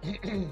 Okay.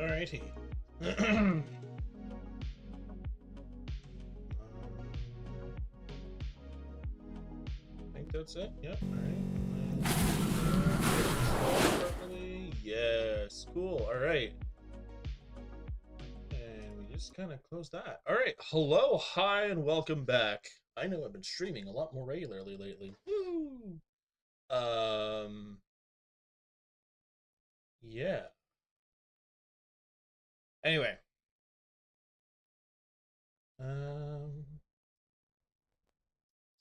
Alrighty. I think that's it. Yep. Alright. Yes. Cool. Alright. And we just kind of closed that. Alright. Hello, hi, and welcome back. I know I've been streaming a lot more regularly lately. Woo! Yeah. Anyway. Um,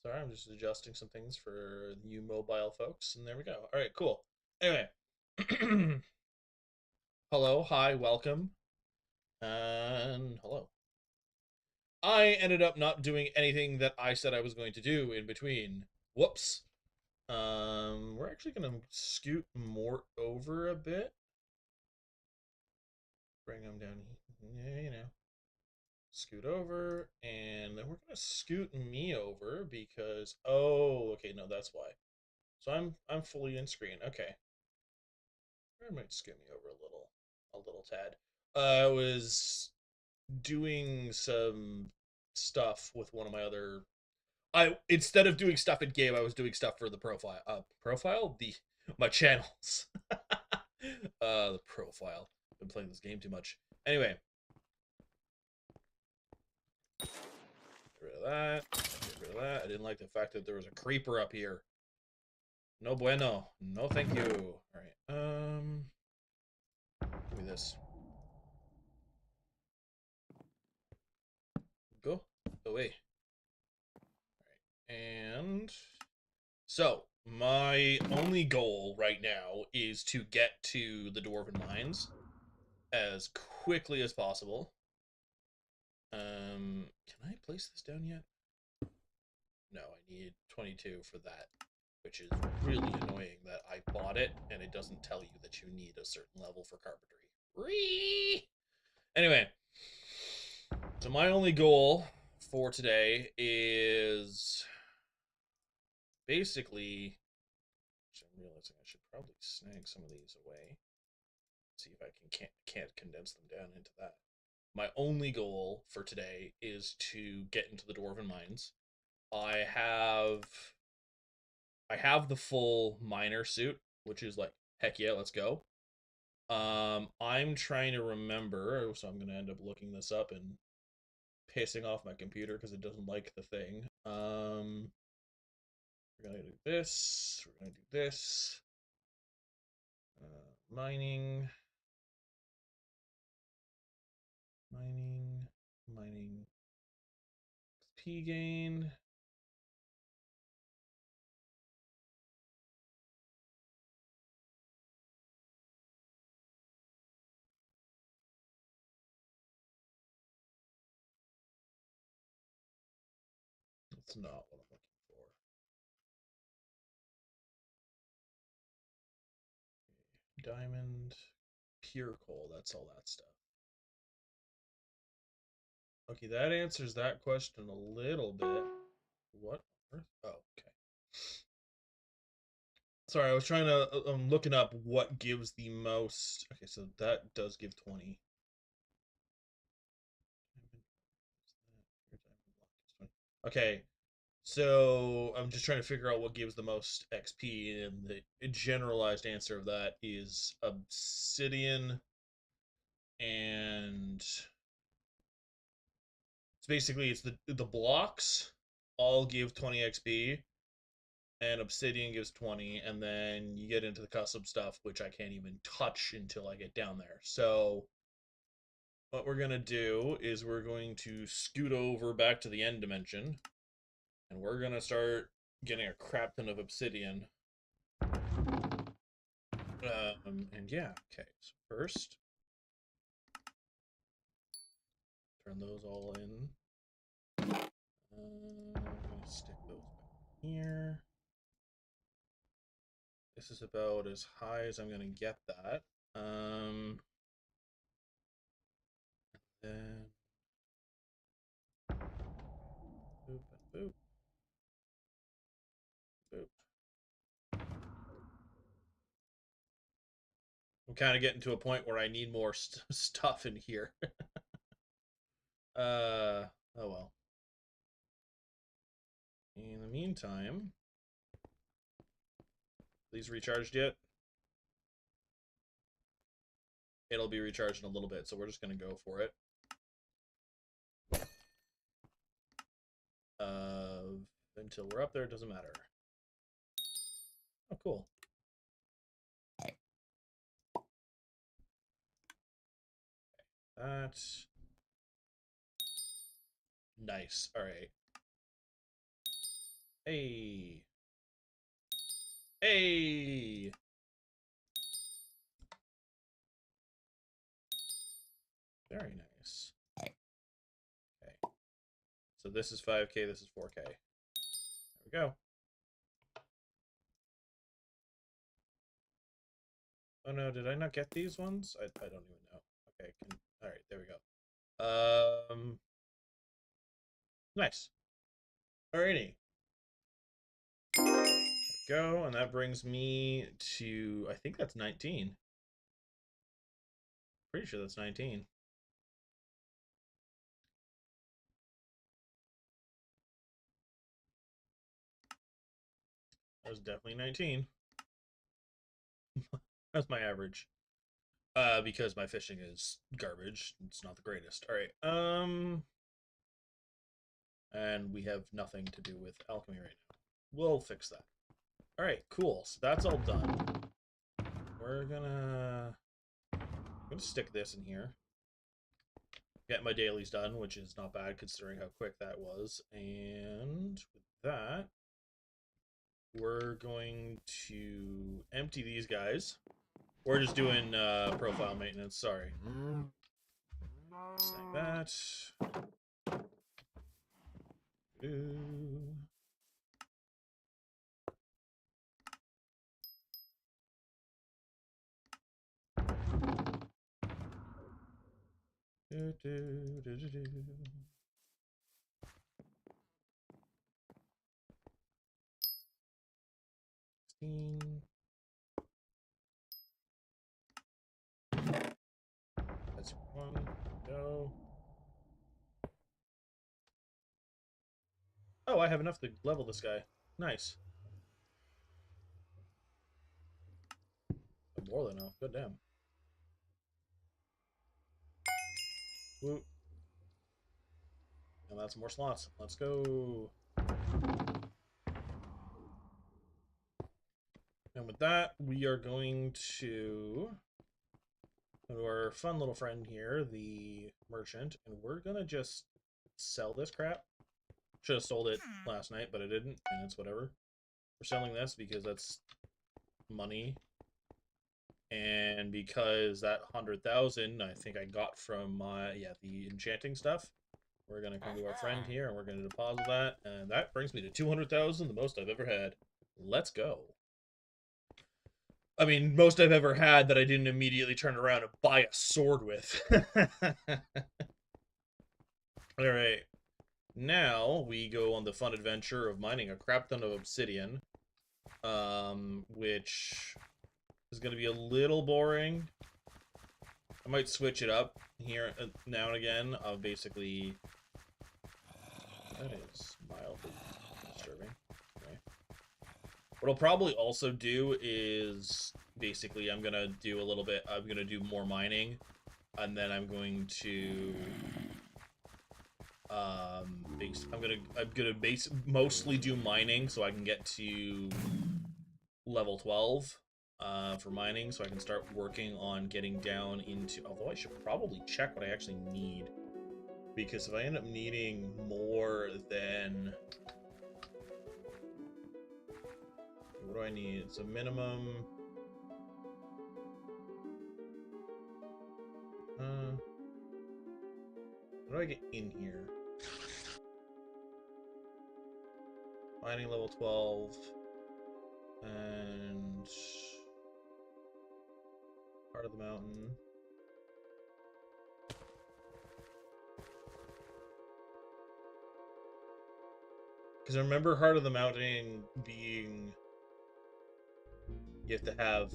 Sorry, I'm just adjusting some things for you mobile folks, and there we go. All right, cool. Anyway, hello, hi, welcome, and hello. I ended up not doing anything that I said I was going to do in between. Whoops. We're actually gonna scoot more over a bit. Bring them down. Yeah, you know. Scoot over, and then we're gonna scoot me over because okay, no, that's why. So I'm fully in screen. Okay. I might scoot me over a little tad. I was doing some stuff with one of my other. I instead of doing stuff in game, I was doing stuff for the profile. The my channels. The profile. Been playing this game too much. Anyway, get rid of that. Get rid of that. I didn't like the fact that there was a creeper up here. No bueno. No, thank you. All right. Give me this. Go away. And so my only goal right now is to get to the Dwarven Mines as quickly as possible. Can I place this down yet? No, I need 22 for that, which is really annoying that I bought it and it doesn't tell you that you need a certain level for carpentry. Anyway, so my only goal for today is basically, I'm realizing I should probably snag some of these away. See if I can't condense them down into that. My only goal for today is to get into the Dwarven mines. I have the full miner suit, which is like heck yeah, let's go. I'm trying to remember, so I'm gonna end up looking this up and pissing off my computer because it doesn't like the thing. We're gonna do this. We're gonna do this. Mining, mining. XP gain. That's not what I'm looking for. Diamond, pure coal. That's all that stuff. Okay, that answers that question a little bit. What on earth? Oh, okay. Sorry, I was trying to looking up what gives the most. Okay, so that does give 20. Okay, so I'm just trying to figure out what gives the most XP, and the generalized answer of that is obsidian, and it's basically the blocks all give 20 XP, and obsidian gives 20, and then you get into the custom stuff, which I can't even touch until I get down there. So what we're gonna do is we're going to scoot over back to the end dimension, and we're gonna start getting a crap ton of obsidian. And yeah, okay. So first, turn those all in. I'm gonna stick those back here. This is about as high as I'm gonna get that. Then boop and boop, boop. I'm kind of getting to a point where I need more stuff in here. Oh well. In the meantime, these recharged yet? It'll be recharged in a little bit, so we're just gonna go for it. Until we're up there, it doesn't matter. Oh, cool. That's nice. All right. Hey. Hey. Very nice. Okay. So this is 5K, this is 4K. There we go. Oh no, did I not get these ones? I don't even know. Okay, all right, there we go. Nice. Alrighty. There we go, and that brings me to, I think that's 19. Pretty sure that's 19. That was definitely 19. That's my average. Because my fishing is garbage. It's not the greatest. All right. And we have nothing to do with alchemy right now. We'll fix that. All right, cool. So that's all done. We're gonna stick this in here. Get my dailies done, which is not bad considering how quick that was. And with that, we're going to empty these guys. We're just doing profile maintenance. Sorry. Like that. Do, do, do, do, do. 16. That's one. Go. Oh, I have enough to level this guy. Nice. More than enough. Good damn. Woo. And that's more slots. Let's go. And with that, we are going to go to our fun little friend here, the merchant, and we're gonna just sell this crap. Should have sold it last night, but I didn't, and it's whatever. We're selling this because that's money. And because that 100,000 I think I got from the enchanting stuff, we're gonna come to our friend here and we're gonna deposit that, and that brings me to 200,000, the most I've ever had. Let's go. I mean, most I've ever had that I didn't immediately turn around and buy a sword with. All right, now we go on the fun adventure of mining a crap ton of obsidian, which is going to be a little boring. I might switch it up here now and again. Basically, that is mildly disturbing. Okay. What I'll probably also do is basically I'm gonna do more mining, and then I'm going to mostly do mining so I can get to level 12 for mining, so I can start working on getting down into, although I should probably check what I actually need, because if I end up needing more than, what do I need? It's a minimum. How do I get in here? Mining level 12. And Heart of the Mountain. Because I remember Heart of the Mountain being, you have to have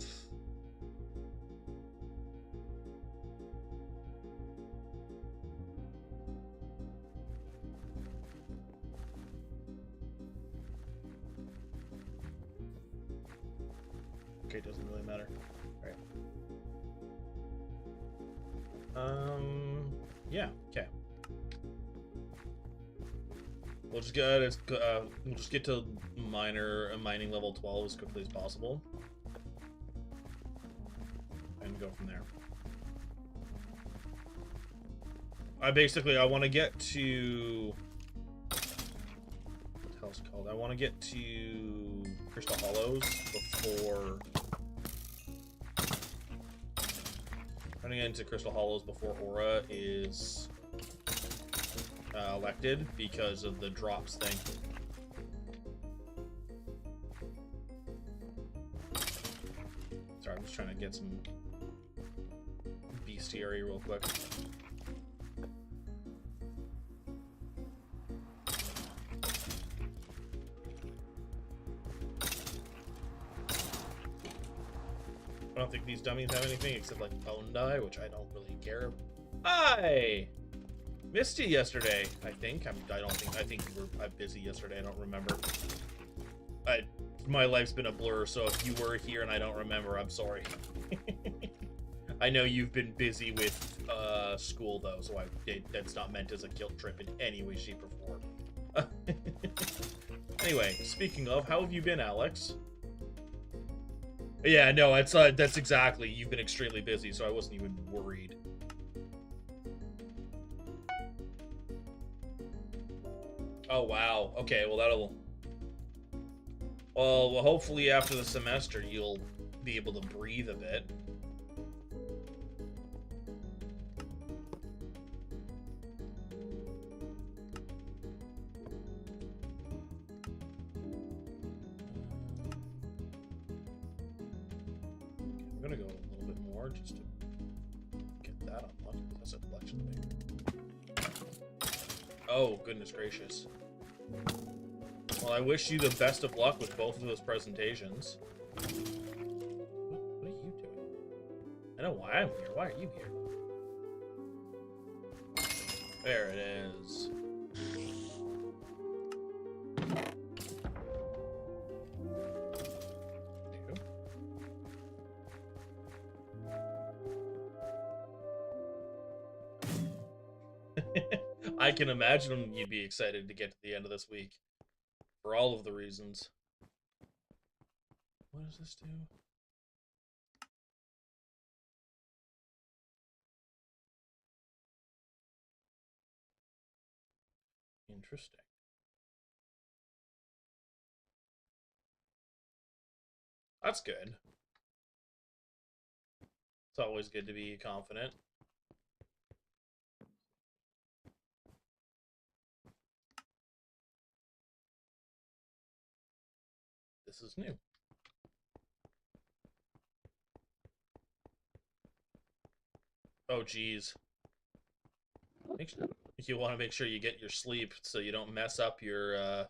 okay, it doesn't really matter. All right. Yeah. Okay. We'll just get to mining level 12 as quickly as possible, and go from there. I want to get to, what the hell's it called? I want to get to Crystal Hollows before. Running into Crystal Hollows before Aura is elected because of the drops thing. Sorry, I'm just trying to get some bestiary real quick. I don't think these dummies have anything except like bone dye, which I don't really care. Hi! Missed you yesterday, I think. I think you were busy yesterday, I don't remember. My life's been a blur, so if you were here and I don't remember, I'm sorry. I know you've been busy with school though, so that's not meant as a guilt trip in any way, shape, or form. Anyway, speaking of, how have you been, Alex? Yeah, no, that's exactly. You've been extremely busy, so I wasn't even worried. Oh, wow. Okay, well, well, hopefully after the semester, you'll be able to breathe a bit. I'm gonna go a little bit more just to get that unlucky? That's a collection thing. Oh, goodness gracious. Well, I wish you the best of luck with both of those presentations. What are you doing? I know why I'm here. Why are you here? There it is. I can imagine you'd be excited to get to the end of this week. For all of the reasons. What does this do? Interesting. That's good. It's always good to be confident. This is new. Oh, geez. You want to make sure you get your sleep so you don't mess up your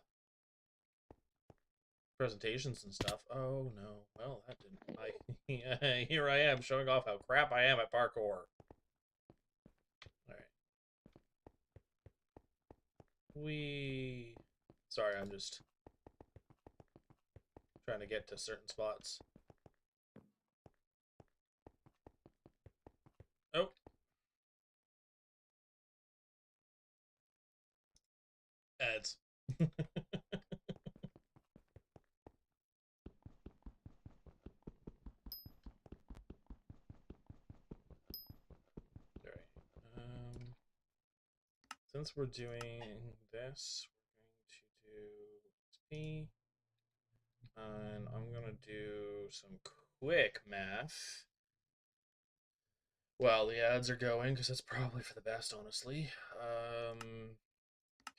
presentations and stuff. Oh, no. Well, that didn't... Here I am showing off how crap I am at parkour. Alright. Sorry, I'm just trying to get to certain spots. Oh. Ads. Alright. Since we're doing this, we're going to do XP. And I'm going to do some quick math. Well, the ads are going, because that's probably for the best, honestly.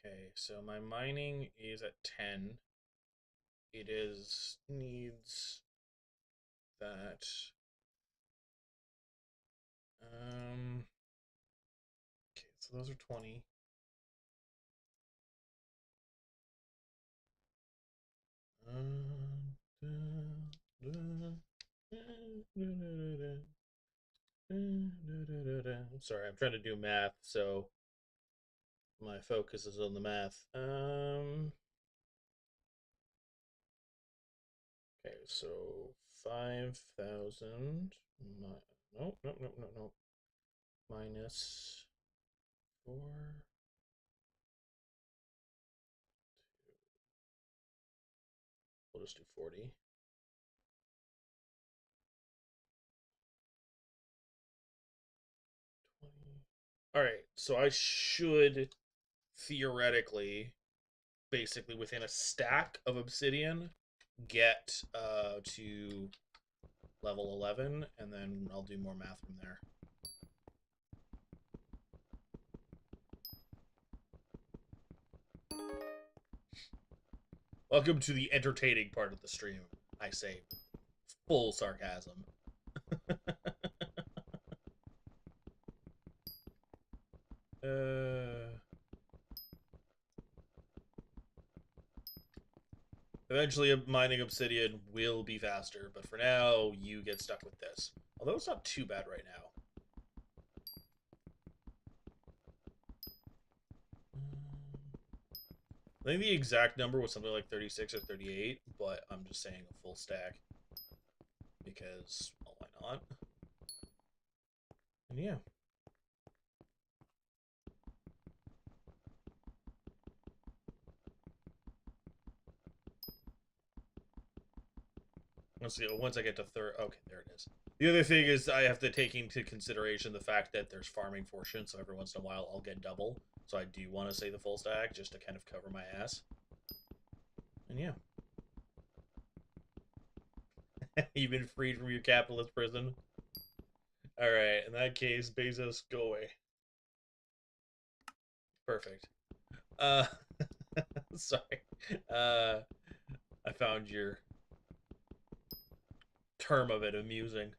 Okay, so my mining is at 10. It needs that. Okay, so those are 20. I'm sorry, I'm trying to do math, so my focus is on the math. Okay, so 5,000. No, no, no, no, no. Minus 4. We'll just do 40. Alright, so I should theoretically, basically within a stack of obsidian, get to level 11, and then I'll do more math from there. Welcome to the entertaining part of the stream, I say, full sarcasm. Eventually, mining obsidian will be faster, but for now, you get stuck with this. Although it's not too bad right now. I think the exact number was something like 36 or 38, but I'm just saying a full stack. Because, well, why not? And yeah. Let's see, once I get to third... Okay, there it is. The other thing is I have to take into consideration the fact that there's farming fortune, so every once in a while I'll get double. So I do want to say the full stack, just to kind of cover my ass. And yeah. You've been freed from your capitalist prison. Alright, in that case, Bezos, go away. Perfect. Sorry. I found your term of it amusing.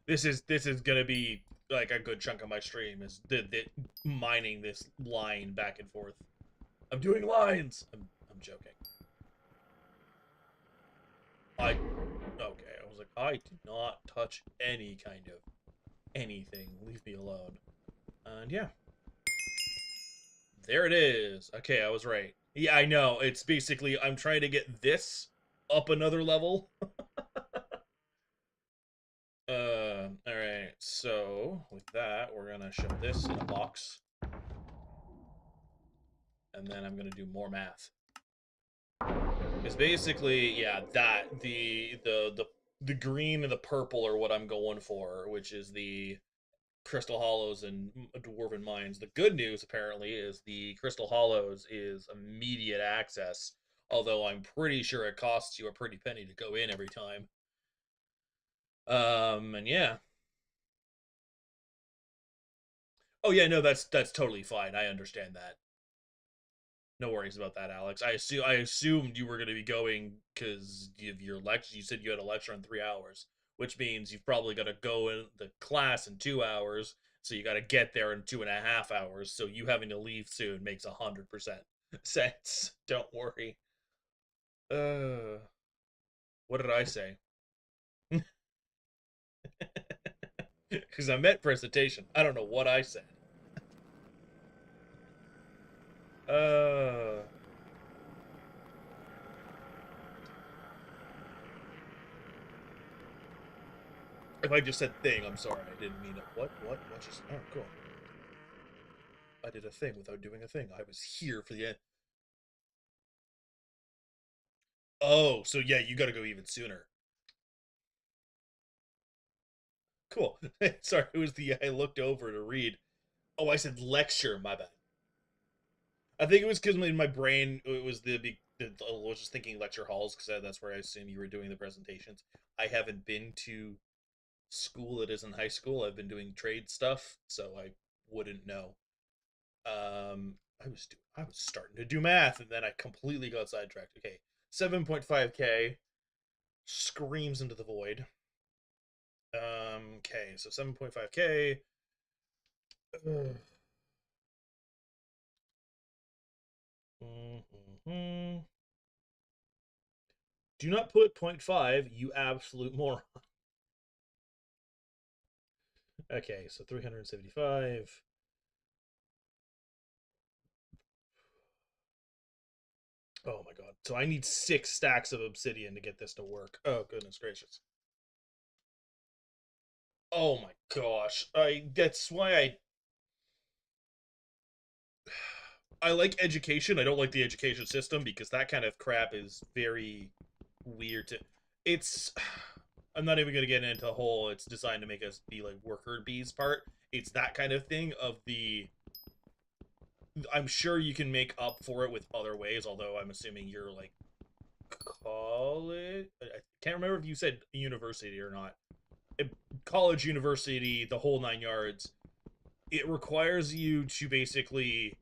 This is gonna be like a good chunk of my stream is the mining this line back and forth. I'm doing lines. I'm joking. I okay. I was like, I did not touch any kind of anything. Leave me alone. And yeah, there it is. Okay, I was right. Yeah, I know. It's basically I'm trying to get this up another level. All right. So with that, we're gonna shove this in a box, and then I'm gonna do more math. Because basically, yeah, that the green and the purple are what I'm going for, which is the Crystal Hollows and Dwarven Mines. The good news, apparently, is the Crystal Hollows is immediate access, although I'm pretty sure it costs you a pretty penny to go in every time. And yeah. Oh yeah, no, that's totally fine. I understand that. No worries about that, Alex. I assumed you were going to be going because of your lecture. You said you had a lecture in 3 hours, which means you've probably got to go in the class in 2 hours. So you got to get there in 2.5 hours. So you having to leave soon makes 100% sense. Don't worry. Uh, what did I say? Because I meant presentation. I don't know what I said. Uh, if I just said thing, I'm sorry. I didn't mean it. What? What just? Oh, cool. I did a thing without doing a thing. I was here for the end. Oh, so yeah, you got to go even sooner. Cool. Sorry, it was the I looked over to read. Oh, I said lecture. My bad. I think it was because in my brain it was I was just thinking lecture halls because that's where I assume you were doing the presentations. I haven't been to school that isn't high school. I've been doing trade stuff, so I wouldn't know. I was starting to do math, and then I completely got sidetracked. Okay, 7.5K screams into the void. Okay, so 7.5K. Mm-hmm. Do not put 0.5, you absolute moron. Okay, so 375. Oh my god. So I need 6 stacks of obsidian to get this to work. Oh, goodness gracious. Oh my gosh. That's why I like education. I don't like the education system because that kind of crap is very weird to it's I'm not even gonna get into the whole it's designed to make us be like worker bees part. It's that kind of thing of the I'm sure you can make up for it with other ways, although I'm assuming you're like college. I can't remember if you said university or not. College, university, the whole 9 yards. It requires you to basically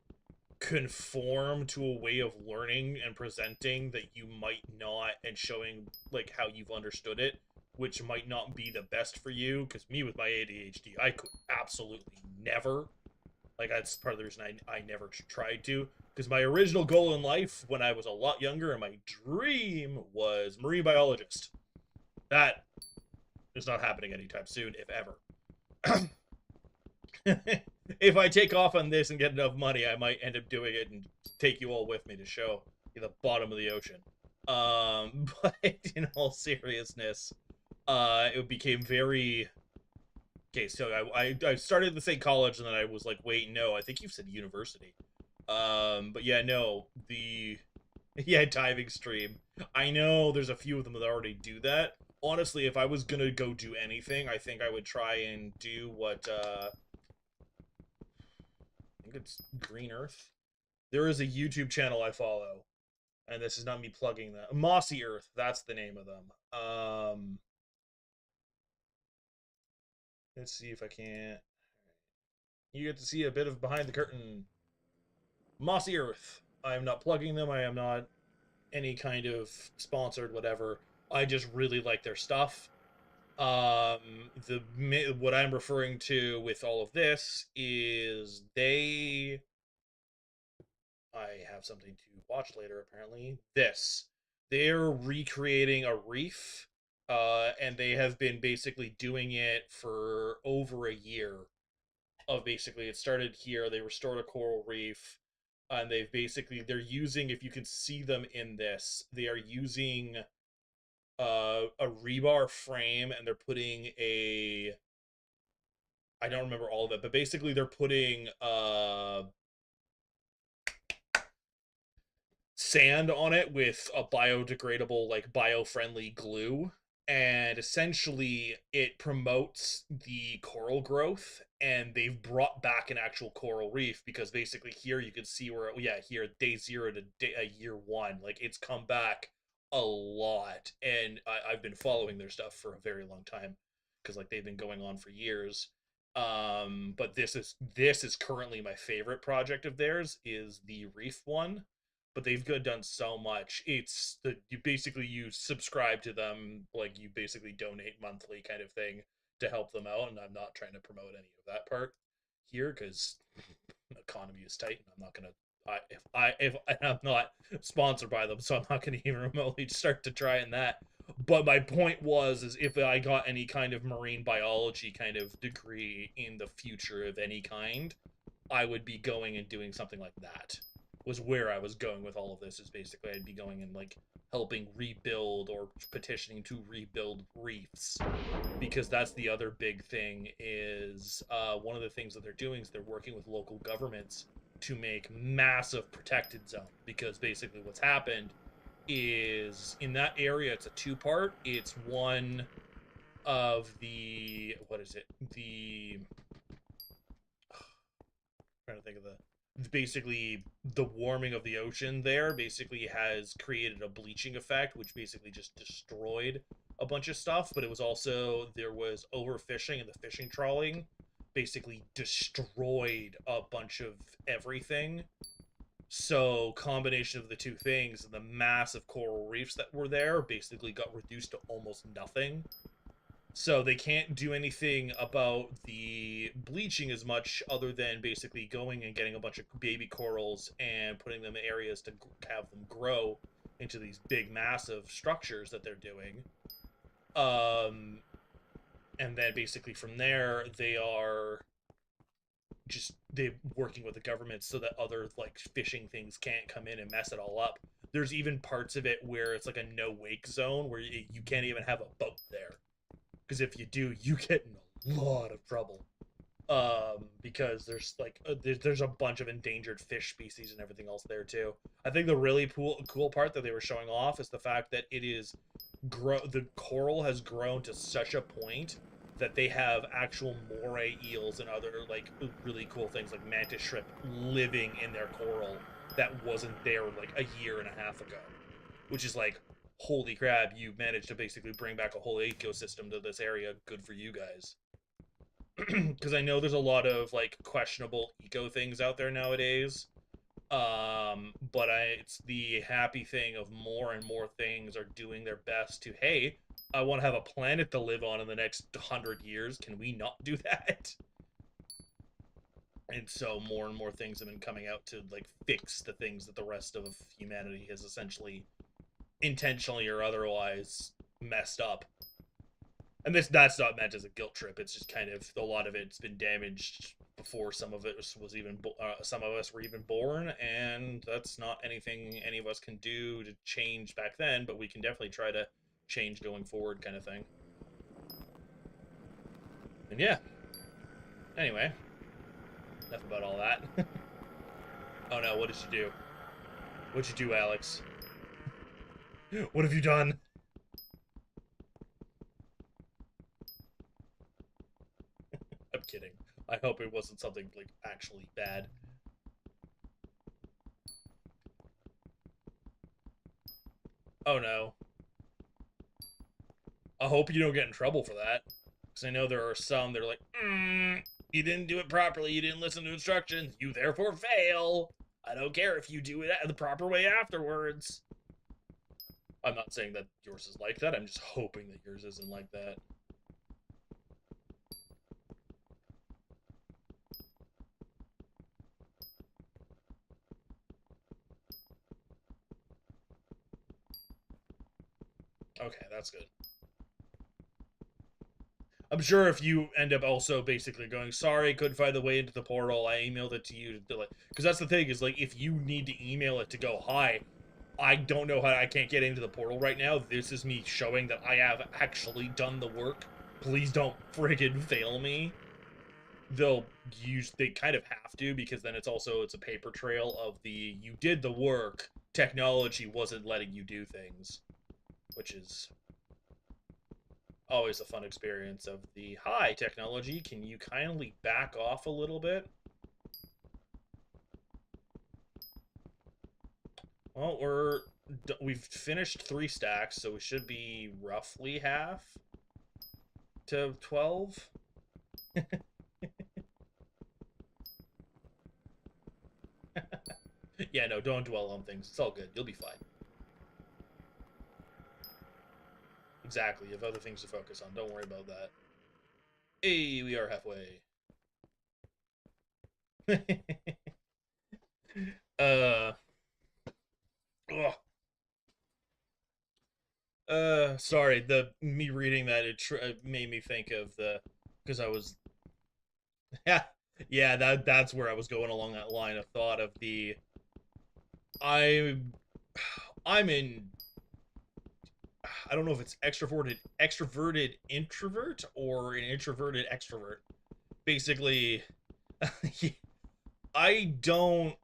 conform to a way of learning and presenting that you might not, and showing like how you've understood it, which might not be the best for you. Because me with my ADHD, I could absolutely never. Like that's part of the reason I never tried to. Because my original goal in life when I was a lot younger and my dream was marine biologist. That is not happening anytime soon, if ever. If I take off on this and get enough money, I might end up doing it and take you all with me to show you the bottom of the ocean. But in all seriousness, it became very okay. So I started to say college, and then I was like, wait, no, I think you said university. But yeah, no, the yeah diving stream. I know there's a few of them that already do that. Honestly, if I was gonna go do anything, I think I would try and do what I think it's Green Earth. There is a YouTube channel I follow, and this is not me plugging that. Mossy Earth, that's the name of them. Let's see if I can't. You get to see a bit of behind the curtain. Mossy Earth. I am not plugging them. I am not any kind of sponsored whatever. I just really like their stuff. The what I'm referring to with all of this is I have something to watch later apparently. They're recreating a reef, and they have been basically doing it for over a year. Of basically, it started here. They restored a coral reef, and they're using. If you can see them in this, they are using a rebar frame, and they're putting a I don't remember all of it, but basically they're putting sand on it with a biodegradable, like bio-friendly glue, and essentially it promotes the coral growth. And they've brought back an actual coral reef, because basically here you can see where, yeah, here day 0 to year 1, like it's come back a lot. And I've been following their stuff for a very long time, because like they've been going on for years. But this is currently my favorite project of theirs, is the reef one. But they've done so much. It's the you subscribe to them, like you basically donate monthly kind of thing to help them out. And I'm not trying to promote any of that part here, because the economy is tight, and I'm not gonna. If I'm not sponsored by them, so I'm not gonna even remotely start to try in that. But my point was, is if I got any kind of marine biology kind of degree in the future of any kind, I would be going and doing something like that. Was where I was going with all of this, is basically I'd be going and like helping rebuild or petitioning to rebuild reefs, because that's the other big thing. Is one of the things that they're doing is they're working with local governments to make massive protected zone, because basically what's happened is in that area it's a two-part. It's one of the what is it the trying to think of the basically the warming of the ocean there basically has created a bleaching effect, which basically just destroyed a bunch of stuff. But it was also, there was overfishing, and the fishing trawling basically destroyed a bunch of everything. So combination of the two things, and the massive coral reefs that were there basically got reduced to almost nothing. So they can't do anything about the bleaching as much, other than basically going and getting a bunch of baby corals and putting them in areas to have them grow into these big massive structures that they're doing. Um and then basically from there they working with the government so that other like fishing things can't come in and mess it all up. There's even parts of it where it's like a no wake zone, where you can't even have a boat there, because if you do, you get in a lot of trouble. Because there's like there's a bunch of endangered fish species and everything else there too. I think the really cool part that they were showing off is the fact that the coral has grown to such a point that they have actual moray eels and other like really cool things like mantis shrimp living in their coral that wasn't there like a year and a half ago, which is like, holy crap, you managed to basically bring back a whole ecosystem to this area. Good for you guys. Because I know there's a lot of like questionable eco things out there nowadays. But it's the happy thing of more and more things are doing their best to, hey, I want to have a planet to live on in the next 100 years. Can we not do that? And so more and more things have been coming out to like fix the things that the rest of humanity has essentially intentionally or otherwise messed up. And that's not meant as a guilt trip. It's just kind of, a lot of it's been damaged before some of it was even some of us were even born, and that's not anything any of us can do to change back then, but we can definitely try to change going forward, kind of thing. And yeah, anyway, enough about all that. Oh no, what did you do? What'd you do, Alex? What have you done? I'm kidding. I hope it wasn't something like actually bad. Oh no. I hope you don't get in trouble for that. Because I know there are some that are like, you didn't do it properly, you didn't listen to instructions, you therefore fail. I don't care if you do it the proper way afterwards. I'm not saying that yours is like that, I'm just hoping that yours isn't like that. Okay, that's good. I'm sure if you end up also basically going, sorry, couldn't find the way into the portal, I emailed it to you to like, because that's the thing is like, if you need to email it to go, hi, I don't know how I can't get into the portal right now. This is me showing that I have actually done the work. Please don't friggin' fail me. They kind of have to because then it's a paper trail of the you did the work. Technology wasn't letting you do things, which is always a fun experience of the hi technology. Can you kindly back off a little bit? Well, we've finished 3 stacks, so we should be roughly half to 12. Yeah, no, don't dwell on things. It's all good. You'll be fine. Exactly. You have other things to focus on. Don't worry about that. Hey, we are halfway. uh, ugh. Sorry. The me reading that it made me think of the because I was yeah yeah that's where I was going along that line of thought of the I I'm in I don't know if it's extroverted introvert or an introverted extrovert. Basically, I don't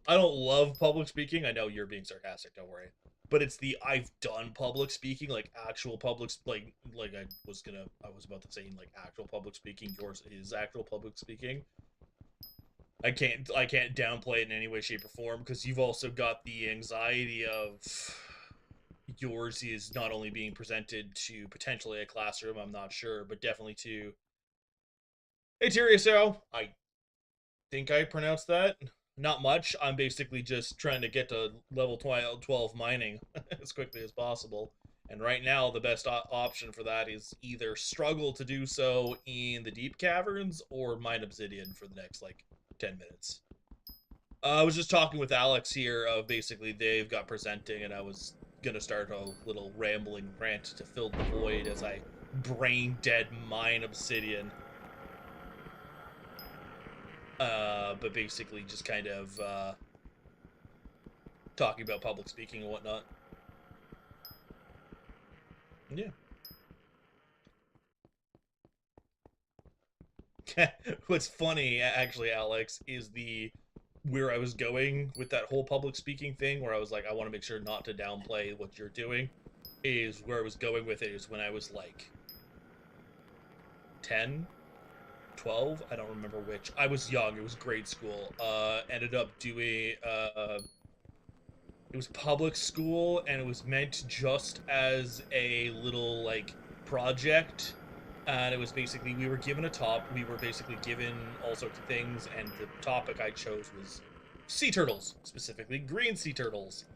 I don't love public speaking. I know you're being sarcastic, don't worry. But it's the I've done public speaking, like actual public like I was about to say like actual public speaking. Yours is actual public speaking. I can't downplay it in any way, shape, or form because you've also got the anxiety of yours is not only being presented to potentially a classroom, I'm not sure, but definitely to hey Tyriso. I think I pronounced that. Not much. I'm basically just trying to get to level 12 mining as quickly as possible. And right now, the best option for that is either struggle to do so in the deep caverns or mine obsidian for the next like 10 minutes. I was just talking with Alex here of basically they've got presenting, and I was gonna start a little rambling rant to fill the void as I brain dead mine obsidian. But basically just kind of talking about public speaking and whatnot. Yeah. What's funny, actually, Alex, is the where I was going with that whole public speaking thing, where I was like, I want to make sure not to downplay what you're doing. Is where I was going with it is when I was like 10, 12. I don't remember which. I was young. It was grade school. Ended up doing it was public school and it was meant just as a little like project, and it was basically we were given a top we were basically given all sorts of things, and the topic I chose was sea turtles, specifically green sea turtles.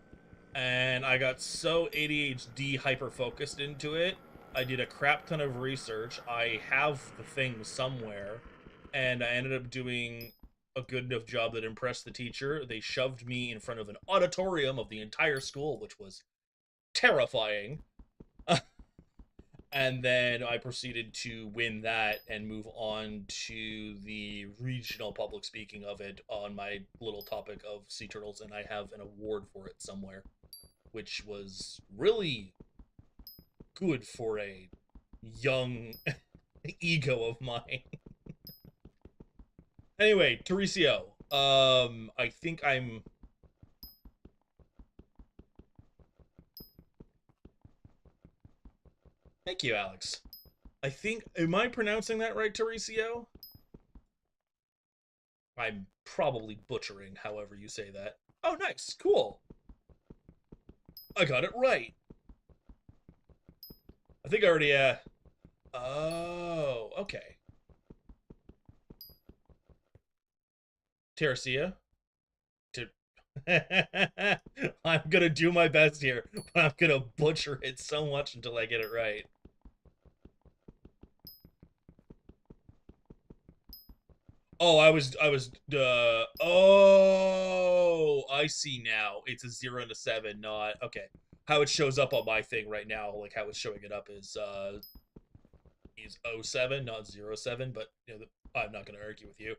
And I got so ADHD hyper focused into it, I did a crap ton of research. I have the thing somewhere, and I ended up doing a good enough job that impressed the teacher. They shoved me in front of an auditorium of the entire school, which was terrifying. And then I proceeded to win that and move on to the regional public speaking of it on my little topic of sea turtles, and I have an award for it somewhere, which was really good for a young ego of mine. Anyway, Teresio, I think I'm. Thank you, Alex. I think. Am I pronouncing that right, Teresio? I'm probably butchering however you say that. Oh, nice. Cool. I got it right. I think I already, Oh, okay. Teresia? To... I'm gonna do my best here, but I'm gonna butcher it so much until I get it right. Oh, oh, I see now. It's a 0 and a 7, not, okay. how it shows up on my thing right now, like how it's showing it up is '07, not '07. But I'm not going to argue with you.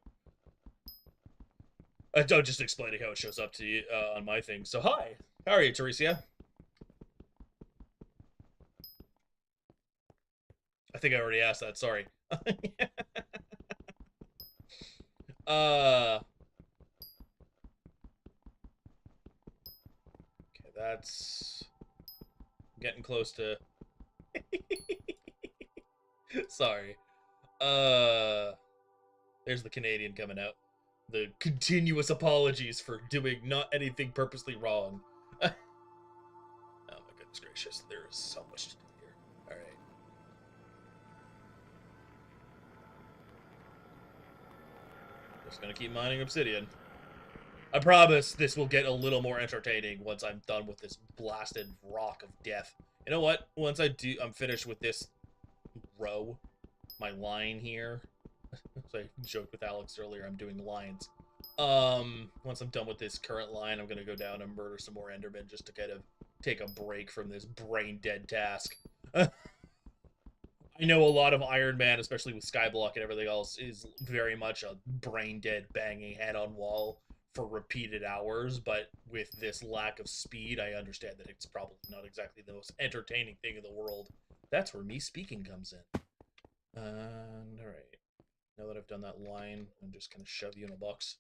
I'm just explaining how it shows up to you on my thing. So hi, how are you, Teresia? I think I already asked that. Sorry. uh. Okay, that's getting close to. Sorry. There's the Canadian coming out. The continuous apologies for doing not anything purposely wrong. Oh my goodness gracious, there is so much to do here. Alright. Just gonna keep mining obsidian. I promise this will get a little more entertaining once I'm done with this blasted rock of death. You know what? Once I'm finished with this row, my line here. So I joked with Alex earlier, I'm doing lines. Once I'm done with this current line, I'm gonna go down and murder some more Endermen just to kind of take a break from this brain dead task. I know a lot of Ironman, especially with Skyblock and everything else, is very much a brain dead banging head on wall for repeated hours, but with this lack of speed, I understand that it's probably not exactly the most entertaining thing in the world. That's where me speaking comes in. And alright. Now that I've done that line, I'm just gonna shove you in a box.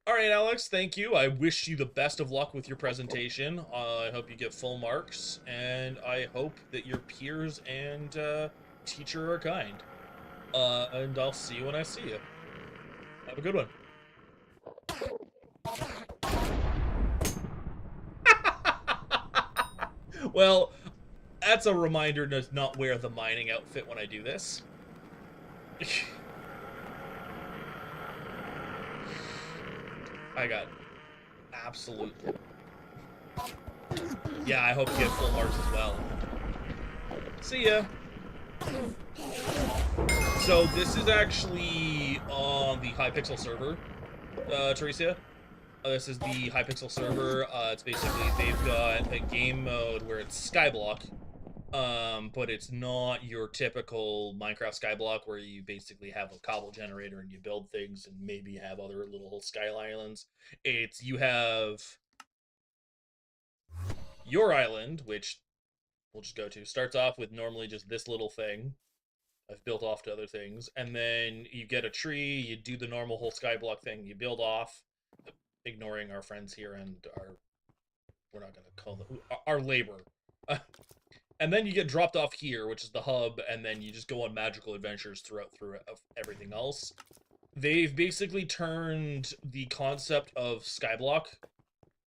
Alright, Alex, thank you. I wish you the best of luck with your presentation. I hope you get full marks, and I hope that your peers and teacher are kind. And I'll see you when I see you. Have a good one. Well, that's a reminder to not wear the mining outfit when I do this. I got absolute. Yeah, I hope you get full marks as well. See ya. So this is actually on the Hypixel server, Teresia. This is the Hypixel server. It's basically, they've got a game mode where it's Skyblock, but it's not your typical Minecraft Skyblock where you basically have a cobble generator and you build things and maybe have other little sky islands. It's, you have your island, which we'll just go to. Starts off with normally just this little thing. I've built off to other things. And then you get a tree, you do the normal whole Skyblock thing, you build off, ignoring our friends here and our, we're not going to call them, our labor. And then you get dropped off here, which is the hub, and then you just go on magical adventures through everything else. They've basically turned the concept of Skyblock,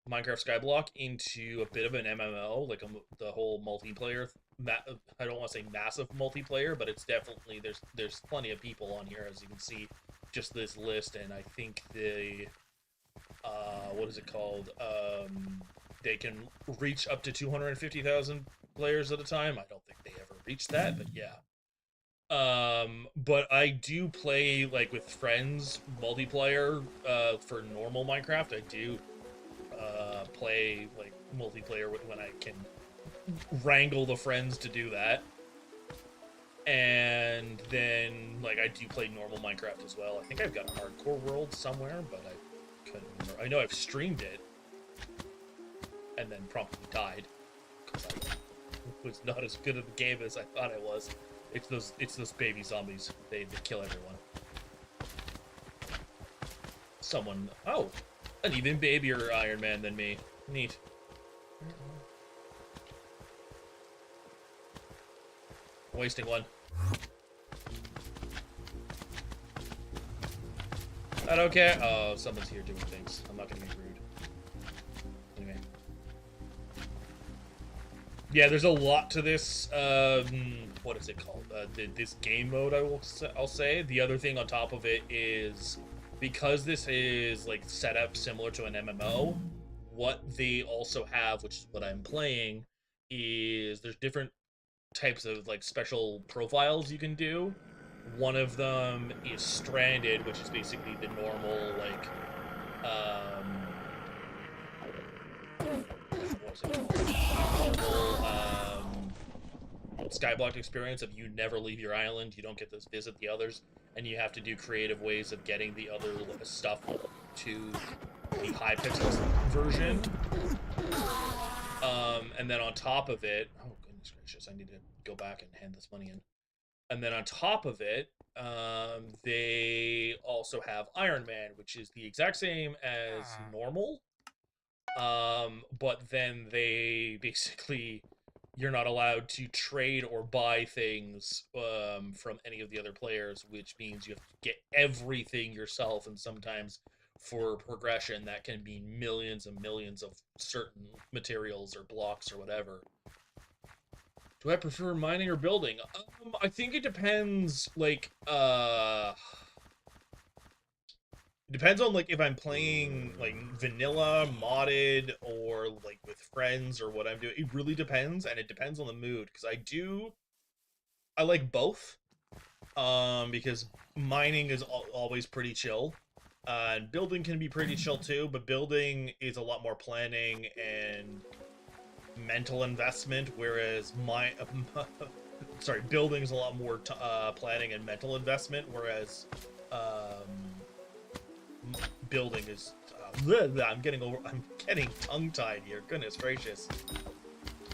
Minecraft Skyblock, into a bit of an MMO, like the whole multiplayer. I don't want to say massive multiplayer, but it's definitely, there's plenty of people on here, as you can see, just this list, and I think the, what is it called? They can reach up to 250,000 players at a time. I don't think they ever reached that, but yeah. But I do play, like, with friends, multiplayer, for normal Minecraft. I do, play, like, multiplayer when I can wrangle the friends to do that. And then, like, I do play normal Minecraft as well. I think I've got a hardcore world somewhere, but I couldn't remember. I know I've streamed it, and then promptly died, because I was not as good at the game as I thought I was. It's those baby zombies. They kill everyone. Someone, oh, an even babier Iron Man than me. Neat. Wasting one. I don't care. Oh, someone's here doing things. I'm not gonna be rude. Anyway. Yeah, there's a lot to this, what is it called? This game mode, I'll say. The other thing on top of it is, because this is, like, set up similar to an MMO, what they also have, which is what I'm playing, is there's different types of, like, special profiles you can do. One of them is Stranded, which is basically the normal, like, normal Skyblock experience of you never leave your island, you don't get to visit the others, and you have to do creative ways of getting the other stuff to the Hypixel version. And then on top of it, oh goodness gracious, I need to go back and hand this money in. And then on top of it, they also have Ironman, which is the exact same as normal. But then they basically, you're not allowed to trade or buy things from any of the other players, which means you have to get everything yourself, and sometimes for progression that can be millions and millions of certain materials or blocks or whatever. Do I prefer mining or building? I think it depends, like, it depends on, like, if I'm playing, like, vanilla, modded, or, like, with friends, or what I'm doing. It really depends, and it depends on the mood, because I like both, because mining is always pretty chill, and building can be pretty chill too, but building is a lot more planning and mental investment, whereas building is a lot more planning and mental investment, whereas building is I'm getting tongue-tied here, goodness gracious.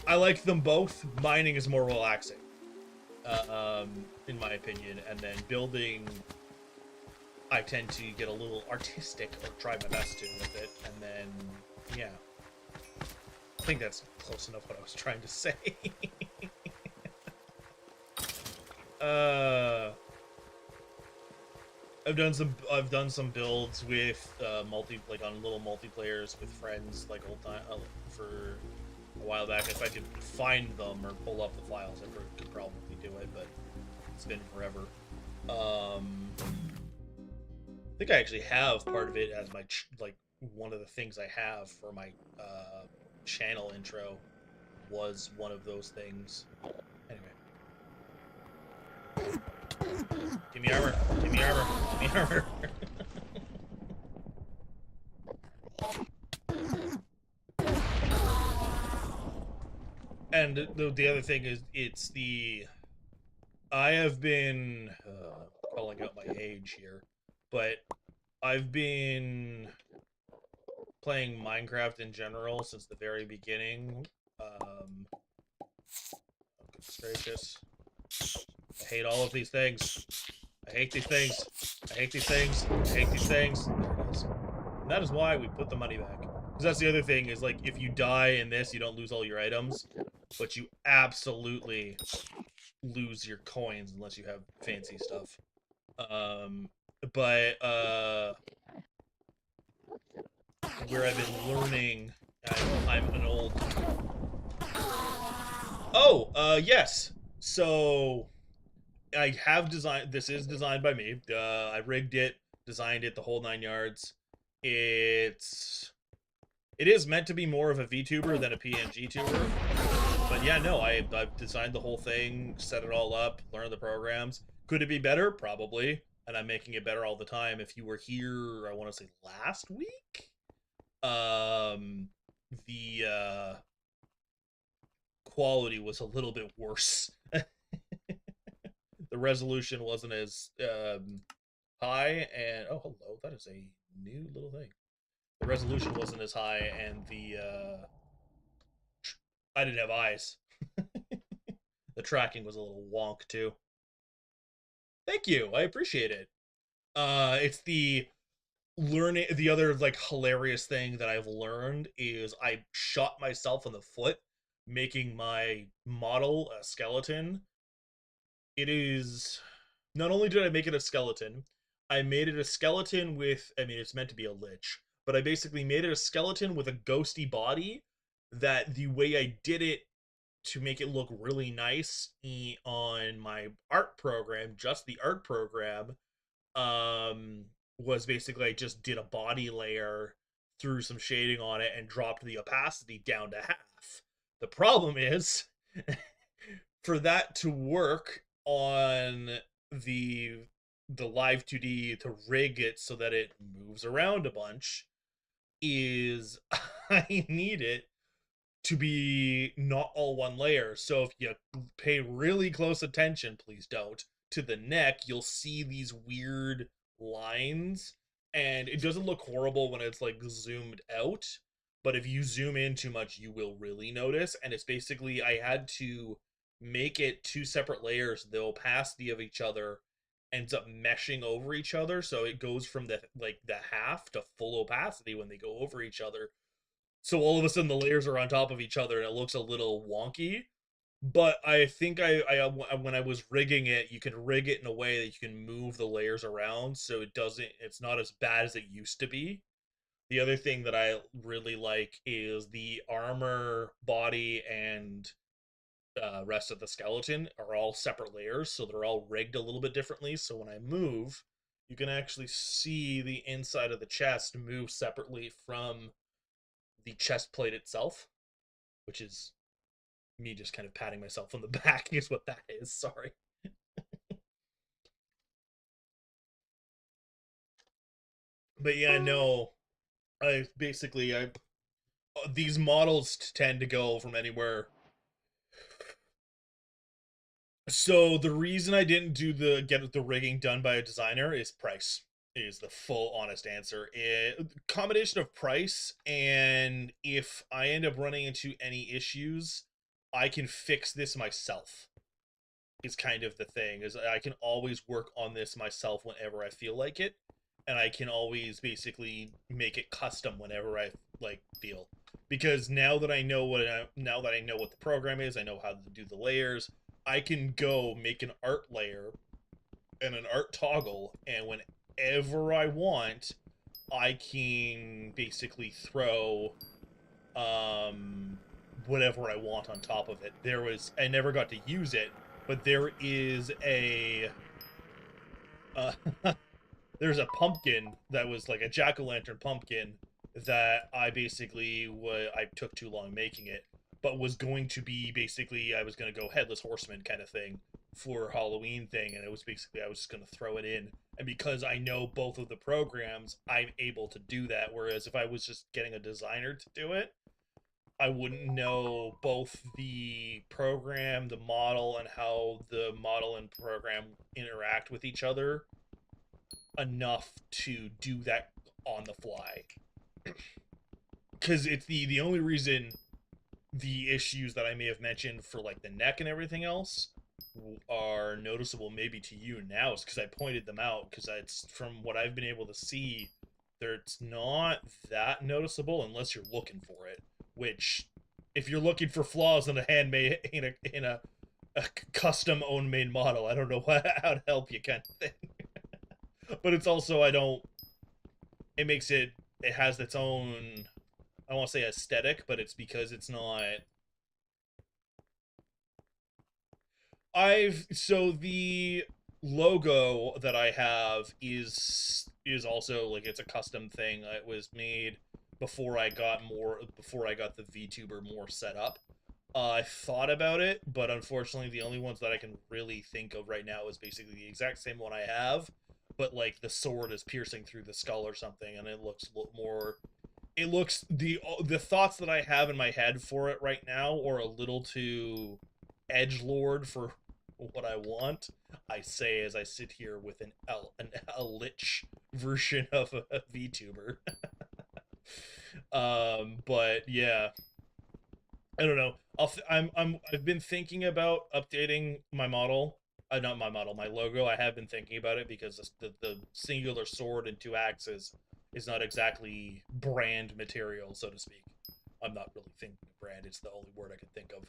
I like them both. Mining is more relaxing, in my opinion, and then building, I tend to get a little artistic, or try my best to with it, and then yeah, I think that's close enough what I was trying to say. I've done some builds with on little multiplayers with friends, like old time for a while back. If I could find them or pull up the files, I could probably do it, but it's been forever. I think I actually have part of it as my like one of the things I have for my channel intro was one of those things. Anyway. Give me armor. Give me armor. Give me armor. And the other thing is, I have been calling out my age here, but I've been playing Minecraft in general since the very beginning. Goodness gracious. I hate all of these things. I hate these things. I hate these things. I hate these things. There it is. And that is why we put the money back. Because that's the other thing, is like, if you die in this, you don't lose all your items, but you absolutely lose your coins unless you have fancy stuff. But where I've been learning, I'm an old... Oh, yes. So I have designed, this is designed by me. I rigged it, designed it, the whole 9 yards. It is meant to be more of a VTuber than a PNG tuber. But yeah, no, I've designed the whole thing, set it all up, learned the programs. Could it be better? Probably. And I'm making it better all the time. If you were here, I want to say last week, the quality was a little bit worse. The resolution wasn't as high, and oh, hello, that is a new little thing. The resolution wasn't as high, and I didn't have eyes. The tracking was a little wonk too. Thank you, I appreciate it. It's the other like hilarious thing that I've learned is I shot myself in the foot making my model a skeleton. It is, not only did I make it a skeleton, I made it a skeleton with, I mean, it's meant to be a lich, but I basically made it a skeleton with a ghosty body, that the way I did it to make it look really nice on my art program, just the art program, was basically I just did a body layer, threw some shading on it, and dropped the opacity down to half. The problem is, for that to work on the live 2D, to rig it so that it moves around a bunch, is I need it to be not all one layer. So if you pay really close attention, please don't, to the neck, you'll see these weird lines, and it doesn't look horrible when it's like zoomed out, but if you zoom in too much, you will really notice. And it's basically, I had to make it two separate layers. The opacity of each other ends up meshing over each other, so it goes from the half to full opacity when they go over each other. So all of a sudden the layers are on top of each other and it looks a little wonky. But I think when I was rigging it, you can rig it in a way that you can move the layers around, so it's not as bad as it used to be. The other thing that I really like is the armor, body, and rest of the skeleton are all separate layers, so they're all rigged a little bit differently. So when I move, you can actually see the inside of the chest move separately from the chest plate itself, which is me just kind of patting myself on the back, is what that is. Sorry. But yeah, no, I these models tend to go from anywhere. So the reason I didn't do the get the rigging done by a designer is price. Is the full honest answer. Combination of price, and if I end up running into any issues, I can fix this myself. Is kind of the thing, is I can always work on this myself whenever I feel like it, and I can always basically make it custom whenever I like feel. Because now that I know what the program is, I know how to do the layers. I can go make an art layer and an art toggle, and whenever I want, I can basically throw um whatever I want on top of it. I never got to use it, but there is a uh, there's a pumpkin that was like a jack-o'-lantern pumpkin that I took too long making it, but was going to be basically, I was going to go headless horseman kind of thing for Halloween thing, and it was basically I was just going to throw it in. And because I know both of the programs, I'm able to do that, whereas if I was just getting a designer to do it, I wouldn't know both the program, the model, and how the model and program interact with each other enough to do that on the fly. Because it's the only reason the issues that I may have mentioned for like the neck and everything else are noticeable maybe to you now is because I pointed them out, because it's from what I've been able to see, it's not that noticeable unless you're looking for it, which if you're looking for flaws in a handmade a custom owned made model, I don't know how to help you kind of thing. But it's also, I don't it makes it has its own, I don't want to say aesthetic, but it's because it's not I've so the logo that I have is also like, it's a custom thing. It was made before I got the VTuber more set up. I thought about it, but unfortunately, the only ones that I can really think of right now is basically the exact same one I have, but like the sword is piercing through the skull or something, and it looks more. It looks the thoughts that I have in my head for it right now are a little too edge lord for what I want. I say as I sit here with a lich version of a VTuber. But yeah, I don't know. I've been thinking about updating my model. Not my model, my logo. I have been thinking about it because the singular sword and two axes is not exactly brand material, so to speak. I'm not really thinking of brand. It's the only word I can think of.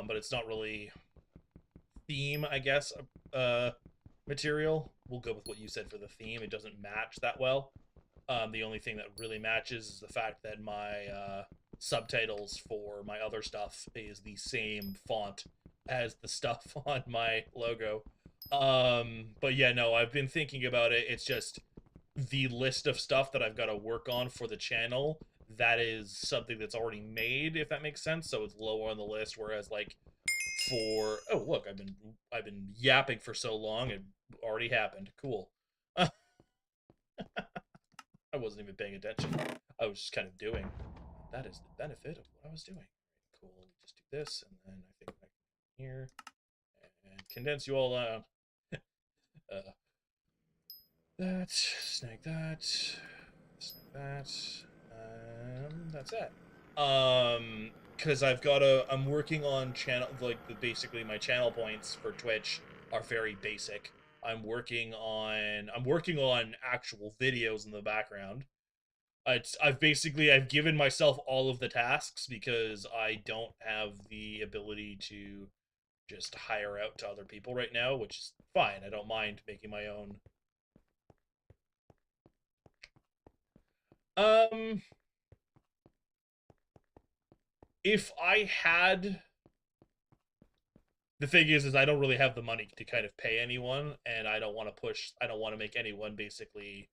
But it's not really theme, I guess. Material. We'll go with what you said for the theme. It doesn't match that well. The only thing that really matches is the fact that my subtitles for my other stuff is the same font as the stuff on my logo. But yeah, no, I've been thinking about it. It's just the list of stuff that I've got to work on for the channel. That is something that's already made, if that makes sense. So it's lower on the list. Whereas like for look, I've been yapping for so long, it already happened. Cool. I wasn't even paying attention. I was just kind of doing. That is the benefit of what I was doing. cool. Just do this, and then I think I can here and condense you all out. That, snag that, snag that. That's it. Because I'm working on channel, like, basically my channel points for Twitch are very basic. I'm working on actual videos in the background. I've given myself all of the tasks because I don't have the ability to just hire out to other people right now, which is fine. I don't mind making my own. Um, if I had, the thing is I don't really have the money to kind of pay anyone, and I don't want to push. I don't want to make anyone basically.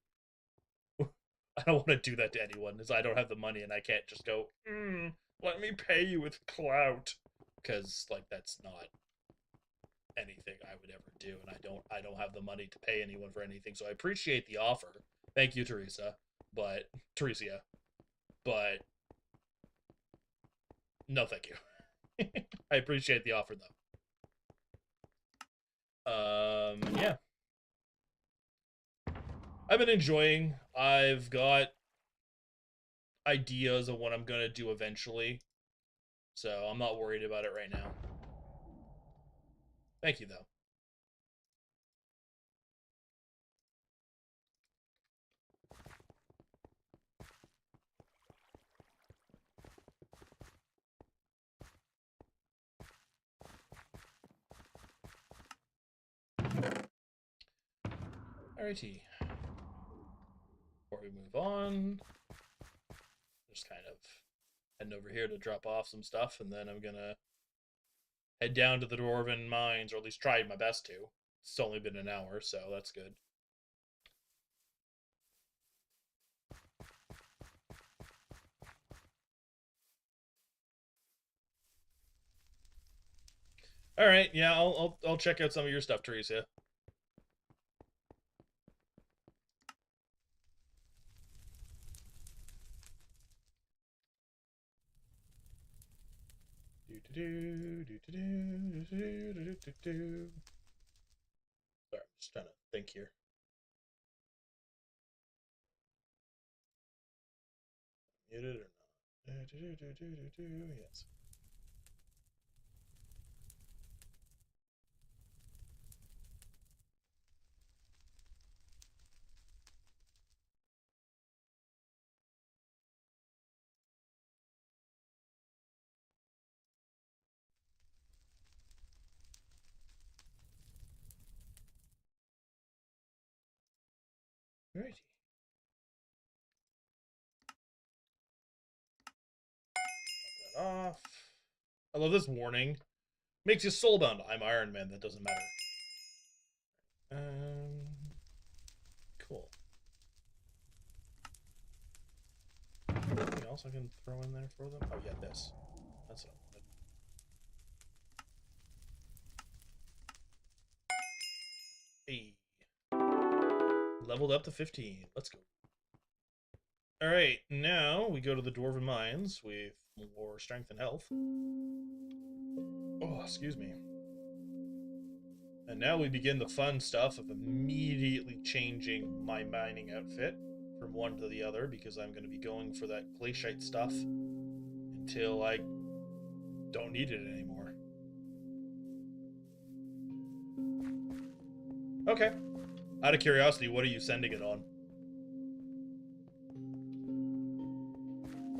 I don't want to do that to anyone, because I don't have the money, and I can't just go. Let me pay you with clout, because like that's not anything I would ever do, and I don't have the money to pay anyone for anything. So I appreciate the offer. Thank you, Teresia, but no, thank you. I appreciate the offer though. Yeah, I've been enjoying. I've got ideas of what I'm gonna do eventually, so I'm not worried about it right now. Thank you though. Alrighty. Before we move on, just kind of heading over here to drop off some stuff, and then I'm gonna head down to the Dwarven mines, or at least try my best to. It's only been an hour, so that's good. All right, yeah, I'll check out some of your stuff, Teresa. Sorry, I'm just trying to think here. Muted or not? Yes. Alrighty. Cut that off. I love this warning. Makes you soulbound. I'm Ironman. That doesn't matter. Cool. Anything else I can throw in there for them? Oh yeah, this. That's what I wanted. Hey. Leveled up to 15. Let's go. Alright, now we go to the Dwarven Mines with more strength and health. Oh, excuse me. And now we begin the fun stuff of immediately changing my mining outfit from one to the other, because I'm going to be going for that glaciate stuff until I don't need it anymore. Okay. Out of curiosity, what are you sending it on?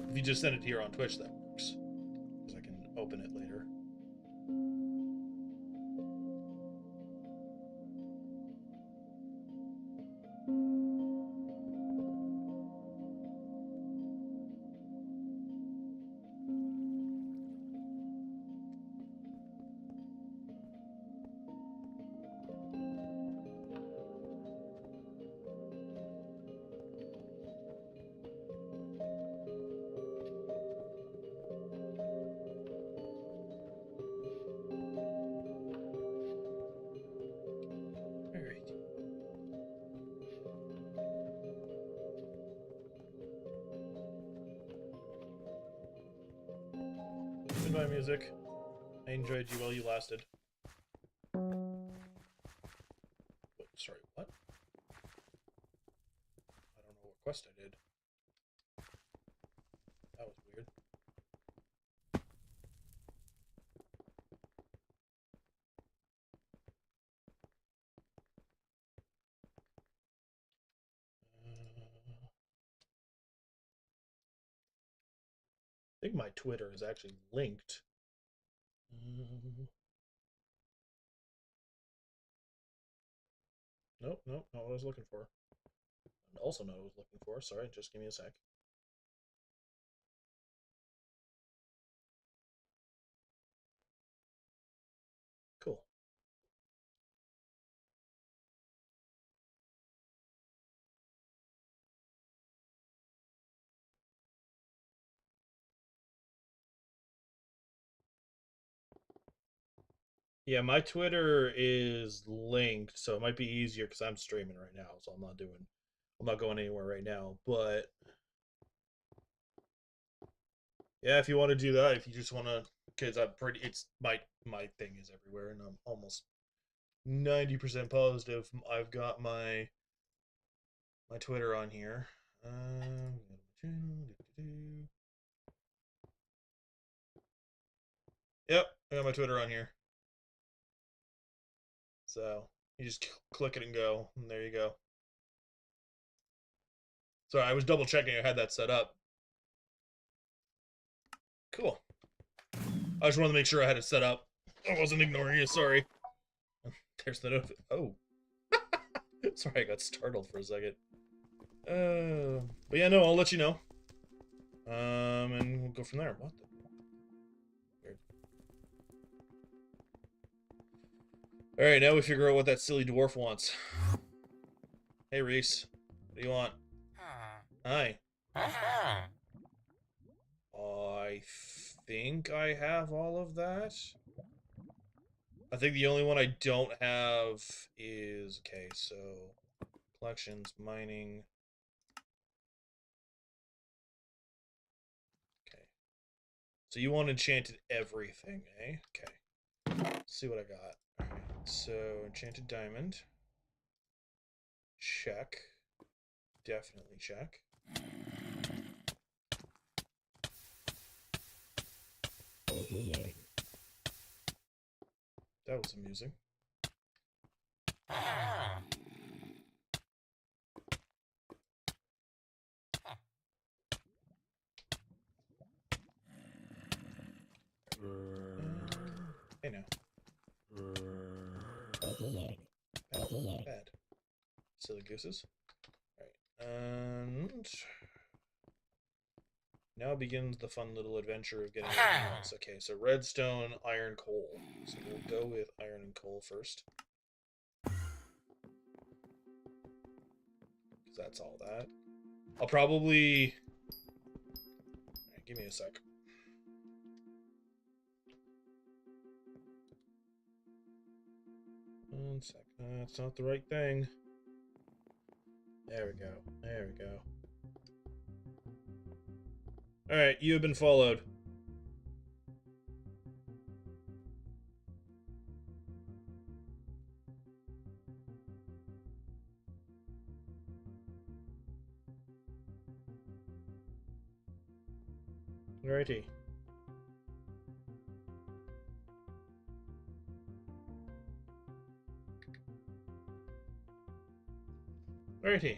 If you just send it here on Twitch, that works, because I can open it later. Goodbye, music. I enjoyed you while you lasted. Oh, sorry, what? I don't know what quest I did. That was weird. I think my Twitter is actually linked. Nope, nope, not what I was looking for. And also not what I was looking for. Sorry, just give me a sec. Cool. Yeah, my Twitter is linked, so it might be easier because I'm streaming right now, so I'm not going anywhere right now. But yeah, if you want to do that, if you just want to, because it's my thing is everywhere, and I'm almost 90% positive I've got my Twitter on here. Yep, I got my Twitter on here. So you just click it and go, and there you go. Sorry, I was double checking I had that set up. Cool. I just wanted to make sure I had it set up. I wasn't ignoring you, sorry. There's the note. Oh. Sorry, I got startled for a second. But yeah, no, I'll let you know. And we'll go from there. What the? Weird. Alright, now we figure out what that silly dwarf wants. Hey, Reese. What do you want? Hi. I think I have all of that. I think the only one I don't have is... Okay, so... Collections, mining... Okay. So you want enchanted everything, eh? Okay. Let's see what I got. Alright, so enchanted diamond. Check. Definitely check. That was amusing. Hey now. Bad. Bad. Silly gooses. Alright. And... Now begins the fun little adventure of getting everything else. Okay, so redstone, iron, coal. So we'll go with iron and coal first. Because that's all that. I'll probably... Right, give me a sec. One sec. That's not the right thing. There we go. There we go. Alright, you have been followed. Alrighty. Alrighty.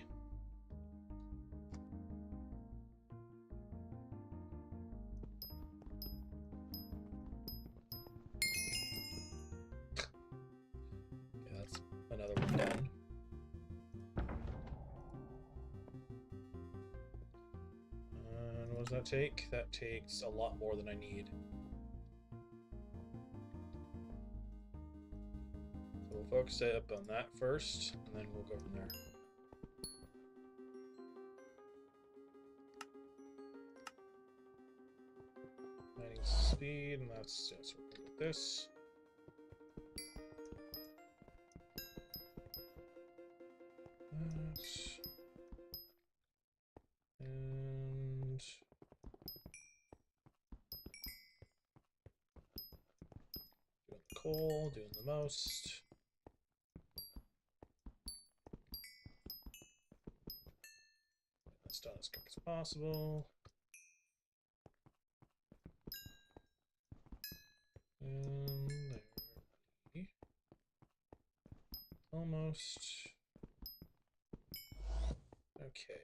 Okay, that's another one done. And what does that take? That takes a lot more than I need. So we'll focus it up on that first, and then we'll go from there. Mining speed, and that's yes, we're good with this. And coal, doing the most. That's done as quick as possible. And there we almost. Okay.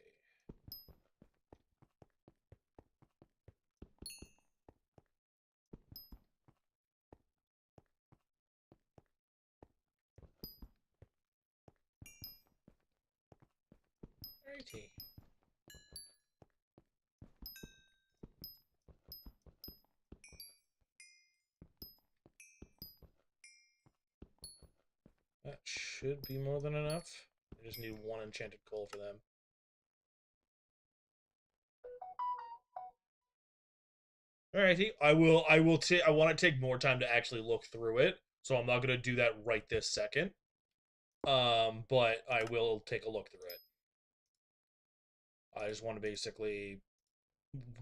Alrighty. That should be more than enough. I just need one enchanted coal for them. Alrighty, I want to take more time to actually look through it, so I'm not gonna do that right this second. But I will take a look through it. I just want to basically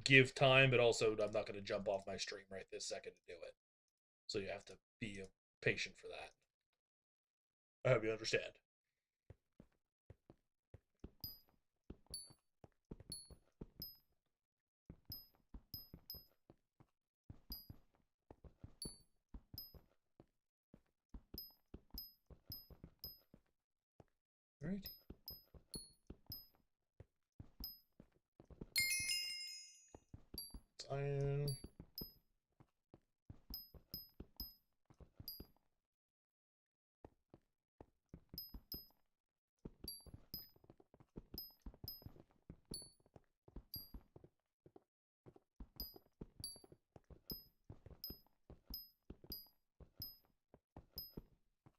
give time, but also I'm not gonna jump off my stream right this second to do it. So you have to be patient for that. I hope you understand. Alright. It's iron.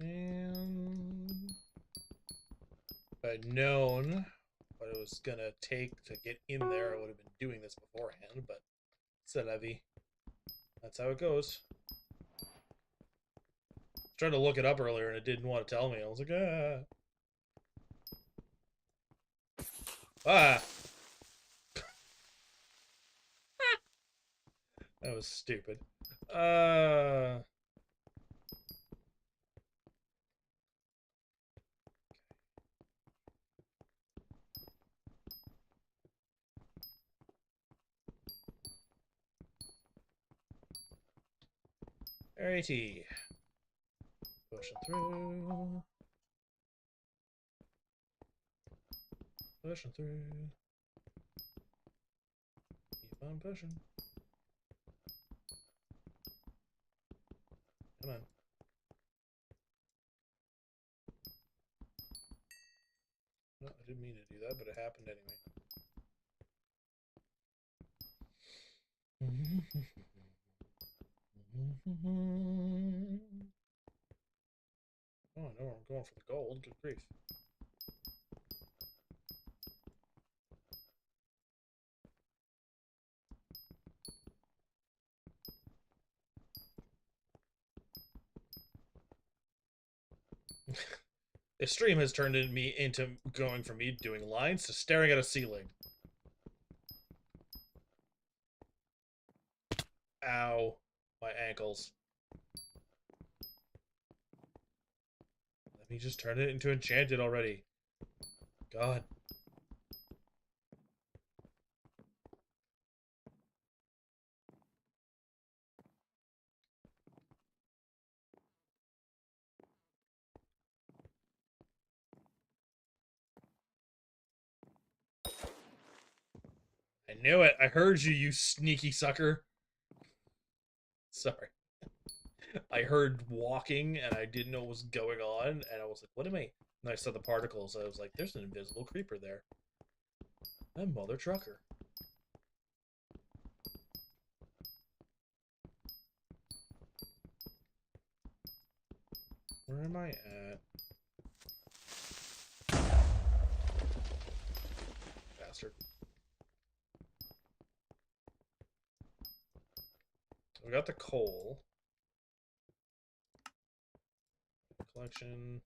And if I'd known what it was gonna take to get in there, I would have been doing this beforehand, but c'est la vie. That's how it goes. I was trying to look it up earlier and it didn't want to tell me. I was like, ah. Ah! That was stupid. Alrighty. Pushing through. Pushing through. Keep on pushing. Come on. No, I didn't mean to do that, but it happened anyway. Oh no, I'm going for the gold. Good grief. This stream has turned me into going from me doing lines to staring at a ceiling. Ow. My ankles. Let me just turn it into enchanted already. God. I knew it. I heard you, you sneaky sucker. Sorry. I heard walking and I didn't know what was going on, and I was like, what am I? And I saw the particles. I was like, there's an invisible creeper there. A mother trucker. Where am I at? Bastard. We got the coal. Collection.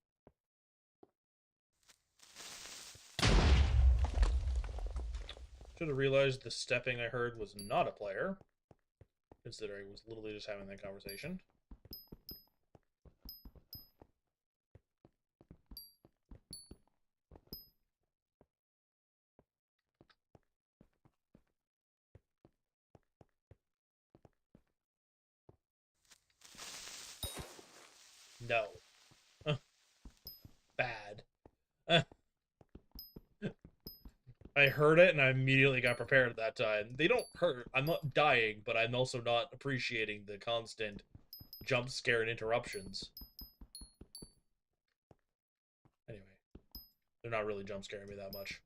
Should have realized the stepping I heard was not a player, considering I was literally just having that conversation. No. Bad. Uh, I heard it and I immediately got prepared at that time. They don't hurt. I'm not dying, but I'm also not appreciating the constant jump scare and interruptions. Anyway, they're not really jump scaring me that much.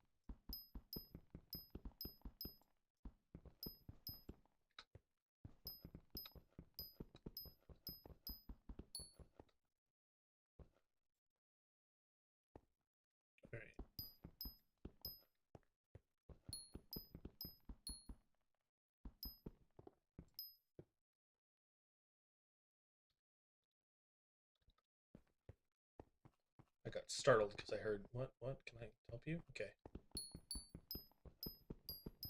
Alright. I got startled because I heard, what? What? Can I help you? Okay.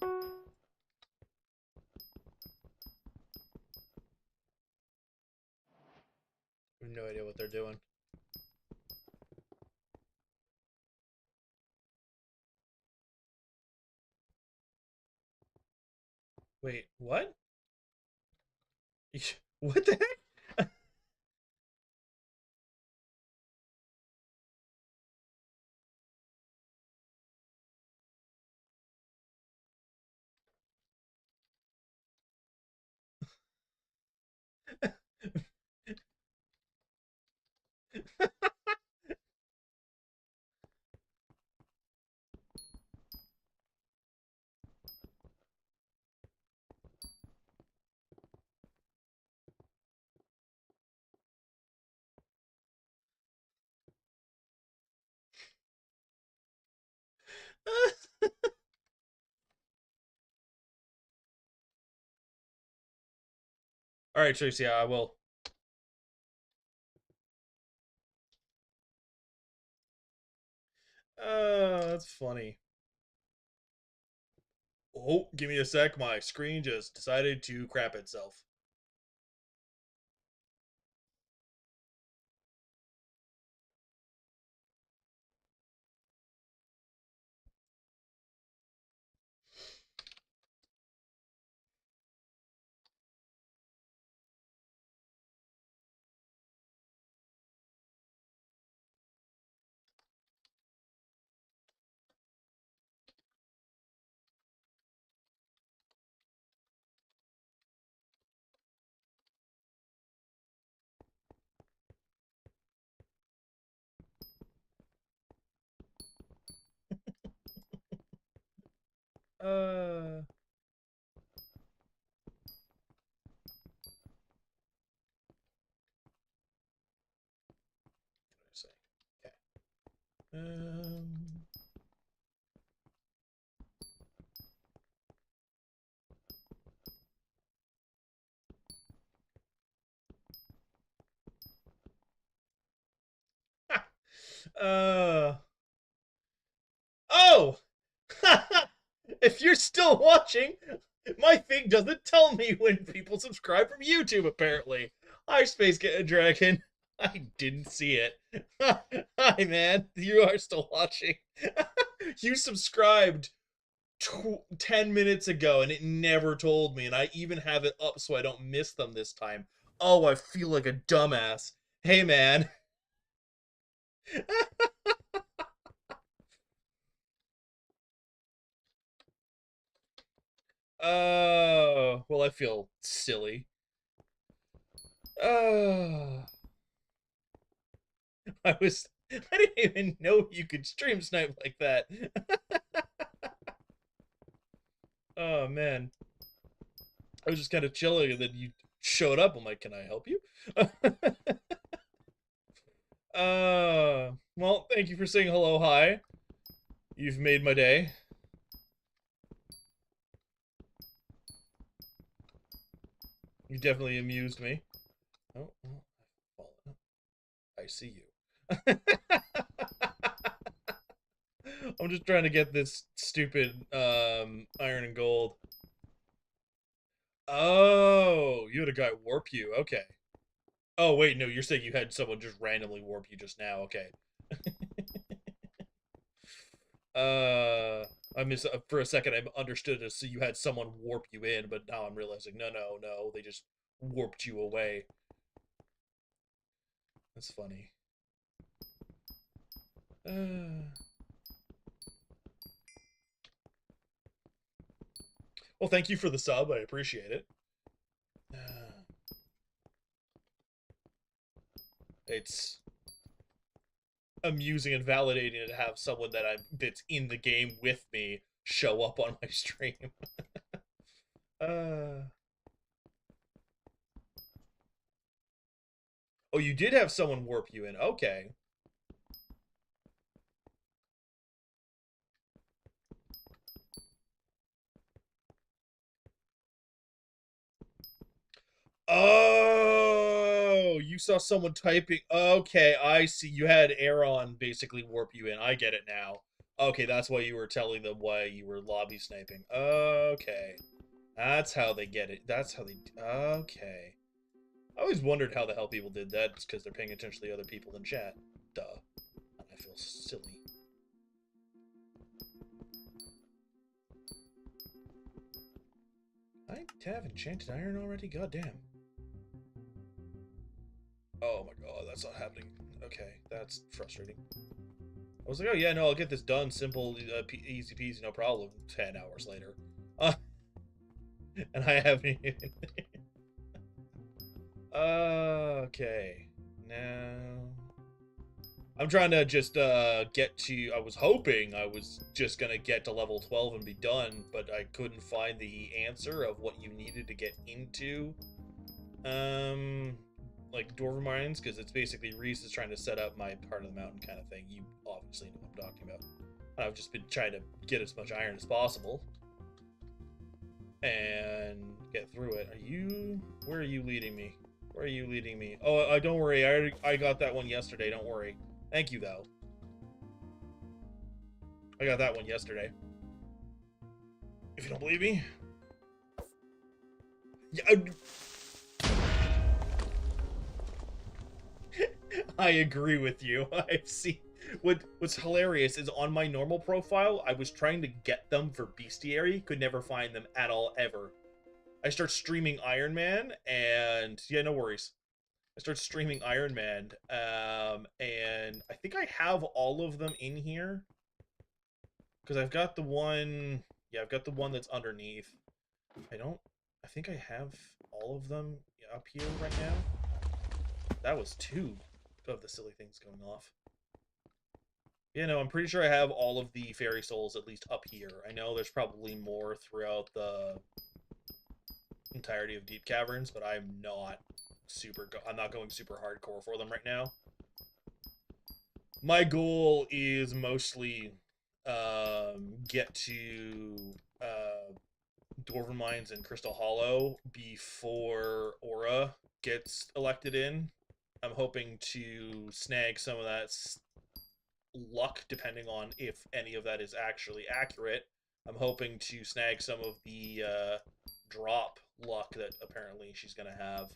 I have no idea what they're doing. Wait, what? What the heck? Alright, Tracy, I will. That's funny. Oh, give me a sec. My screen just decided to crap itself. Uh, what did I say? Okay. uh, oh! If you're still watching, my thing doesn't tell me when people subscribe from YouTube, apparently. Hi, Space Dragon. I didn't see it. Hi, man. You are still watching. You subscribed 10 minutes ago and it never told me, and I even have it up so I don't miss them this time. Oh, I feel like a dumbass. Hey, man. Oh, well, I feel silly. Oh, I didn't even know you could stream snipe like that. Oh, man. I was just kind of chilling and then you showed up. I'm like, can I help you? Well, thank you for saying hello, hi. You've made my day. You definitely amused me. Oh, I see you. I'm just trying to get this stupid iron and gold. Oh, you had a guy warp you. Okay. Oh, wait, no, you're saying you had someone just randomly warp you just now. Okay. uh, for a second I understood it, so you had someone warp you in, but now I'm realizing no, they just warped you away. That's funny. Well, thank you for the sub. I appreciate it. It's amusing and validating to have someone that's in the game with me show up on my stream. uh Oh, you did have someone warp you in. Okay. Oh, you saw someone typing. Okay, I see. You had Aaron basically warp you in. I get it now. Okay, that's why you were telling them why you were lobby sniping. Okay. That's how they get it. That's how they... Okay. I always wondered how the hell people did that. It's because they're paying attention to the other people in chat. Duh. I feel silly. I have enchanted iron already? Goddamn. Oh my god, that's not happening. Okay, that's frustrating. I was like, oh yeah, no, I'll get this done. Simple, easy peasy, no problem. 10 hours later. And I haven't even... Okay. Now... I'm trying to just get to... I was hoping I was just going to get to level 12 and be done, but I couldn't find the answer of what you needed to get into... like Dwarven mines, because it's basically Reese is trying to set up my part of the mountain kind of thing. You obviously know what I'm talking about. I've just been trying to get as much iron as possible and get through it. Are you... Where are you leading me? Where are you leading me? Oh, don't worry. I got that one yesterday. Don't worry. Thank you, though. I got that one yesterday. If you don't believe me. Yeah. I agree with you. I've seen... What's hilarious is on my normal profile, I was trying to get them for bestiary, could never find them at all, ever. I start streaming Ironman, and... Yeah, no worries. I start streaming Ironman, and I think I have all of them in here. Because I've got the one... Yeah, I've got the one that's underneath. I think I have all of them up here right now. That was two of the silly things going off. Yeah, no, I'm pretty sure I have all of the fairy souls at least up here. I know there's probably more throughout the entirety of Deep Caverns, but I'm not going super hardcore for them right now. My goal is mostly get to Dwarven Mines and Crystal Hollow before Aura gets elected in. I'm hoping to snag some of that luck, depending on if any of that is actually accurate. I'm hoping to snag some of the drop luck that apparently she's going to have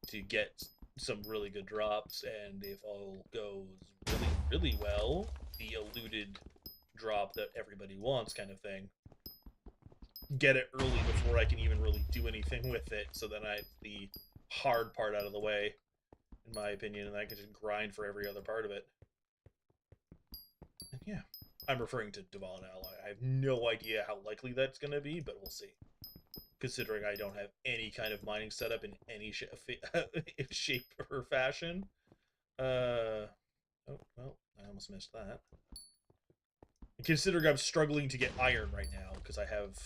to get some really good drops, and if all goes really, really well, the eluded drop that everybody wants kind of thing. Get it early before I can even really do anything with it, so then I have the hard part out of the way, in my opinion, and I can just grind for every other part of it. And yeah, I'm referring to Deval and Ally. I have no idea how likely that's going to be, but we'll see. Considering I don't have any kind of mining setup in any shape or fashion. Oh, well, I almost missed that. Considering I'm struggling to get iron right now, because I have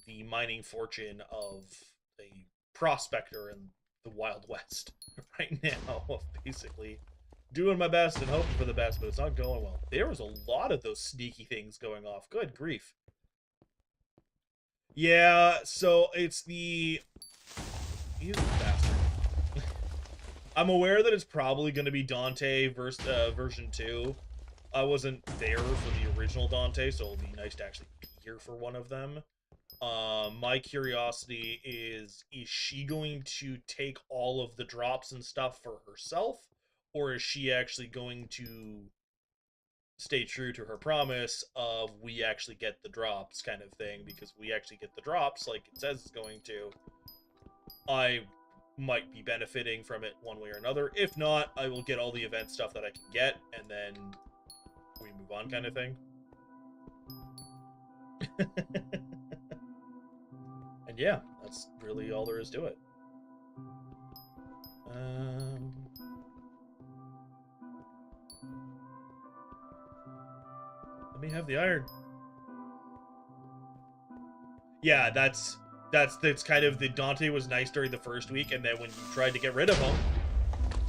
the mining fortune of a prospector in the Wild West right now, of basically doing my best and hoping for the best, but it's not going well. There was a lot of those sneaky things going off. Good grief. Yeah, so it's the... He's a bastard. I'm aware that it's probably going to be Dante version 2. I wasn't there for the original Dante, so it'll be nice to actually be here for one of them. My curiosity is she going to take all of the drops and stuff for herself, or is she actually going to stay true to her promise of we actually get the drops kind of thing, because we actually get the drops like it says it's going to. I might be benefiting from it one way or another. If not, I will get all the event stuff that I can get, and then we move on, kind of thing. And yeah, that's really all there is to it. Let me have the iron. Yeah, that's kind of the Dante was nice during the first week, and then when you tried to get rid of him,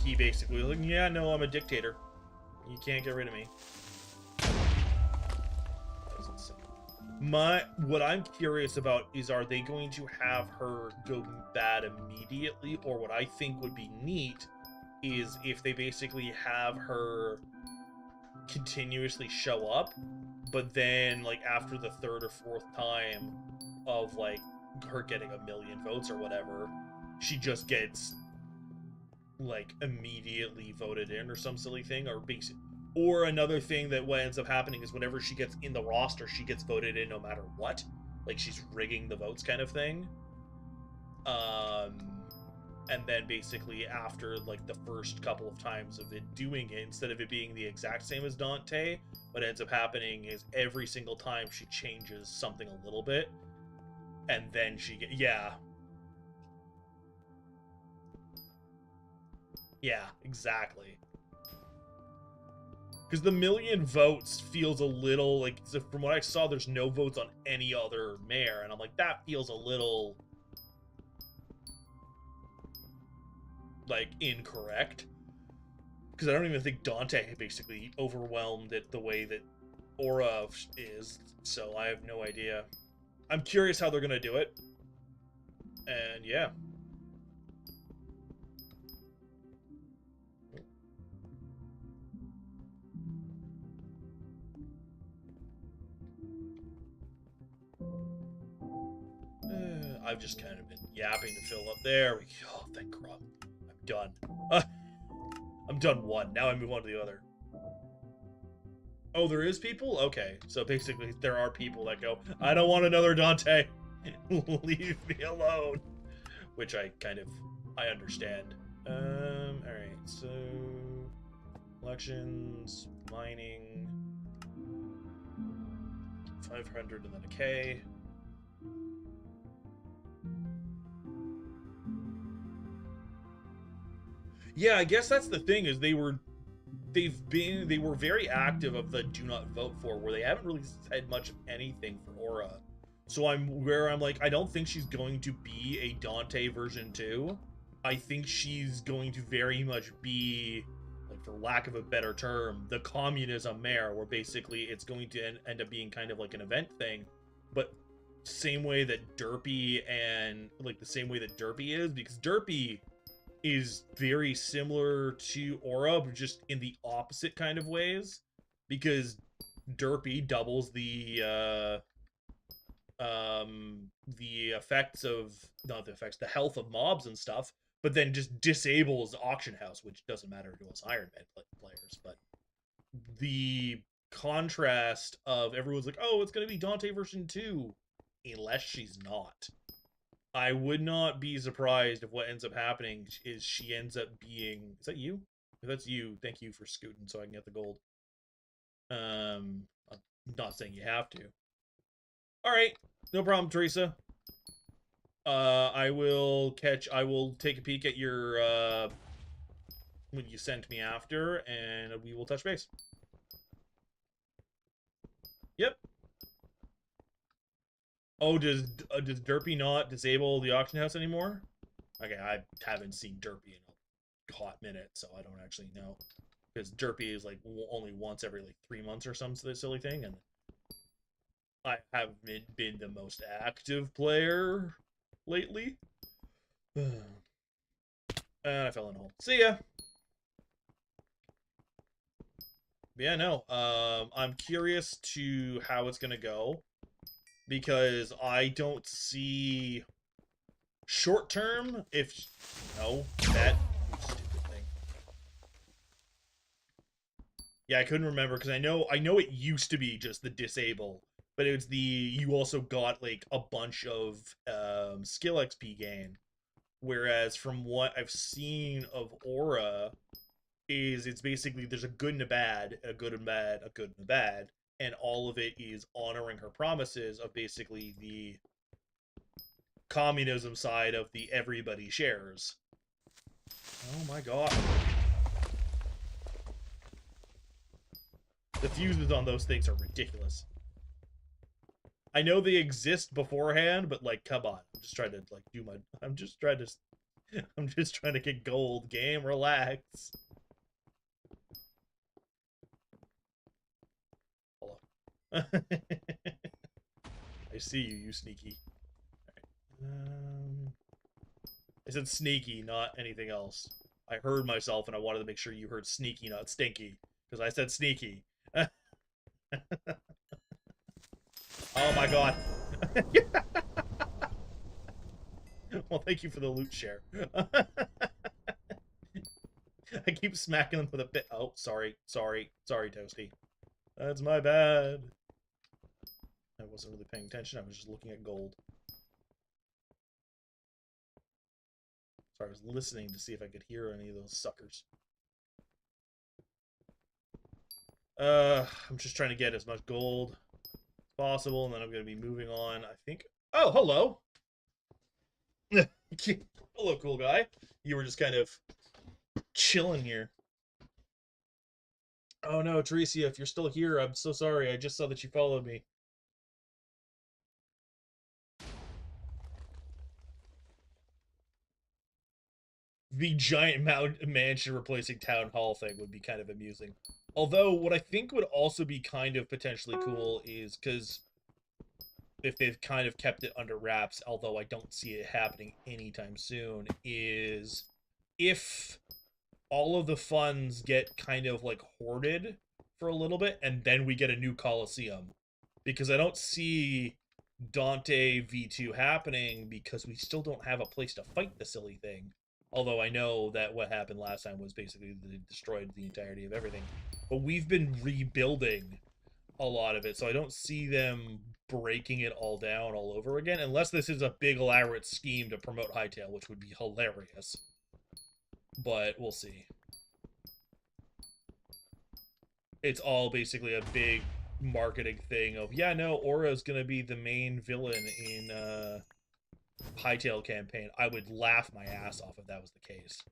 he basically was like, "Yeah, no, I'm a dictator. You can't get rid of me." That's insane. What I'm curious about is, are they going to have her go bad immediately, or what I think would be neat is if they basically have her continuously show up, but then like after the third or fourth time of like her getting 1,000,000 votes or whatever, she just gets like immediately voted in or some silly thing, or basic. Or another thing that what ends up happening is whenever she gets in the roster, she gets voted in no matter what. Like she's rigging the votes kind of thing. Um, and then basically after like the first couple of times of it doing it, instead of it being the exact same as Dante, what ends up happening is every single time she changes something a little bit, and then she get yeah, exactly. Because the 1,000,000 votes feels a little like, from what I saw, there's no votes on any other mayor, and I'm like, that feels a little like incorrect. Because I don't even think Dante basically overwhelmed it the way that Aura is, so I have no idea. I'm curious how they're gonna do it, and yeah. I've just kind of been yapping to fill up. There we go. Oh, thank God. I'm done. I'm done one. Now I move on to the other. Oh, there is people? Okay. So basically, there are people that go, I don't want another Dante. Leave me alone. Which I understand. Alright. So, elections, mining, 500 and then a K. Yeah, I guess that's the thing, is they were very active of the do not vote for, where they haven't really said much of anything for Aura. So I'm like, I don't think she's going to be a Dante version 2. I think she's going to very much be, like, for lack of a better term, the communism mayor, where basically it's going to end up being kind of like an event thing, but same way that Derpy is, because Derpy is very similar to Aura, but just in the opposite kind of ways. Because Derpy doubles the effects of, not the effects, the health of mobs and stuff, but then just disables Auction House, which doesn't matter to us Ironman players. But the contrast of everyone's like, oh, it's gonna be Dante version 2, unless she's not. I would not be surprised if what ends up happening is she ends up being... Is that you? If that's you, thank you for scooting so I can get the gold. I'm not saying you have to. Alright, no problem, Teresa. I will take a peek at your, when you sent me after, and we will touch base. Yep. Oh, does Derpy not disable the auction house anymore? Okay, I haven't seen Derpy in a hot minute, so I don't actually know. Because Derpy is like only once every like 3 months or some silly thing, and I haven't been the most active player lately. And I fell in a hole. See ya! But yeah, no. I'm curious to how it's gonna go, because I don't see short term, if no, that stupid thing. Yeah, I couldn't remember, because I know it used to be just the disable, but it's you also got like a bunch of skill XP gain Whereas from what I've seen of Aura, is it's basically there's a good and a bad, a good and bad, a good and a bad, and all of it is honoring her promises of basically the communism side of the everybody shares. Oh my god. The fuses on those things are ridiculous. I know they exist beforehand, but like, come on. I'm just trying to like do my. I'm just trying to get gold. Game, relax. Hello. I see you, you sneaky. I said sneaky, not anything else. I heard myself, and I wanted to make sure you heard sneaky, not stinky, because I said sneaky. Oh my god. Well, thank you for the loot share. I keep smacking them with a bit. Oh, sorry, Toasty. That's my bad. I wasn't really paying attention. I was just looking at gold. Sorry, I was listening to see if I could hear any of those suckers. I'm just trying to get as much gold as possible, and then I'm going to be moving on, I think. Oh, hello! Hello, cool guy. You were just kind of chilling here. Oh no, Teresa, if you're still here, I'm so sorry. I just saw that you followed me. The giant mansion replacing town hall thing would be kind of amusing. Although, what I think would also be kind of potentially cool is because if they've kind of kept it under wraps, although I don't see it happening anytime soon, is if all of the funds get kind of like hoarded for a little bit and then we get a new Coliseum. Because I don't see Dante V2 happening because we still don't have a place to fight the silly thing. Although I know that what happened last time was basically they destroyed the entirety of everything. But we've been rebuilding a lot of it, so I don't see them breaking it all down all over again, unless this is a big elaborate scheme to promote Hytale, which would be hilarious. But we'll see. It's all basically a big marketing thing of, yeah, no, Aura's gonna be the main villain in Hytale campaign. I would laugh my ass off if that was the case.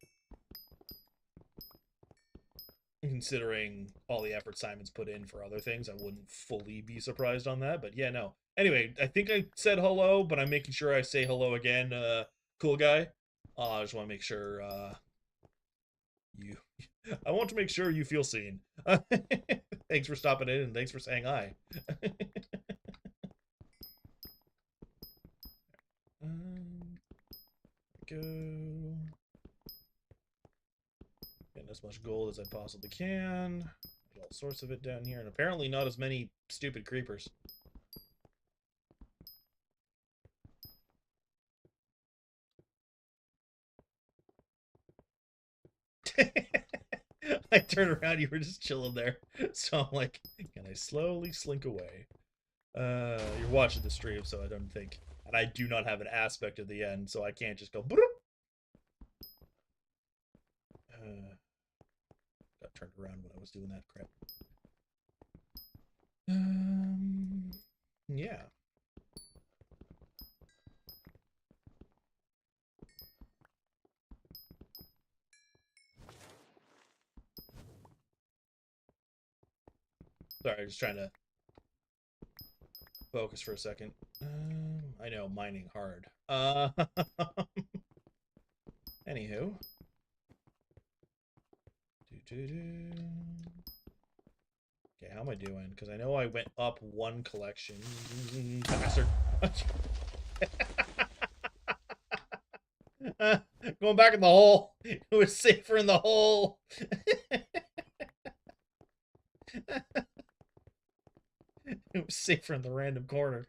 Considering all the effort Simon's put in for other things, I wouldn't fully be surprised on that. But yeah, no. Anyway, I think I said hello, but I'm making sure I say hello again. Cool guy. I just want to make sure you. I want to make sure you feel seen. Thanks for stopping in and thanks for saying hi. Go. Getting as much gold as I possibly can. Get all sorts of it down here, and apparently not as many stupid creepers. I turned around, you were just chilling there. So I'm like, can I slowly slink away? You're watching the stream, so I don't think. And I do not have an aspect of the end, so I can't just go. Got turned around when I was doing that crap. Yeah. Sorry, just trying to focus for a second. I know, mining hard. Anywho. Okay, how am I doing? Because I know I went up one collection. Bastard. Going back in the hole. It was safer in the hole. It was safer in the random corner.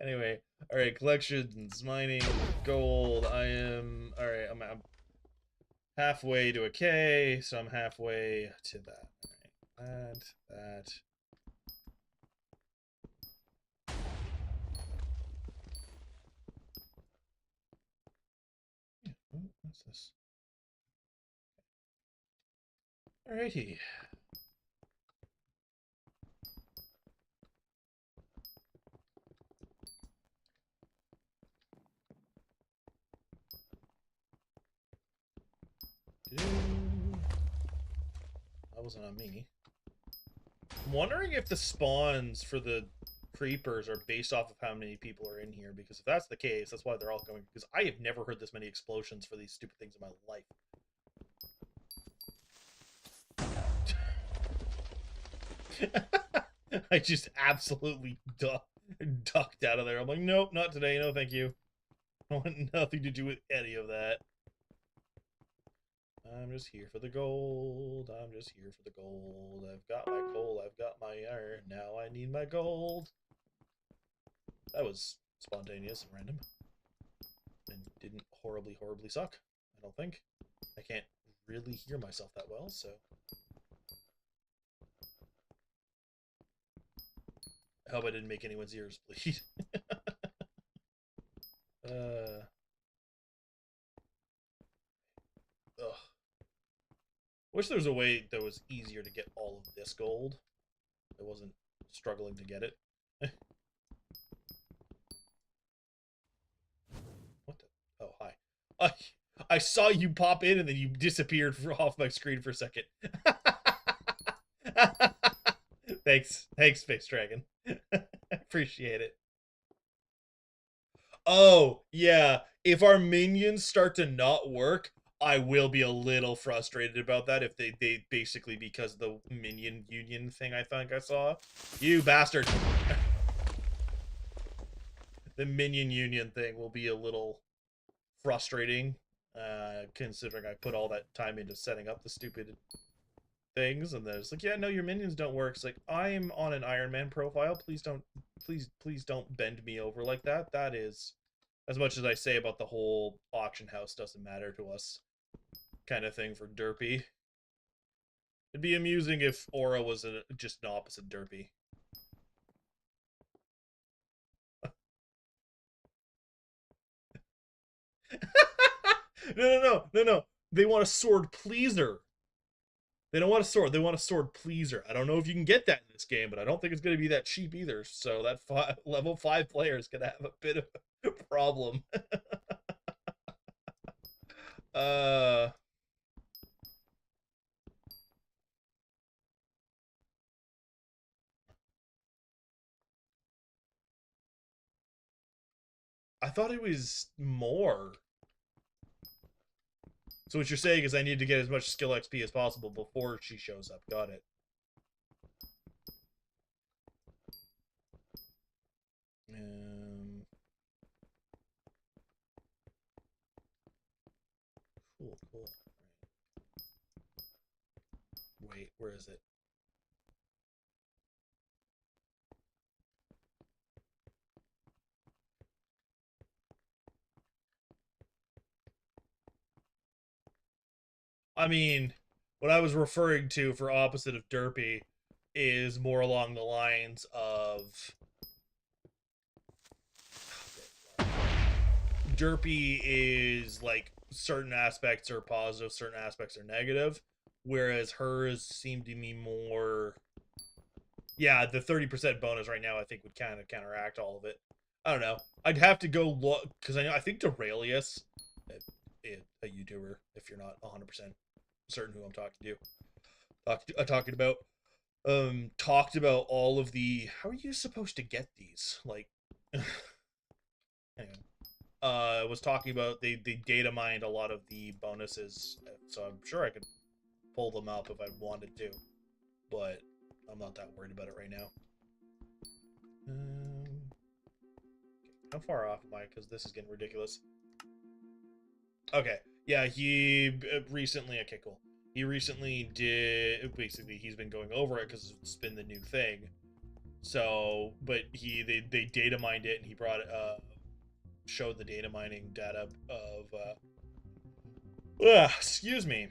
Anyway, all right, collections, mining, gold. I am all right. I'm halfway to a K, so I'm halfway to that. All right, that. What's this? Alrighty. That wasn't on me. I'm wondering if the spawns for the creepers are based off of how many people are in here, because if that's the case, that's why they're all going. Because I have never heard this many explosions for these stupid things in my life. I just absolutely ducked out of there. I'm like, nope, not today. No, thank you. I want nothing to do with any of that. I'm just here for the gold. I'm just here for the gold. I've got my coal. I've got my iron. Now I need my gold. That was spontaneous and random. And didn't horribly suck, I don't think. I can't really hear myself that well, so... I hope I didn't make anyone's ears bleed. Ugh. Wish there was a way that was easier to get all of this gold. I wasn't struggling to get it. What the? Oh, hi. I saw you pop in and then you disappeared off my screen for a second. Thanks, Space Dragon. Appreciate it. Oh, yeah. If our minions start to not work, I will be a little frustrated about that if they basically, because the minion union thing I think I saw. You bastard. The minion union thing will be a little frustrating, considering I put all that time into setting up the stupid things, and then it's like, yeah, no, your minions don't work. It's like, I'm on an Ironman profile. Please don't bend me over like that. That is, as much as I say about the whole auction house doesn't matter to us kind of thing for Derpy. It'd be amusing if Aura was just an opposite Derpy. No. They want a sword pleaser. They don't want a sword. They want a sword pleaser. I don't know if you can get that in this game, but I don't think it's going to be that cheap either. So that level 5 player is going to have a bit of a problem. I thought it was more. So what you're saying is I need to get as much skill XP as possible before she shows up. Got it. Cool. Wait, where is it? I mean, what I was referring to for opposite of Derpy is more along the lines of Derpy is like certain aspects are positive, certain aspects are negative, whereas hers seemed to me more. Yeah, the 30% bonus right now I think would kind of counteract all of it. I don't know. I'd have to go look because I think Duralius, a YouTuber, if you're not 100% certain who I'm talking about, talked about all of the. How are you supposed to get these? Like, anyway. Was talking about they data mined a lot of the bonuses, so I'm sure I could pull them up if I wanted to, but I'm not that worried about it right now. How far off am I? Because this is getting ridiculous. Okay, yeah, he recently. Okay, cool. He recently did. Basically, he's been going over it because it's been the new thing. So, but they data mined it, and he brought showed the data mining data of excuse me,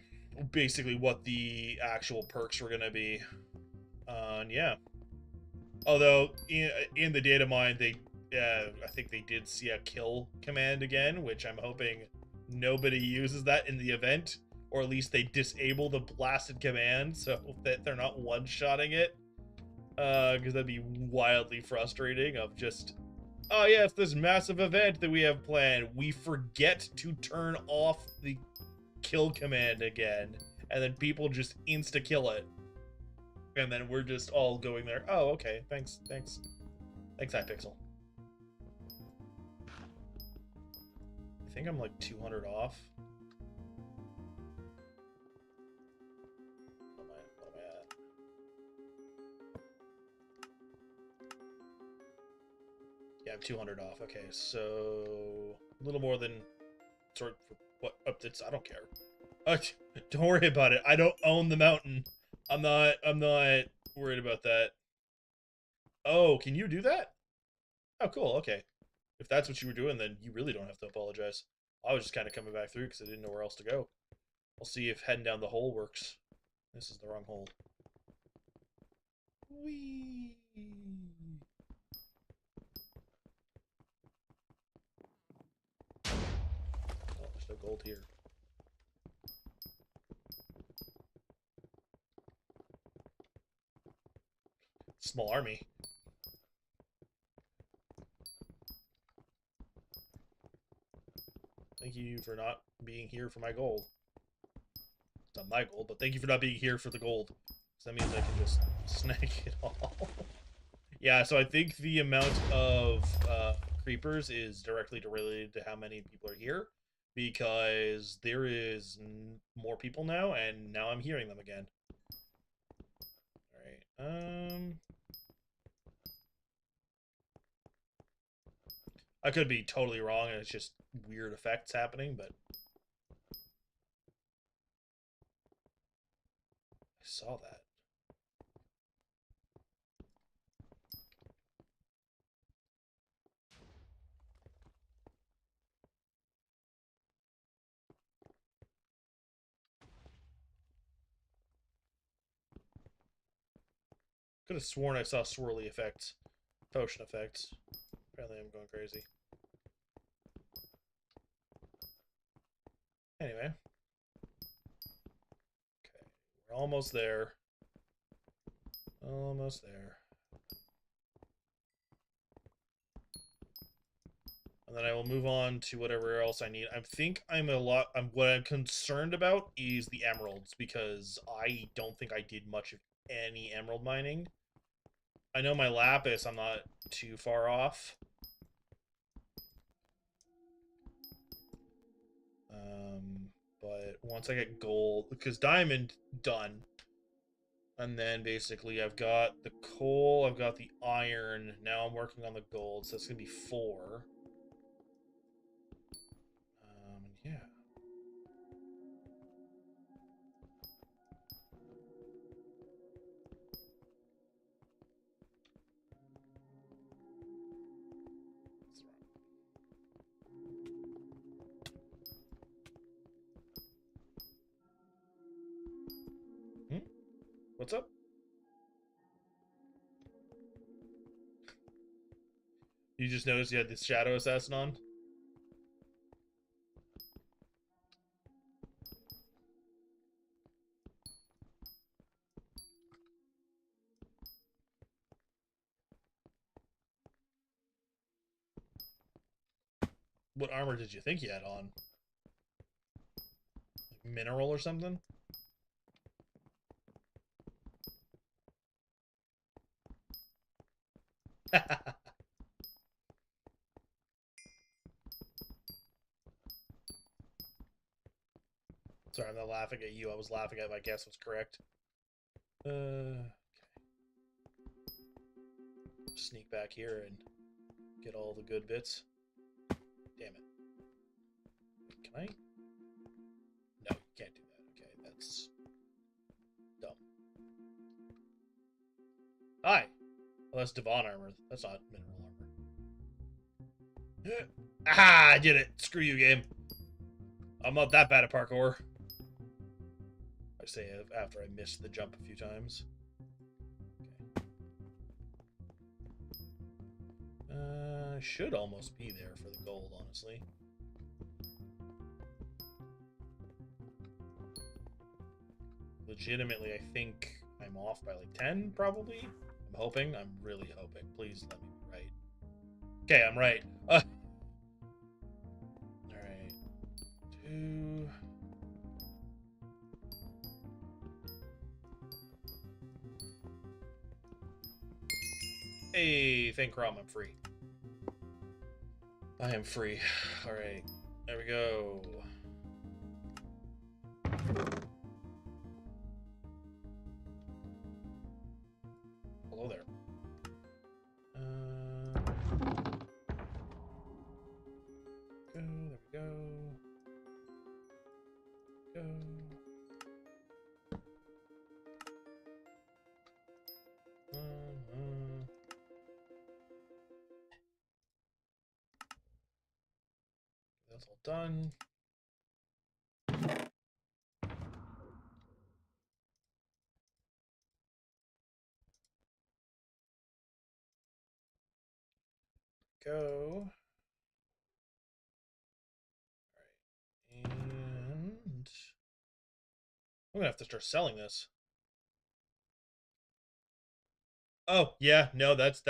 basically what the actual perks were gonna be. Yeah. Although in the data mine they I think they did see a kill command again, which I'm hoping nobody uses that in the event, or at least they disable the blasted command so that they're not one-shotting it. Because that'd be wildly frustrating. Of just, oh yeah, it's this massive event that we have planned. We forget to turn off the kill command again, and then people just insta-kill it. And then we're just all going there. Oh, okay. Thanks, Hypixel. I think I'm like 200 off. What am I at? Yeah, I'm 200 off. Okay, so a little more than sort for what updates. I don't care. Don't worry about it. I don't own the mountain. I'm not worried about that. Oh, can you do that? Oh, cool. Okay. If that's what you were doing, then you really don't have to apologize. I was just kind of coming back through because I didn't know where else to go. I'll see if heading down the hole works. This is the wrong hole. Whee! Oh, there's no gold here. Small army. Thank you for not being here for my gold. It's not my gold, but thank you for not being here for the gold. So that means I can just snag it all. Yeah, so I think the amount of creepers is directly related to how many people are here, because there is more people now, and now I'm hearing them again. All right. I could be totally wrong, and it's just weird effects happening, but I saw that. Could have sworn I saw swirly effects, potion effects. Apparently, I'm going crazy. Anyway. Okay, we're almost there. Almost there. And then I will move on to whatever else I need. I think what I'm concerned about is the emeralds, because I don't think I did much of any emerald mining. I know my lapis, I'm not too far off. But once I get gold, because diamond, done. And then basically I've got the coal, I've got the iron. Now I'm working on the gold, so that's going to be 4. Yeah. Hmm? What's up? You just noticed you had this shadow assassin on? What armor did you think you had on? Like mineral or something? Sorry, I'm not laughing at you. I was laughing at my guess was correct. Okay. Sneak back here and get all the good bits. Damn it. Can I? No, you can't do that. Okay, that's dumb. Hi. Well, that's Devon armor. That's not mineral armor. Ah, I did it. Screw you, game. I'm not that bad at parkour. I say after I missed the jump a few times. Okay. Should almost be there for the gold, honestly. legitimately, I think I'm off by like 10, probably. I'm hoping. I'm really hoping. Please let me be right. Okay, I'm right. Alright. 2. Hey, thank Crom, I'm free. I am free. Alright. There we go. Hello there. There we go. Go. That's all done. Go. Alright. And I'm gonna have to start selling this. Oh, yeah, no, that's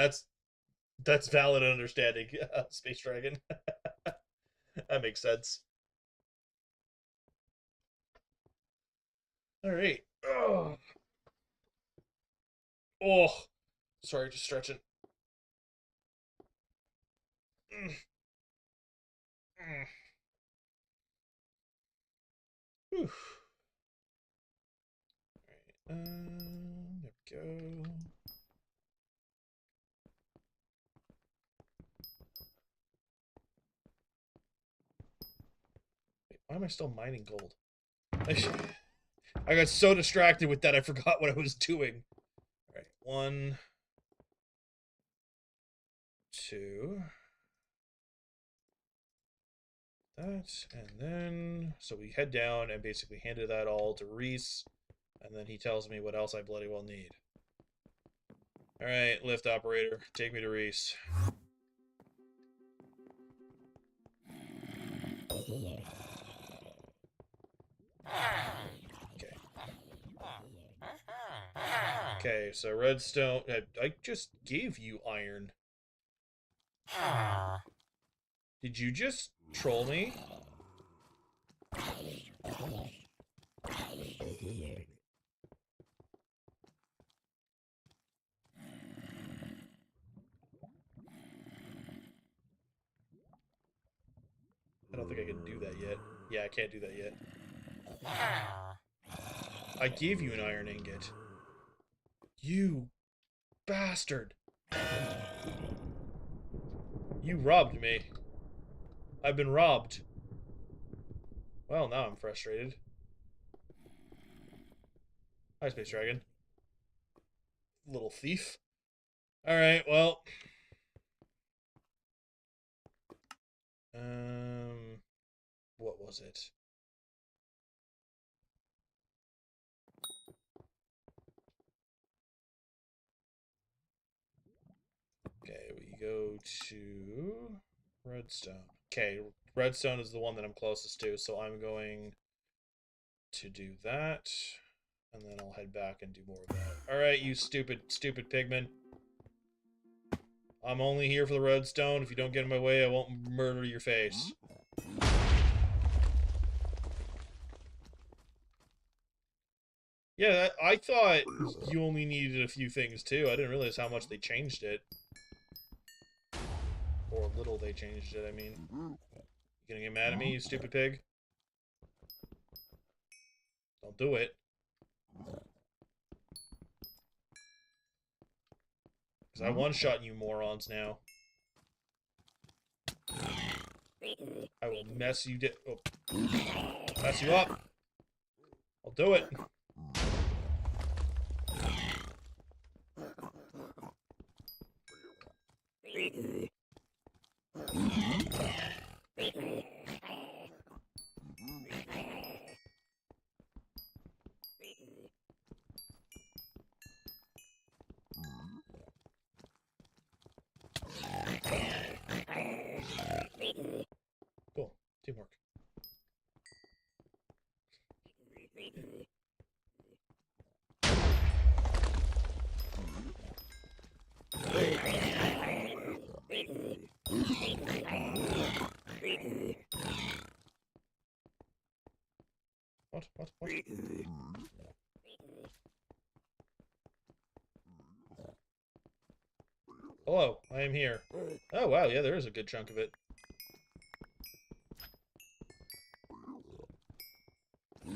valid understanding. Space Dragon. That makes sense. Alright. Oh. Oh. Sorry, just stretching. Mm. Mm. Whew. Alright, there we go. Wait, why am I still mining gold? I got so distracted with that I forgot what I was doing. Alright, 1, 2. That, and then, so we head down and basically handed that all to Reese, and then he tells me what else I bloody well need. Alright, lift operator, take me to Reese. Okay. Okay, so redstone, I just gave you iron. Did you just troll me? I don't think I can do that yet. Yeah, I can't do that yet. I gave you an iron ingot. You bastard. You robbed me. I've been robbed. Well, now I'm frustrated. Hi, Space Dragon. Little thief. Alright, well. What was it? Okay, we go to redstone. Okay, redstone is the one that I'm closest to, so I'm going to do that. And then I'll head back and do more of that. Alright, you stupid pigman. I'm only here for the redstone. If you don't get in my way, I won't murder your face. Yeah, I thought you only needed a few things too. I didn't realize how much they changed it. Or little they changed it, I mean. You gonna get mad at me, you stupid pig? Don't do it. Because I one-shot you morons now. I will mess you mess you up. I'll do it. Cool. Teamwork. What? Hello, I am here. Oh, wow, yeah, there is a good chunk of it.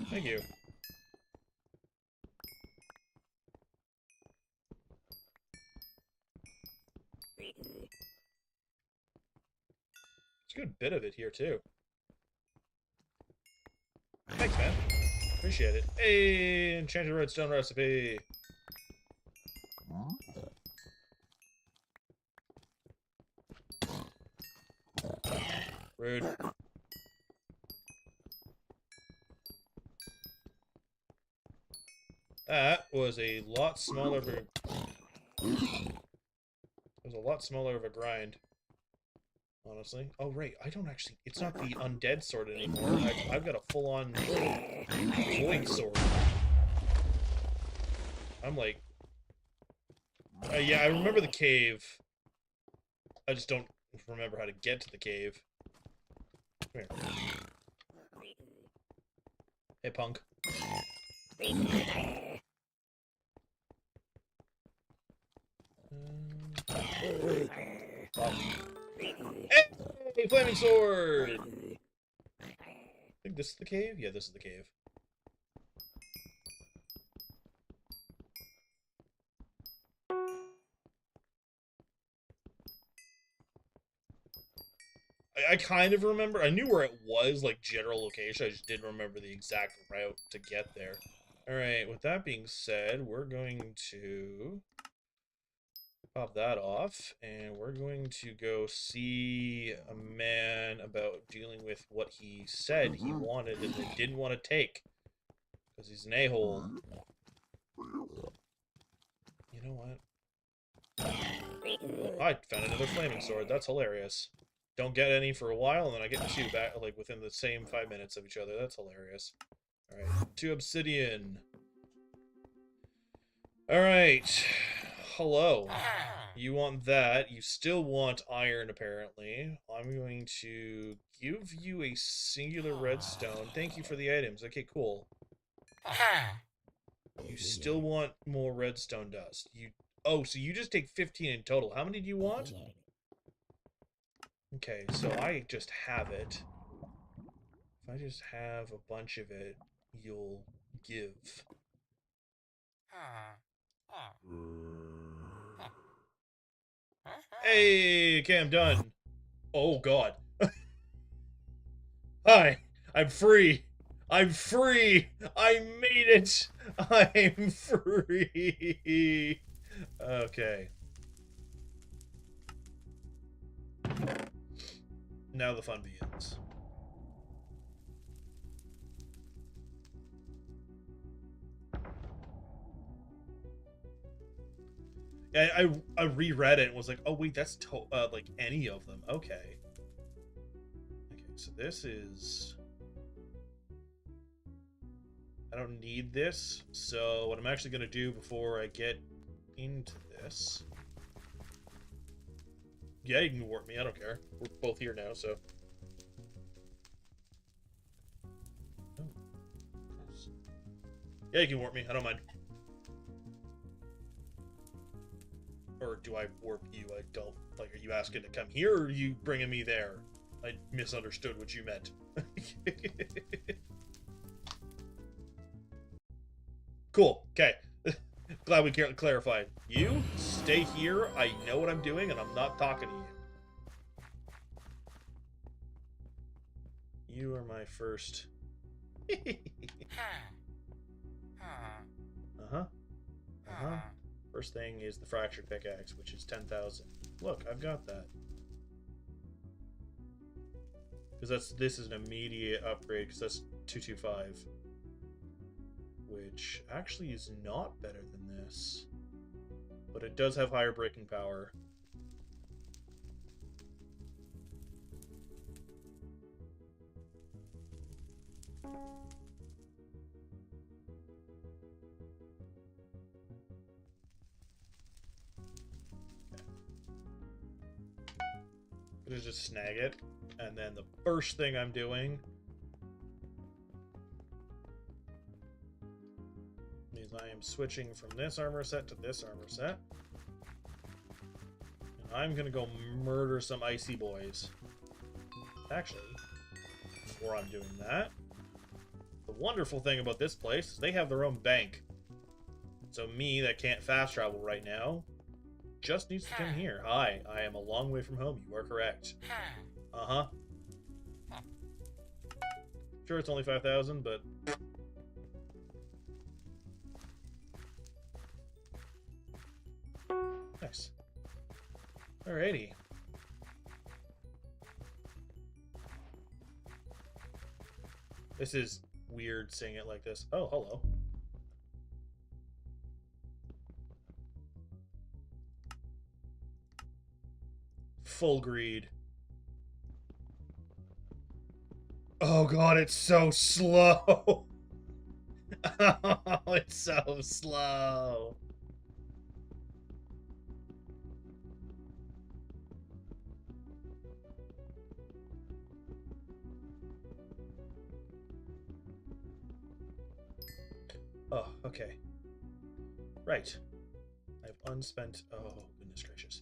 Thank you. There's a good bit of it here, too. Thanks, man. Appreciate it. Hey, enchanted redstone recipe. Rude. That was a lot smaller of a... It was a lot smaller of a grind, honestly. Oh, right, I don't actually... It's not the undead sword anymore. I've got a full-on void sword. I'm like... yeah, I remember the cave. I just don't remember how to get to the cave. Come here. Hey, punk. Hey, flaming sword! I think this is the cave? Yeah, this is the cave. I kind of remember. I knew where it was, like, general location. I just didn't remember the exact route to get there. Alright, with that being said, we're going to pop that off, and we're going to go see a man about dealing with what he said he wanted and then didn't want to take. Because he's an a-hole. You know what? I found another flaming sword. That's hilarious. Don't get any for a while, and then I get two back, like, within the same 5 minutes of each other. That's hilarious. Alright, 2 obsidian. Alright. Hello. You want that. You still want iron, apparently. I'm going to give you a singular redstone. Thank you for the items. Okay, cool. You still want more redstone dust. Oh, so you just take 15 in total. How many do you want? Okay, so I just have it. If I just have a bunch of it, you'll give. Hey, okay, I'm done. Oh, God. Hi, I'm free. I'm free. I made it. I'm free. Okay. Now the fun begins. I reread it and was like, oh wait, that's like any of them. Okay. Okay, so this is... I don't need this, so what I'm actually going to do before I get into this... Yeah, you can warp me, I don't care. We're both here now, so... Oh. Yeah, you can warp me, I don't mind. Or do I warp you? I don't. Like, are you asking to come here, or are you bringing me there? I misunderstood what you meant. Cool. Okay. Glad we clarified. You stay here. I know what I'm doing, and I'm not talking to you. You are my first. Uh-huh. Uh-huh. First thing is the fractured pickaxe, which is 10,000. Look, I've got that. Because this is an immediate upgrade, because that's 225. Which actually is not better than this. But it does have higher breaking power. Gonna just snag it, and then the first thing I'm doing am switching from this armor set to this armor set. And I'm gonna go murder some icy boys. Actually, before I'm doing that, the wonderful thing about this place is they have their own bank. So me, that can't fast travel right now, just needs to come here. Hi, I am a long way from home. You are correct. Uh-huh. Sure, it's only 5,000, but... Nice. Alrighty. This is weird seeing it like this. Oh, hello. Full greed. Oh god, it's so slow. Oh, it's so slow. Oh, okay. Right. I have unspent... Oh, goodness gracious.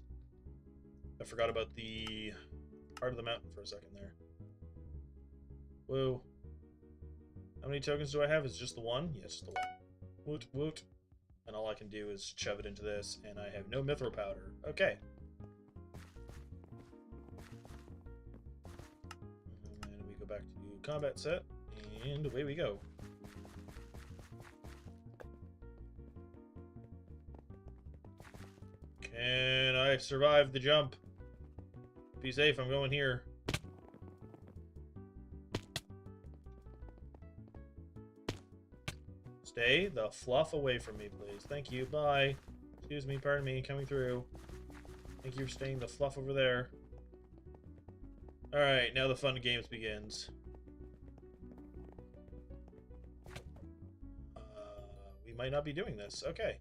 I forgot about the heart of the mountain for a second there. Whoa. How many tokens do I have? Is it just the one? Yes, just the one. Woot, woot. And all I can do is shove it into this, and I have no mithril powder. Okay. And we go back to combat set, and away we go. Can I survive the jump? Be safe, I'm going here. Stay the fluff away from me, please. Thank you, bye. Excuse me, pardon me, coming through. Thank you for staying the fluff over there. Alright, now the fun games begins. We might not be doing this. Okay.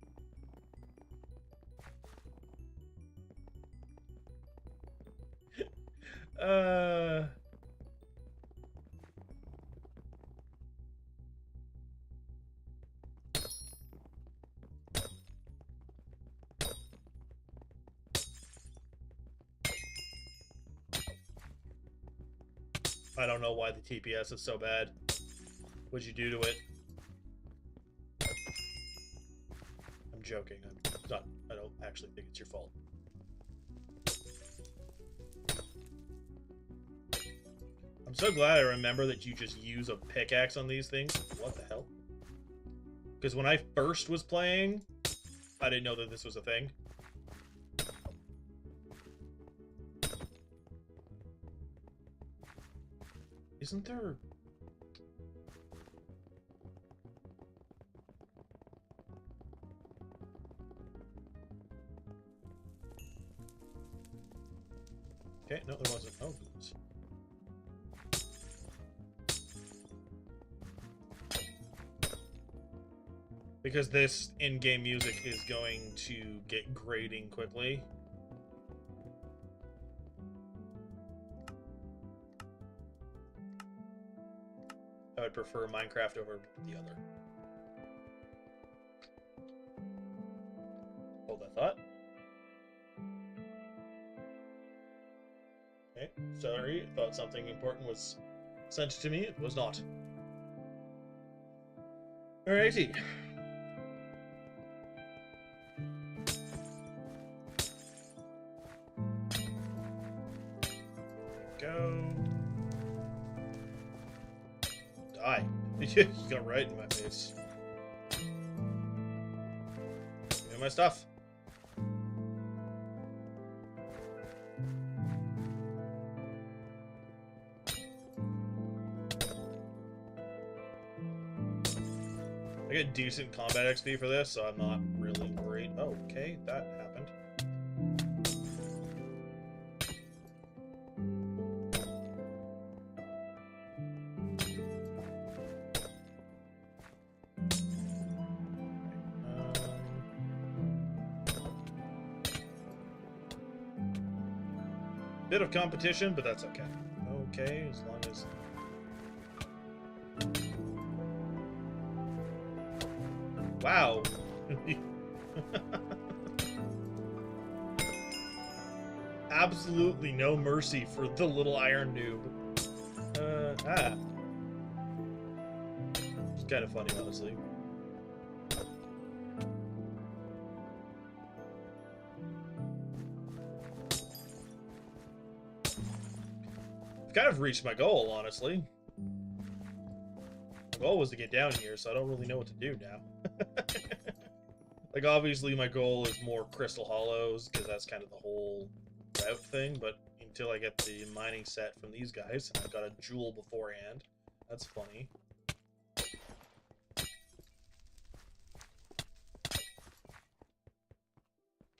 I don't know why the TPS is so bad. What'd you do to it? I'm joking. I don't actually think it's your fault. I'm so glad I remember that you just use a pickaxe on these things. What the hell? Because when I first was playing, I didn't know that this was a thing. Isn't there... Okay, no, there wasn't. Oh, goodness. Because this in-game music is going to get grating quickly. I would prefer Minecraft over the other. Hold that thought. Okay, sorry, thought something important was sent to me. It was not. Alrighty. Go. Die. You got right in my face. Give me my stuff. I get decent combat XP for this, so I'm not really worried. Oh, okay, that happened. Bit of competition, but that's okay. Okay, as long as... Wow, Absolutely no mercy for the little iron noob. It's kind of funny, honestly. I've kind of reached my goal, honestly. My goal was to get down here, so I don't really know what to do now. Like, obviously, my goal is more crystal hollows, because that's kind of the whole route thing, but until I get the mining set from these guys, and I've got a jewel beforehand, that's funny.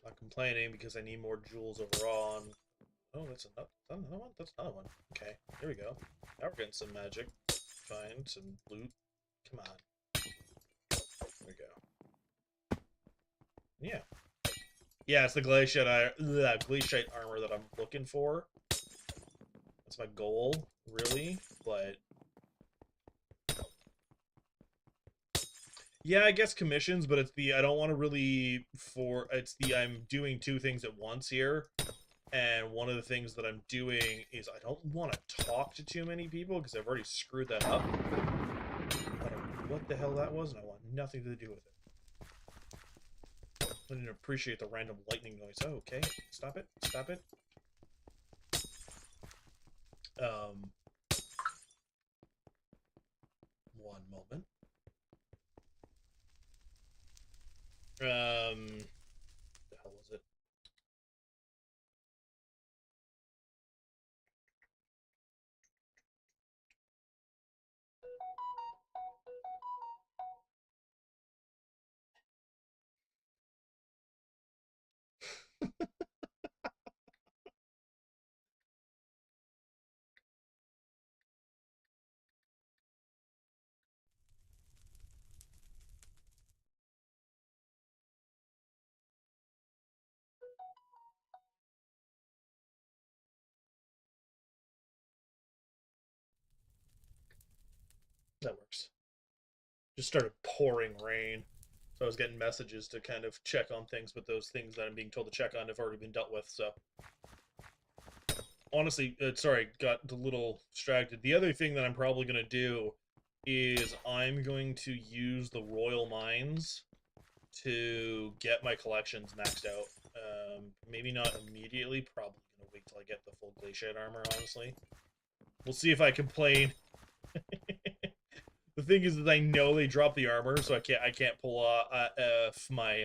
Not complaining, because I need more jewels overall. Oh, that's another one? That's another one. Okay, here we go. Now we're getting some magic. Find some loot. Come on. There we go. Yeah. Yeah, it's the glaciate armor that I'm looking for. That's my goal, really. But yeah, I guess commissions, but it's the I don't want to really it's the I'm doing two things at once here. And one of the things that I'm doing is I don't want to talk to too many people because I've already screwed that up. I don't know what the hell that was, and I want nothing to do with it. I didn't appreciate the random lightning noise. Oh, okay. Stop it. Stop it. One moment. The hell was it? That works. Just started pouring rain. So I was getting messages to kind of check on things, but those things that I'm being told to check on have already been dealt with, so. Honestly, sorry, got a little distracted. The other thing that I'm probably going to do is I'm going to use the Royal Mines to get my collections maxed out. Maybe not immediately, probably going to wait till I get the full glaciate armor, honestly. We'll see if I complain. The thing is that I know they dropped the armor, so I can't pull off my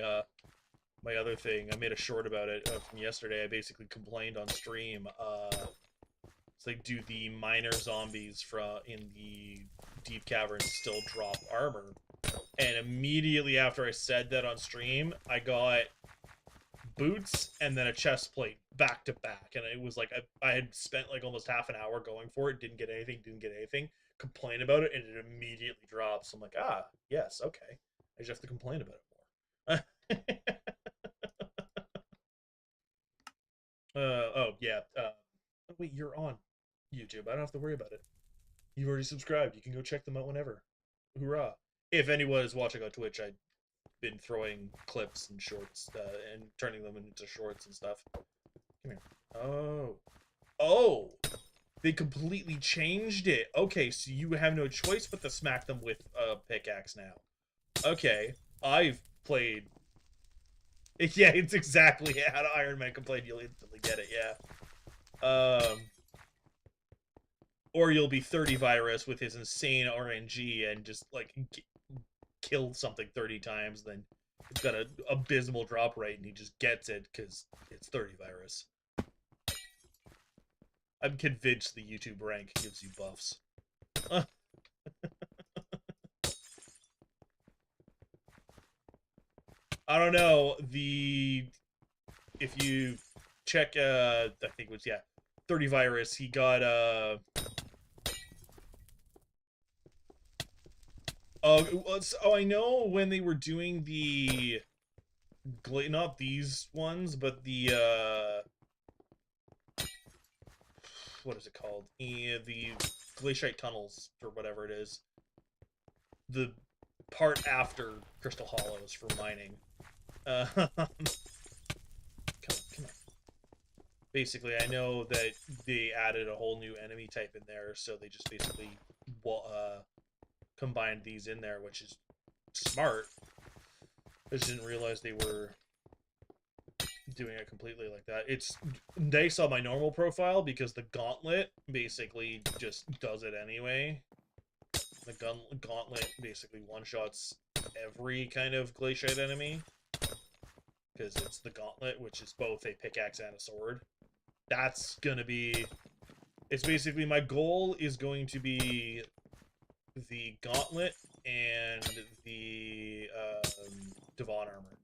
other thing. I made a short about it from yesterday. I basically complained on stream. It's like, do the miner zombies in the deep caverns still drop armor? And immediately after I said that on stream, I got boots and then a chest plate back to back, and it was like I had spent like almost half an hour going for it, didn't get anything, complain about it, and it immediately drops. I'm like, ah, yes, okay, I just have to complain about it more. Oh yeah. Oh, wait, you're on YouTube. I don't have to worry about it. You've already subscribed. You can go check them out whenever. Hoorah! If anyone is watching on Twitch, I've been throwing clips and shorts and turning them into shorts and stuff. Come here. Oh. Oh! They completely changed it. Okay, so you have no choice but to smack them with a pickaxe now. Okay. I've played... Yeah, it's exactly how Ironman complained. You'll instantly get it, yeah. Or you'll be 30 virus with his insane RNG and just, like, kill something 30 times, then it's got an abysmal drop rate, and he just gets it because it's 30 virus. I'm convinced the YouTube rank gives you buffs. I don't know. If you check, I think it was, yeah, 30 virus, he got, oh, I know when they were doing the, not these ones, but the, what is it called? The glaciate tunnels, or whatever it is. The part after Crystal Hollows for mining. Come on, come on. Basically, I know that they added a whole new enemy type in there, so they just basically combined these in there, which is smart. I just didn't realize they were doing it completely like that. It's they saw my normal profile because the gauntlet basically just does it anyway. The gauntlet basically one-shots every kind of glaciate enemy because it's the gauntlet, which is both a pickaxe and a sword. That's gonna be... It's basically my goal is going to be the gauntlet and the Devon armor.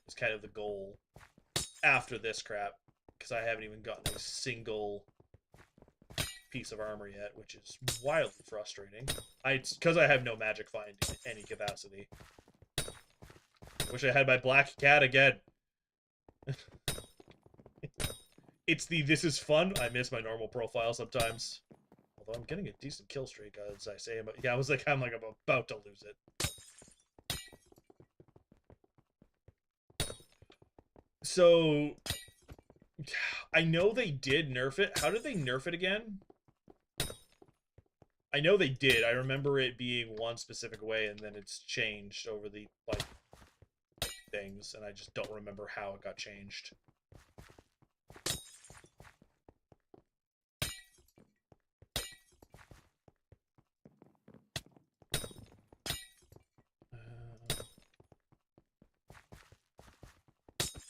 It's kind of the goal after this crap, because I haven't even gotten a single piece of armor yet, which is wildly frustrating. Because I have no magic find in any capacity. Wish I had my black cat again. It's the this is fun. I miss my normal profile sometimes. Although I'm getting a decent kill streak, as I say. But yeah, I'm about to lose it. So I know they did nerf it. How did they nerf it again? I know they did. I remember it being one specific way, and then it's changed over the things, and I just don't remember how it got changed.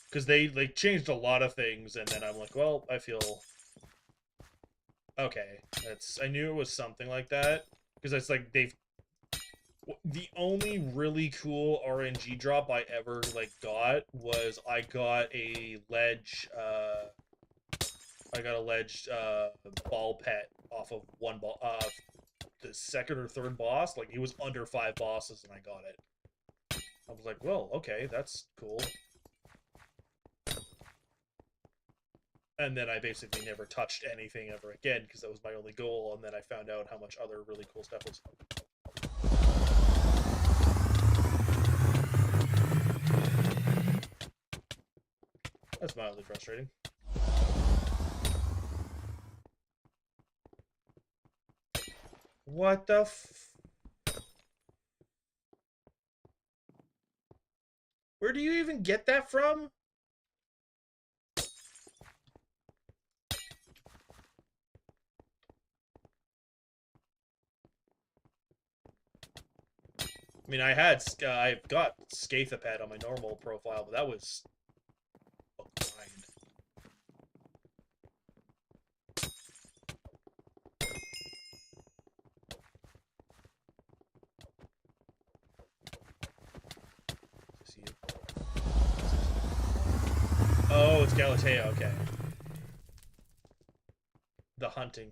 Because they changed a lot of things, and then I'm like, well, I feel okay. I knew it was something like that, because it's like the only really cool RNG drop I ever got was I got a ledge ball pet off of one ball the second or third boss. Like, it was under 5 bosses and I got it. I was like, well, okay, that's cool. And then I basically never touched anything ever again because that was my only goal, and then I found out how much other really cool stuff was. That's mildly frustrating. What the Where do you even get that from? I mean, I've got Scathapad on my normal profile, but that was a grind. Is this you? Oh, it's Galatea, okay. The hunting.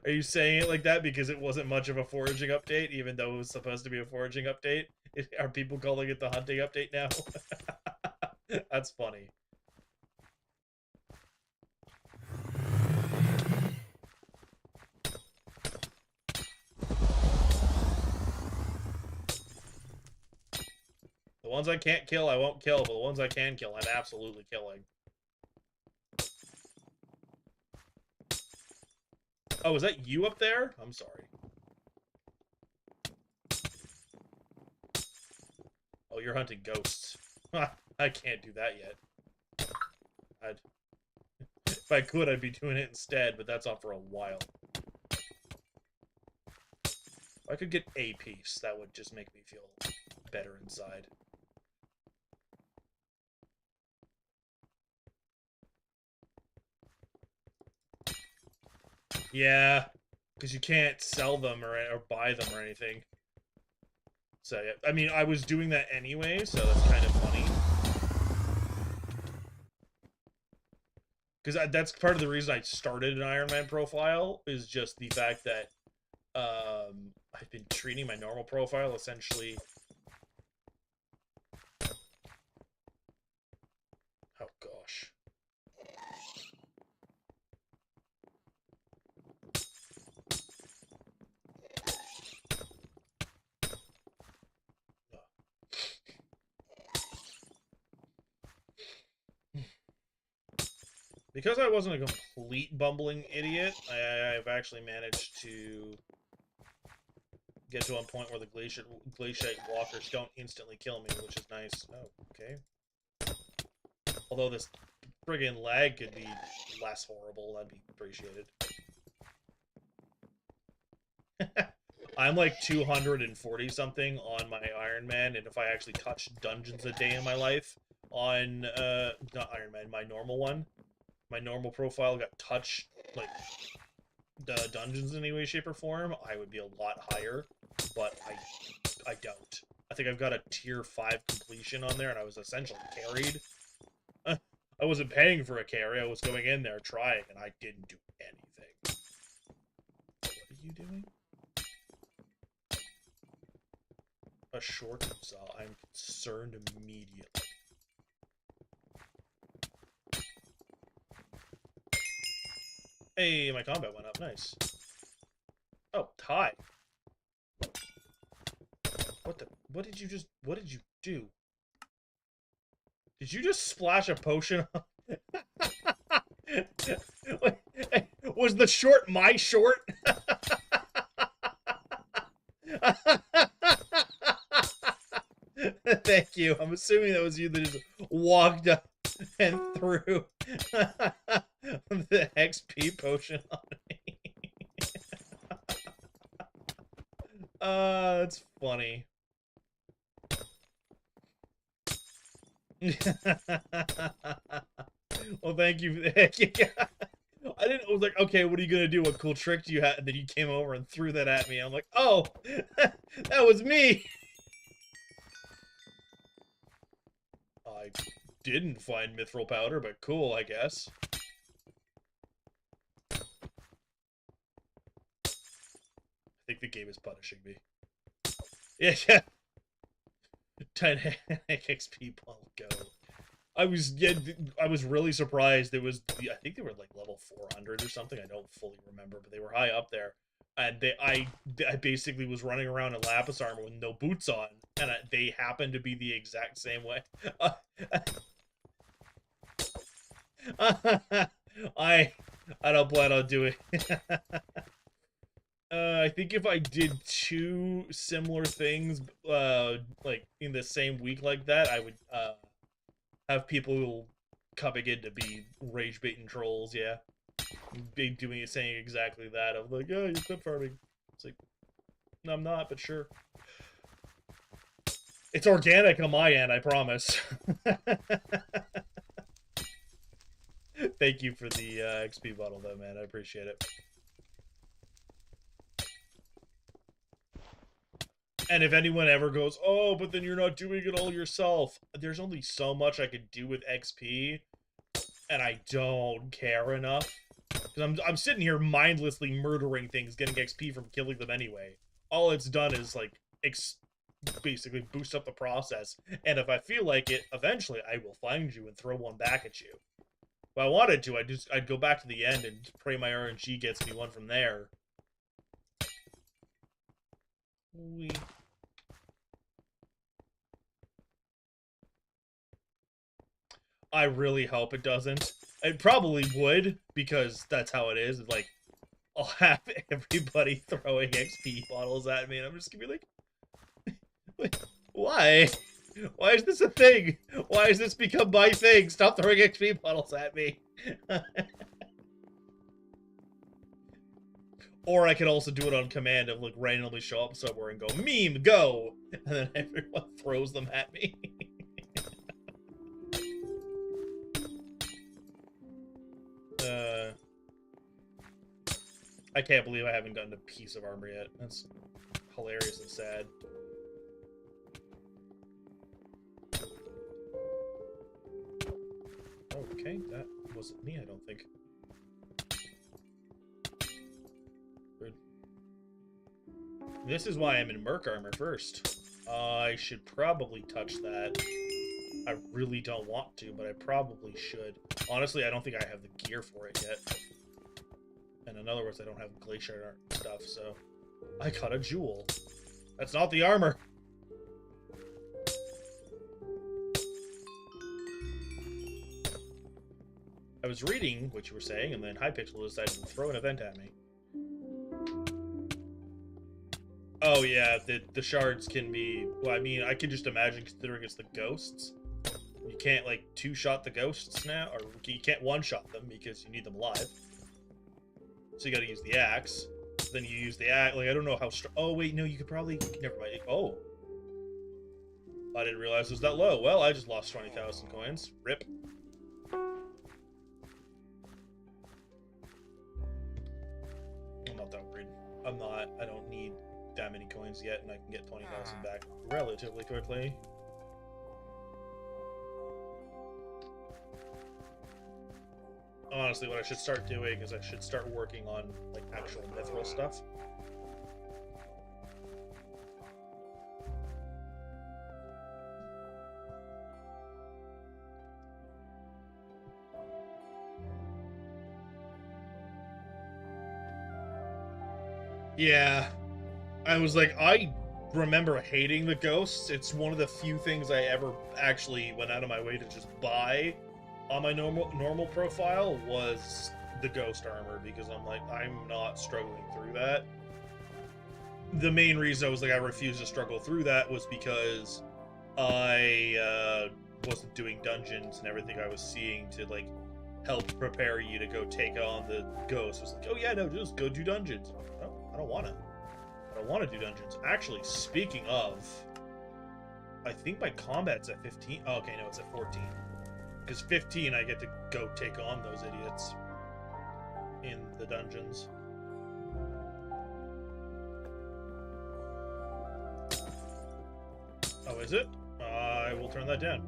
Are you saying it like that because it wasn't much of a foraging update, even though it was supposed to be a foraging update? Are people calling it the hunting update now? That's funny. The ones I can't kill, I won't kill, but the ones I can kill, I'm absolutely killing. Oh, is that you up there? I'm sorry. Oh, you're hunting ghosts. I can't do that yet. If I could, I'd be doing it instead, but that's on for a while. If I could get a piece, that would just make me feel better inside. Yeah, because you can't sell them or buy them or anything. So, yeah, I mean, I was doing that anyway, so that's kind of funny. Because that's part of the reason I started an Ironman profile, is just the fact that I've been treating my normal profile essentially... Oh, gosh. Because I wasn't a complete bumbling idiot, I've actually managed to get to a point where the glaciate walkers don't instantly kill me, which is nice. Oh, okay. Although this friggin' lag could be less horrible, that'd be appreciated. I'm like 240 something on my Ironman, and if I actually touch dungeons a day in my life on not Ironman, my normal one, my normal profile got touched like the dungeons in any way, shape, or form, I would be a lot higher, but I don't. I think I've got a tier 5 completion on there, and I was essentially carried. I wasn't paying for a carry, I was going in there trying, and I didn't do anything. What are you doing? A short saw. I'm concerned immediately. Hey, my combat went up. Nice. Oh, tie. What did you do? Did you just splash a potion on? Was the short my short? Thank you. I'm assuming that was you that just walked up and threw the XP potion on me. That's funny. Well, thank you. I didn't. I was like, okay, what are you gonna do? What cool trick do you have? And then you came over and threw that at me. I'm like, oh, that was me. I didn't find mithril powder, but cool, I guess. I think the game is punishing me. Yeah, yeah. Dynamic XP ball go. I was really surprised. It was I think they were like level 400 or something. I don't fully remember, but they were high up there. And I basically was running around in lapis armor with no boots on, and they happened to be the exact same way. I don't plan on doing. I think if I did 2 similar things, like in the same week like that, I would have people coming in to be rage baiting trolls. Yeah, be saying exactly that. Of like, oh, you're clip farming. It's like, no, I'm not, but sure. It's organic on my end, I promise. Thank you for the XP bottle, though, man. I appreciate it. And if anyone ever goes, oh, but then you're not doing it all yourself, there's only so much I could do with XP, and I don't care enough. Because I'm sitting here mindlessly murdering things, getting XP from killing them anyway. All it's done is, like, basically boost up the process. And if I feel like it, eventually I will find you and throw one back at you. If I wanted to, I'd go back to the end and pray my RNG gets me one from there. I really hope it doesn't. It probably would, because that's how it is. It's like, I'll have everybody throwing XP bottles at me, and I'm just gonna be like, why? Why is this a thing? Why has this become my thing? Stop throwing XP bottles at me. Or I could also do it on command of, like, randomly show up somewhere and go, meme, go! And then everyone throws them at me. I can't believe I haven't gotten a piece of armor yet. That's hilarious and sad. Okay, that wasn't me, I don't think. Good. This is why I'm in merc armor first. I should probably touch that. I really don't want to, but I probably should. Honestly, I don't think I have the gear for it yet. And in other words, I don't have glacier stuff, so... I got a jewel. That's not the armor! I was reading what you were saying, and then Hypixel decided to throw an event at me. Oh yeah, the shards can be. Well, I mean, I can just imagine considering it's the ghosts. You can't like two-shot the ghosts now, or you can't one-shot them because you need them alive. So you got to use the axe. Then you use the axe. Like I don't know how. Oh wait, no, you could probably. Never mind. Oh, I didn't realize it was that low. Well, I just lost 20,000 coins. Rip. I'm not that worried. I'm not. I don't need that many coins yet, and I can get 20,000 back relatively quickly. Honestly, what I should start doing is I should start working on like actual mithril stuff. Yeah, I was like, I remember hating the ghosts. It's one of the few things I ever actually went out of my way to just buy on my normal profile was the ghost armor because I'm like, I'm not struggling through that. The main reason I was like, I refused to struggle through that was because I wasn't doing dungeons and everything I was seeing to like help prepare you to go take on the ghosts. I was like, oh yeah, no, just go do dungeons. No, I don't want to. I don't want to do dungeons. Actually, speaking of, I think my combat's at 15. Oh, okay, no, it's at 14. Because 15, I get to go take on those idiots in the dungeons. Oh, is it? I will turn that down.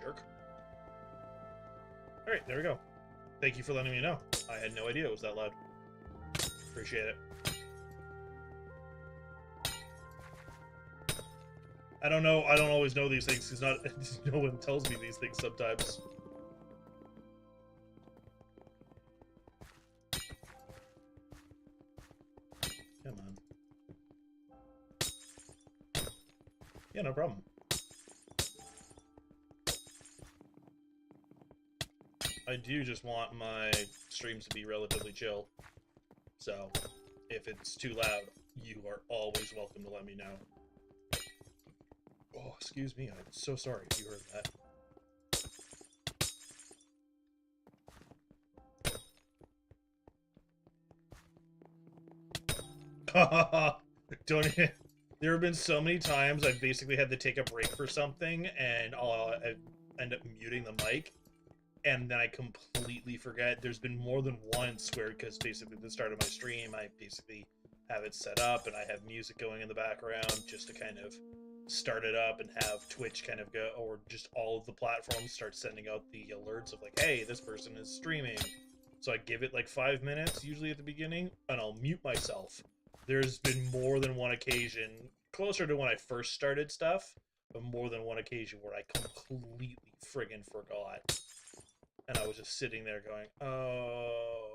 Jerk. Alright, there we go. Thank you for letting me know. I had no idea it was that loud. Appreciate it. I don't know. I don't always know these things because no one tells me these things sometimes. Come on. Yeah, no problem. I do just want my streams to be relatively chill. So, if it's too loud, you are always welcome to let me know. Oh, excuse me. I'm so sorry if you heard that. Don't. There have been so many times I've basically had to take a break for something, and I end up muting the mic, and then I completely forget. There's been more than once where, because basically at the start of my stream, I basically have it set up, and I have music going in the background just to kind of start it up and have Twitch kind of go, or just all of the platforms start sending out the alerts of like, hey, this person is streaming. So I give it like 5 minutes, usually at the beginning, and I'll mute myself. There's been more than one occasion, closer to when I first started stuff, but more than one occasion where I completely friggin' forgot. And I was just sitting there going, oh.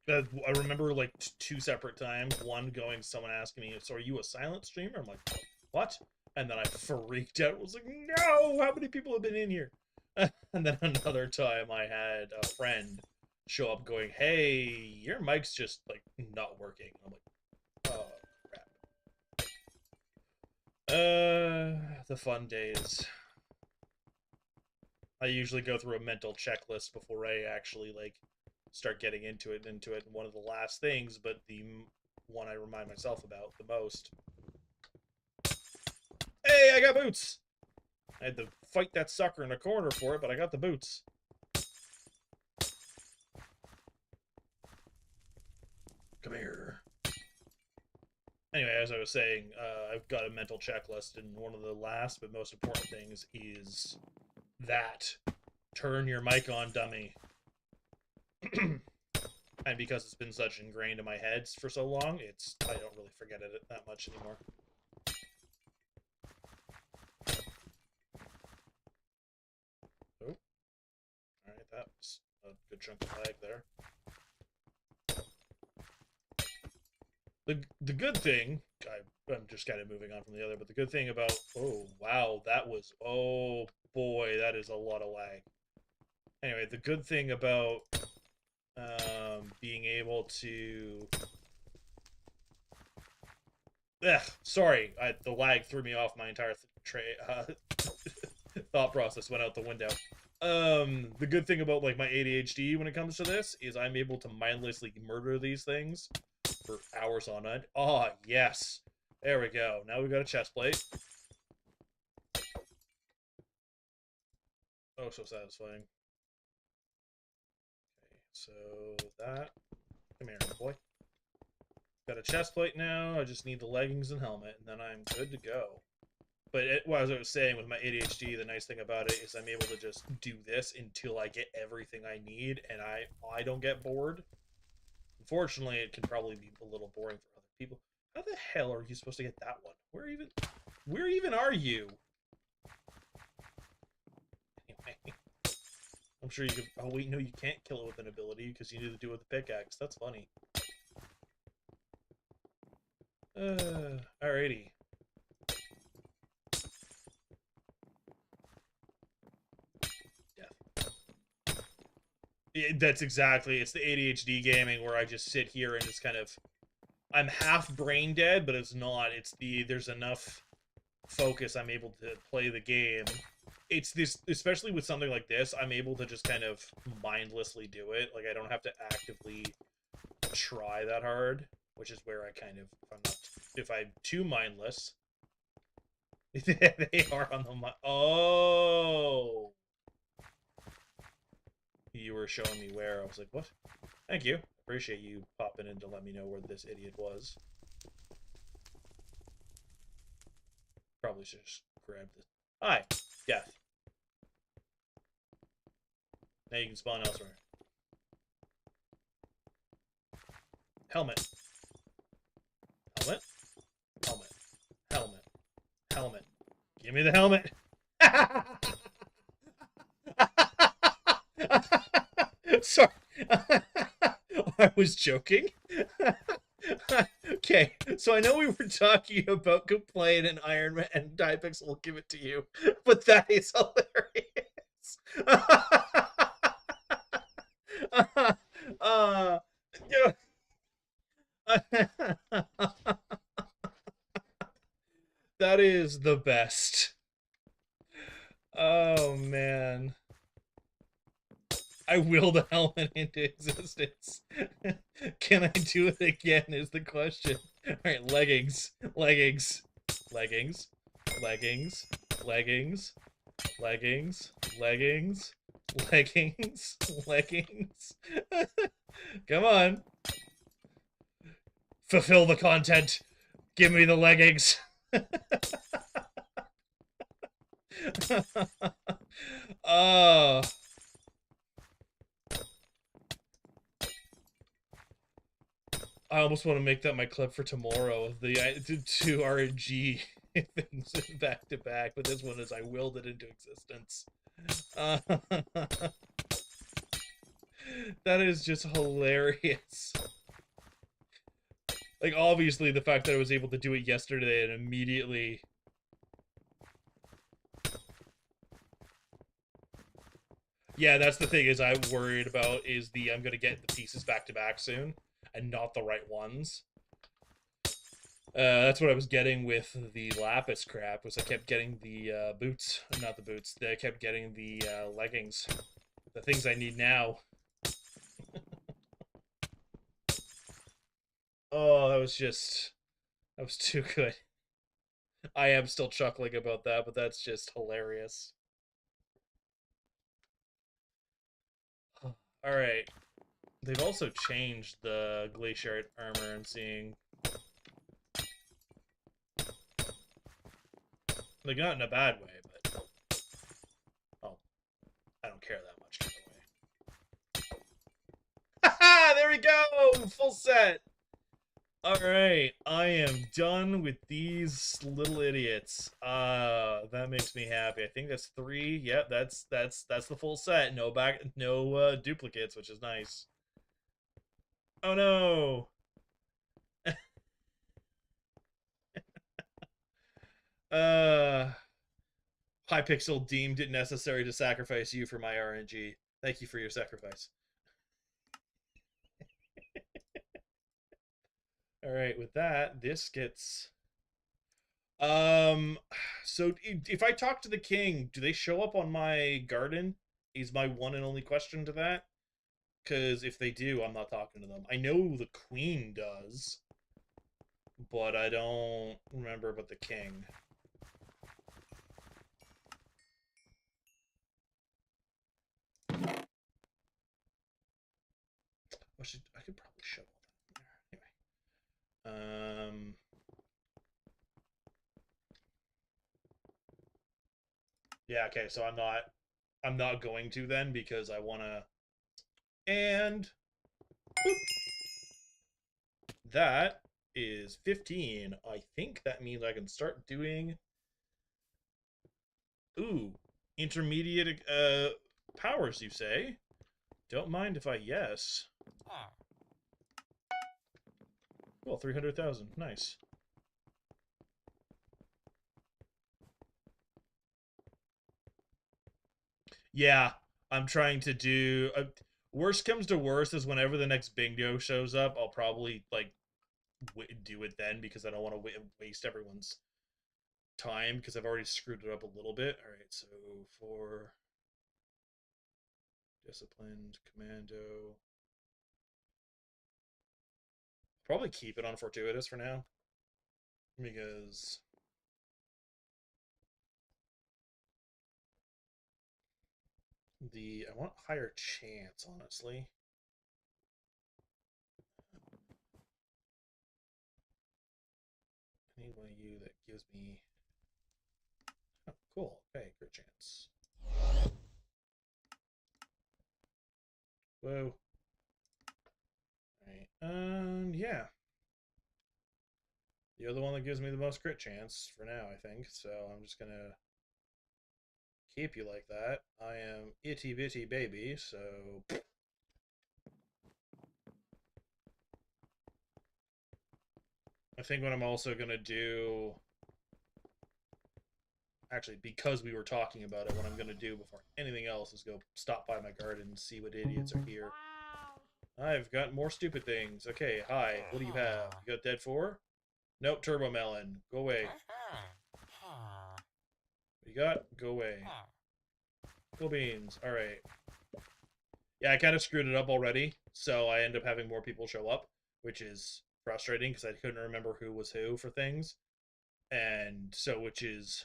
I remember like 2 separate times. One going, someone asking me, "So are you a silent streamer?" I'm like, "What?" And then I freaked out. I was like, "No! How many people have been in here?" And then another time, I had a friend show up, going, "Hey, your mic's just like not working." I'm like, "Oh crap." The fun days. I usually go through a mental checklist before I actually like start getting into it. One of the last things, but the one I remind myself about the most. Hey, I got boots! I had to fight that sucker in a corner for it, but I got the boots. Come here. Anyway, as I was saying, I've got a mental checklist, and one of the last but most important things is that. Turn your mic on, dummy. And because it's been such ingrained in my head for so long, I don't really forget it that much anymore. Oh. Alright, that was a good chunk of lag there. The good thing, I'm just kind of moving on from the other, but the good thing about, oh wow, that was, oh boy, that is a lot of lag. Anyway, the good thing about being able to, sorry, the lag threw me off. My entire thought process went out the window. The good thing about like my ADHD when it comes to this is I'm able to mindlessly murder these things for hours on end. Oh, yes. There we go. Now we've got a chest plate. Oh, so satisfying. Okay, so that. Come here, boy. Got a chest plate now. I just need the leggings and helmet, and then I'm good to go. But as I was saying, with my ADHD, the nice thing about it is I'm able to just do this until I get everything I need, and I don't get bored. Unfortunately, it can probably be a little boring for other people. How the hell are you supposed to get that one? Where even are you? Anyway, I'm sure you could. Oh wait, no, you can't kill it with an ability because you need to do it with the pickaxe. That's funny. Alrighty. Yeah, that's exactly. It's the ADHD gaming where I just sit here and just kind of. I'm half brain dead, but it's not. There's enough focus. I'm able to play the game. It's this, especially with something like this, I'm able to just kind of mindlessly do it. Like, I don't have to actively try that hard, which is where I kind of, if I'm too mindless, they are on the oh, you were showing me where. I was like, what? Thank you. Appreciate you popping in to let me know where this idiot was. Probably should just grab this. Hi, Death. Now you can spawn elsewhere. Helmet. Helmet. Helmet. Helmet. Helmet. Give me the helmet. Sorry. I was joking. Okay, so I know we were talking about complain and Ironman and Hypixel will give it to you, but that is hilarious. uh, that is the best. Oh man. I will the helmet into existence. Can I do it again is the question. Alright, leggings. Leggings. Leggings. Leggings. Leggings. Leggings. Leggings. Leggings. Leggings. Come on. Fulfill the content. Give me the leggings. Oh. I almost want to make that my clip for tomorrow. The two RNG things back to back, but this one is I willed it into existence. That is just hilarious. Like, obviously, the fact that I was able to do it yesterday and immediately. Yeah, that's the thing is I'm worried about is I'm gonna get the pieces back to back soon and not the right ones. That's what I was getting with the lapis crap was I kept getting the boots, not the boots. I kept getting the leggings, the things I need now. Oh, that was too good. I am still chuckling about that, but that's just hilarious. All right. They've also changed the glacier armor I'm seeing. Like, not in a bad way, but... Oh. I don't care that much, by the way. Haha! There we go! Full set! Alright, I am done with these little idiots. That makes me happy. I think that's 3. Yep, that's the full set. No duplicates, which is nice. Oh no! Uh, Hypixel deemed it necessary to sacrifice you for my RNG. Thank you for your sacrifice. All right, with that, this gets um. So if I talk to the king, do they show up on my garden? Is my one and only question to that. Because if they do, I'm not talking to them. I know the queen does, but I don't remember about the king. I could probably shovel that. Anyway. Yeah, okay, so I'm not going to then because I wanna and boop, that is 15. I think that means I can start doing intermediate powers, you say? Don't mind if I yes. Cool, 300,000. Nice. Yeah, I'm trying to do. Worst comes to worst is whenever the next bingo shows up, I'll probably like do it then because I don't want to waste everyone's time because I've already screwed it up a little bit. All right, so for disciplined commando, probably keep it on fortuitous for now because I want higher chance, honestly. I need one of you that gives me. Oh, cool. Okay, great chance. Whoa. Alright, and yeah. You're the one that gives me the most crit chance for now, I think. So I'm just gonna keep you like that. I am itty bitty baby, so I think what I'm also gonna do, actually, because we were talking about it, what I'm gonna do before anything else is go stop by my garden and see what idiots are here. I've got more stupid things. Okay, hi. What do you have? You got Dead 4? Nope, Turbo Melon. Go away. What you got? Go away. Cool beans. Alright. Yeah, I kind of screwed it up already, so I end up having more people show up, which is frustrating because I couldn't remember who was who for things. And so, which is.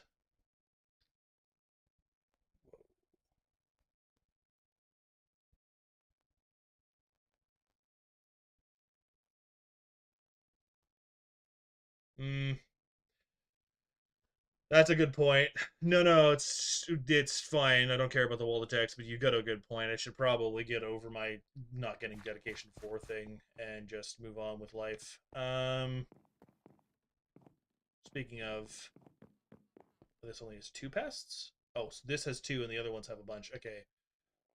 Hmm. That's a good point. No, it's fine. I don't care about the wall of text, but you got a good point. I should probably get over my not getting dedication 4 thing and just move on with life. Speaking of, this only has 2 pests. Oh, so this has 2, and the other ones have a bunch. Okay,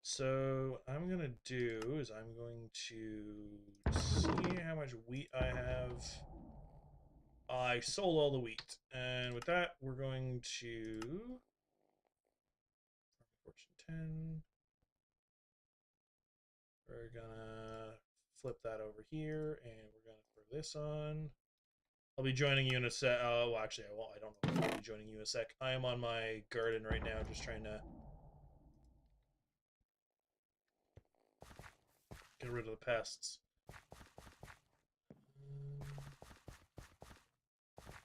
so I'm gonna do is I'm going to see how much wheat I have. I sold all the wheat, and with that, we're going to fortune 10. We're gonna flip that over here, and we're gonna throw this on. I'll be joining you in a sec. Oh, well, actually, I won't. I don't know if I'll be joining you in a sec. I am on my garden right now, just trying to get rid of the pests.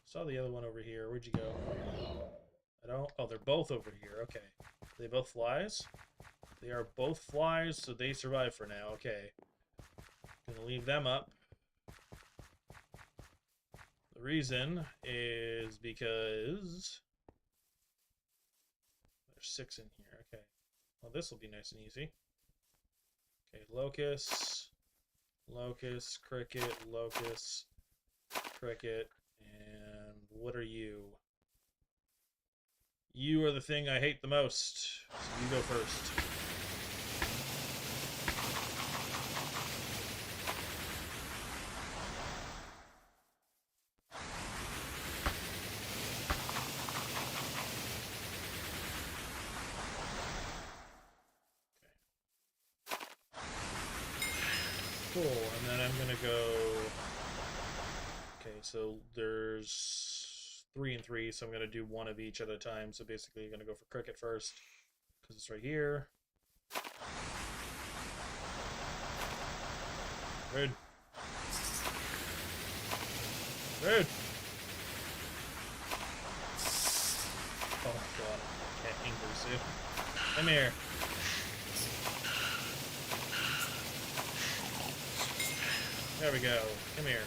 Saw the other one over here. Where'd you go? I don't. Oh, they're both over here. Okay. Are they both flies? They are both flies, so they survive for now. Okay. Gonna leave them up. The reason is because there's 6 in here. Okay. Well, this will be nice and easy. Okay, locust, cricket, locust, cricket, and what are you? You are the thing I hate the most, so you go first. gonna go. Okay, so there's 3 and 3, so I'm gonna do one of each at a time. So basically, you're gonna go for cricket first because it's right here. Rude. Rude. Oh god, I can't angry soon. Come here. There we go. Come here.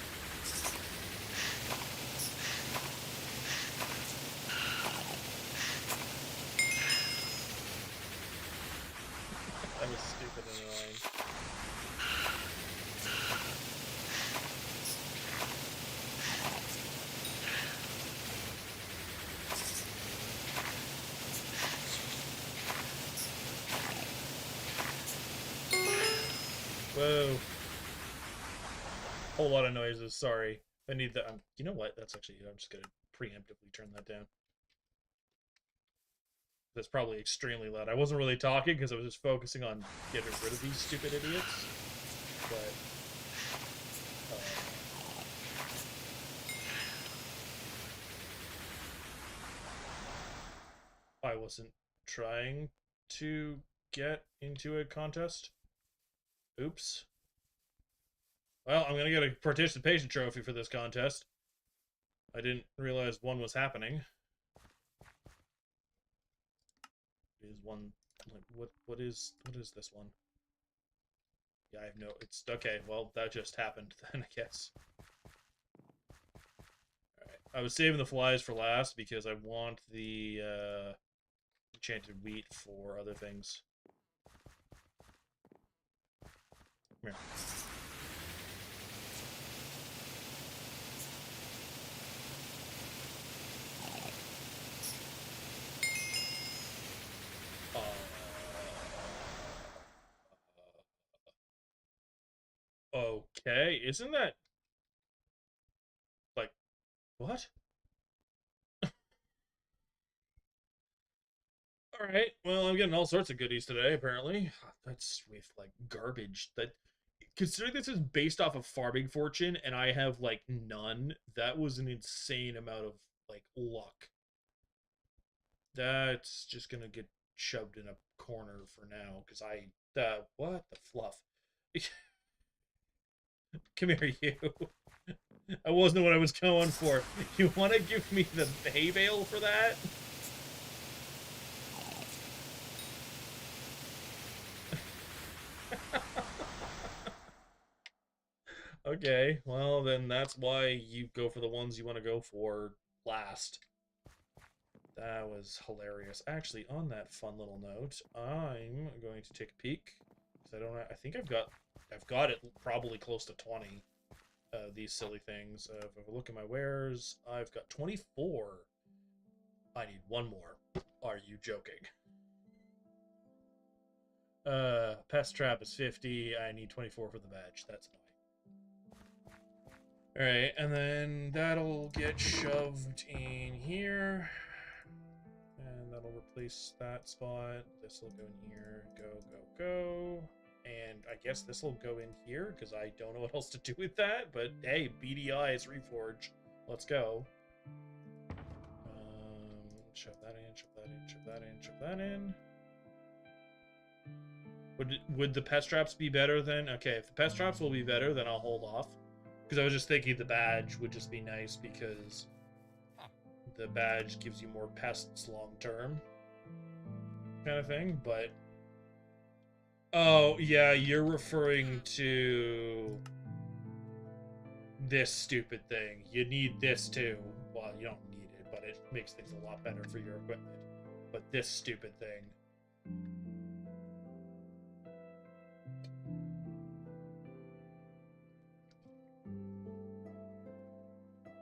That was stupid and annoying. Whoa. Whole lot of noises, sorry. I need that. You know what? That's actually, I'm just gonna preemptively turn that down. That's probably extremely loud. I wasn't really talking because I was just focusing on getting rid of these stupid idiots. But I wasn't trying to get into a contest. Oops. Well, I'm gonna get a participation trophy for this contest. I didn't realize one was happening. Is one like what is this one? Yeah, I have no. It's okay. Well, that just happened then, I guess. All right. I was saving the flies for last because I want the enchanted wheat for other things. Come here. Okay, isn't that like what? All right. Well, I'm getting all sorts of goodies today. Apparently, that's with like garbage. That considering this is based off of farming fortune, and I have like none. That was an insane amount of like luck. That's just gonna get shoved in a corner for now because what the fluff. Come here, you. That wasn't what I was going for. You want to give me the hay bale for that? Okay, well then that's why you go for the ones you want to go for last. That was hilarious. Actually, on that fun little note, I'm going to take a peek because I don't. I think I've got it probably close to 20. These silly things. If I look at my wares, I've got 24. I need one more. Are you joking? Pest trap is 50. I need 24 for the badge. That's annoying. Alright, and then that'll get shoved in here. And that'll replace that spot. This will go in here. Go, go, go. And I guess this will go in here because I don't know what else to do with that. But hey, BDI is Reforge. Let's go. Shove that in, shove that in, shove that in, shove that in. Would the pest traps be better then? Okay, if the pest traps will be better, then I'll hold off. Because I was just thinking the badge would just be nice because the badge gives you more pests long term. Kind of thing, but... Oh, yeah, you're referring to this stupid thing. You need this too. Well, you don't need it, but it makes things a lot better for your equipment. But this stupid thing...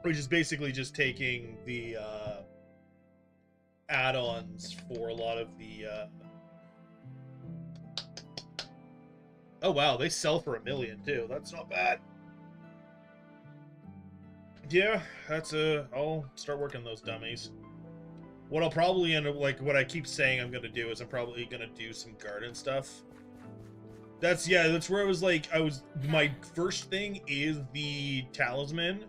Which is basically just taking the add-ons for a lot of the... Oh wow, they sell for $1 million too. That's not bad. Yeah, that's I'll start working those dummies. What I'll probably end up, like, what I keep saying I'm gonna do is I'm probably gonna do some garden stuff. That's where my first thing is the talisman,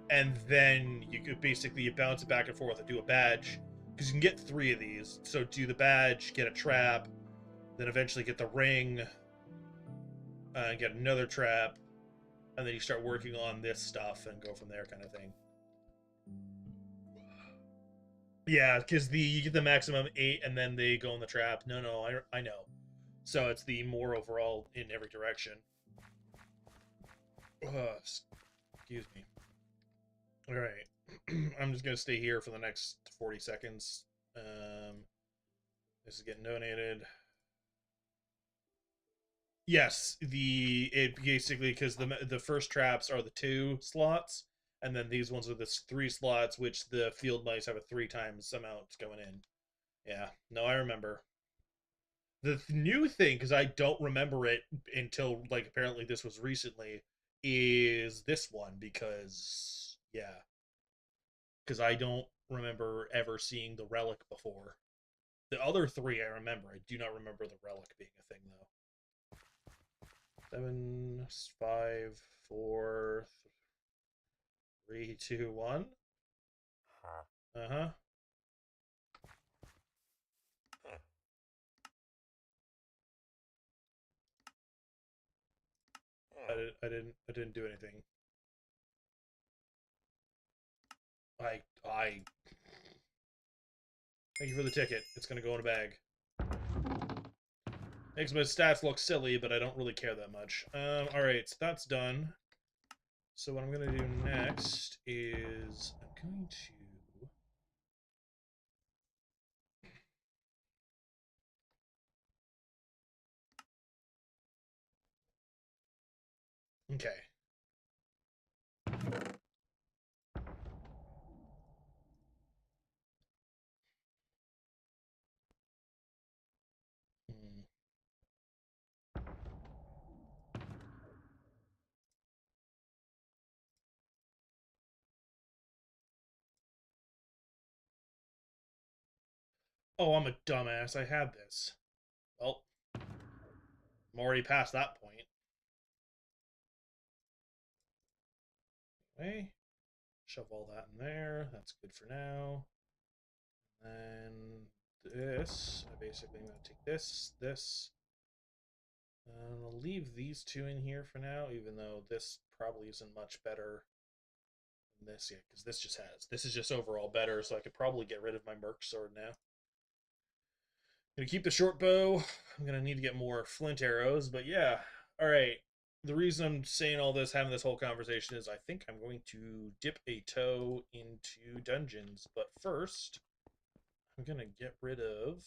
and then you could basically bounce it back and forth and do a badge, because you can get 3 of these. So do the badge, get a trap, then eventually get the ring, get another trap, and then you start working on this stuff and go from there, kind of thing. Yeah, because you get the maximum 8, and then they go in the trap. No, I know. So it's the more overall in every direction. Excuse me. All right, I'm just gonna stay here for the next 40 seconds. This is getting donated. Yes, it basically, because the first traps are the 2 slots, and then these ones are the 3 slots, which the field mice have a 3 times amount going in. Yeah, no, I remember. The new thing, because I don't remember it until like apparently this was recently, is this one, because yeah, because I don't remember ever seeing the relic before. The other 3 I remember. I do not remember the relic being a thing though. 7, 5, 4, 3, 2, 1. Uh huh. I didn't do anything. I. Thank you for the ticket. It's gonna go in a bag. Makes my stats look silly, but I don't really care that much. Alright, so that's done. So what I'm gonna do next is I'm going to. Okay. Hmm. Oh, I'm a dumbass. I had this. Well, I'm already past that point. Okay. Shove all that in there. That's good for now. And this, I basically am going to take this. And I'll leave these 2 in here for now, even though this probably isn't much better than this yet, because this is just overall better, so I could probably get rid of my Merc Sword now. Gonna keep the short bow. I'm gonna need to get more flint arrows, but yeah. Alright. The reason I'm saying all this, having this whole conversation, is I think I'm going to dip a toe into dungeons, but first, I'm gonna get rid of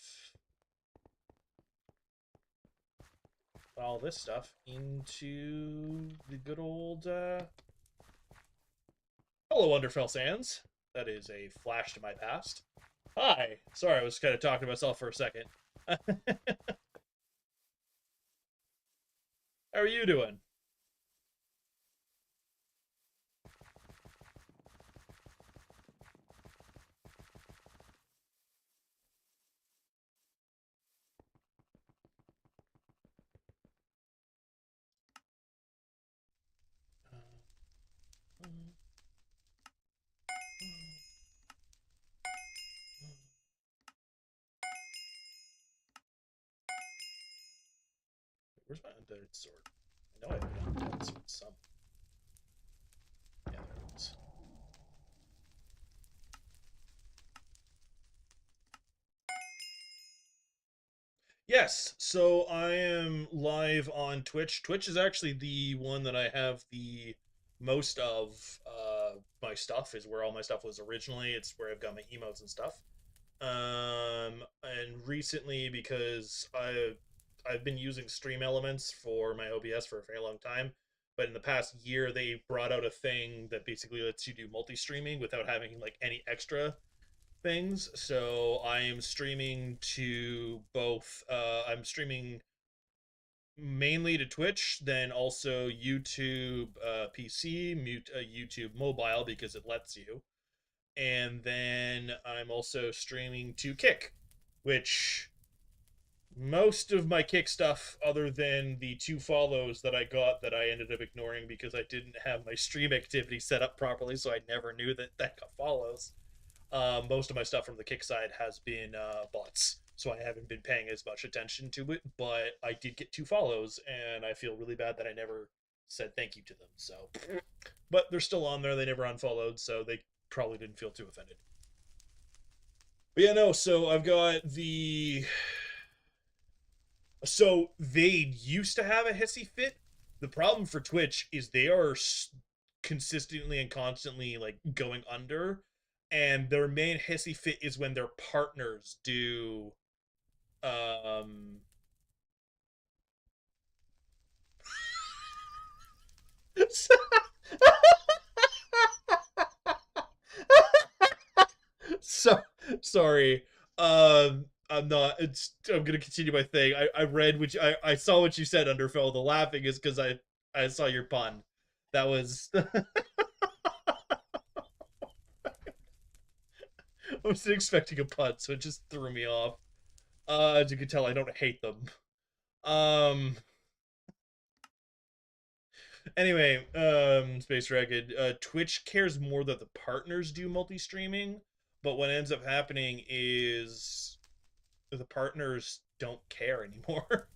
all this stuff into the good old hello, Underfell Sands. That is a flash to my past. Hi. Sorry, I was kind of talking to myself for a second. How are you doing? Where's my undead sword? I know I have an undead sword some. Yeah, there it is. Yes, so I am live on Twitch. Twitch is actually the one that I have the most of my stuff, is where all my stuff was originally. It's where I've got my emotes and stuff. And recently, because I've been using Stream Elements for my OBS for a very long time, but in the past year they brought out a thing that basically lets you do multi-streaming without having like any extra things. So I am streaming to both. I'm streaming mainly to Twitch, then also YouTube PC, YouTube mobile because it lets you, and then I'm also streaming to Kick, which most of my kick stuff, other than the 2 follows that I got that I ended up ignoring because I didn't have my stream activity set up properly, so I never knew that got follows. Most of my stuff from the kick side has been bots, so I haven't been paying as much attention to it. But I did get 2 follows, and I feel really bad that I never said thank you to them. So, but they're still on there. They never unfollowed, so they probably didn't feel too offended. But yeah, no. So I've got the. So they used to have a hissy fit. The problem for Twitch is they are consistently and constantly like going under, and their main hissy fit is when their partners do um so sorry. I'm not. I'm gonna continue my thing. I read which I saw what you said, Underfell. The laughing is because I saw your pun. That was I wasn't expecting a pun, so it just threw me off. As you can tell, I don't hate them. Um. Anyway, Space Dragon. Twitch cares more that the partners do multi-streaming, but what ends up happening is the partners don't care anymore.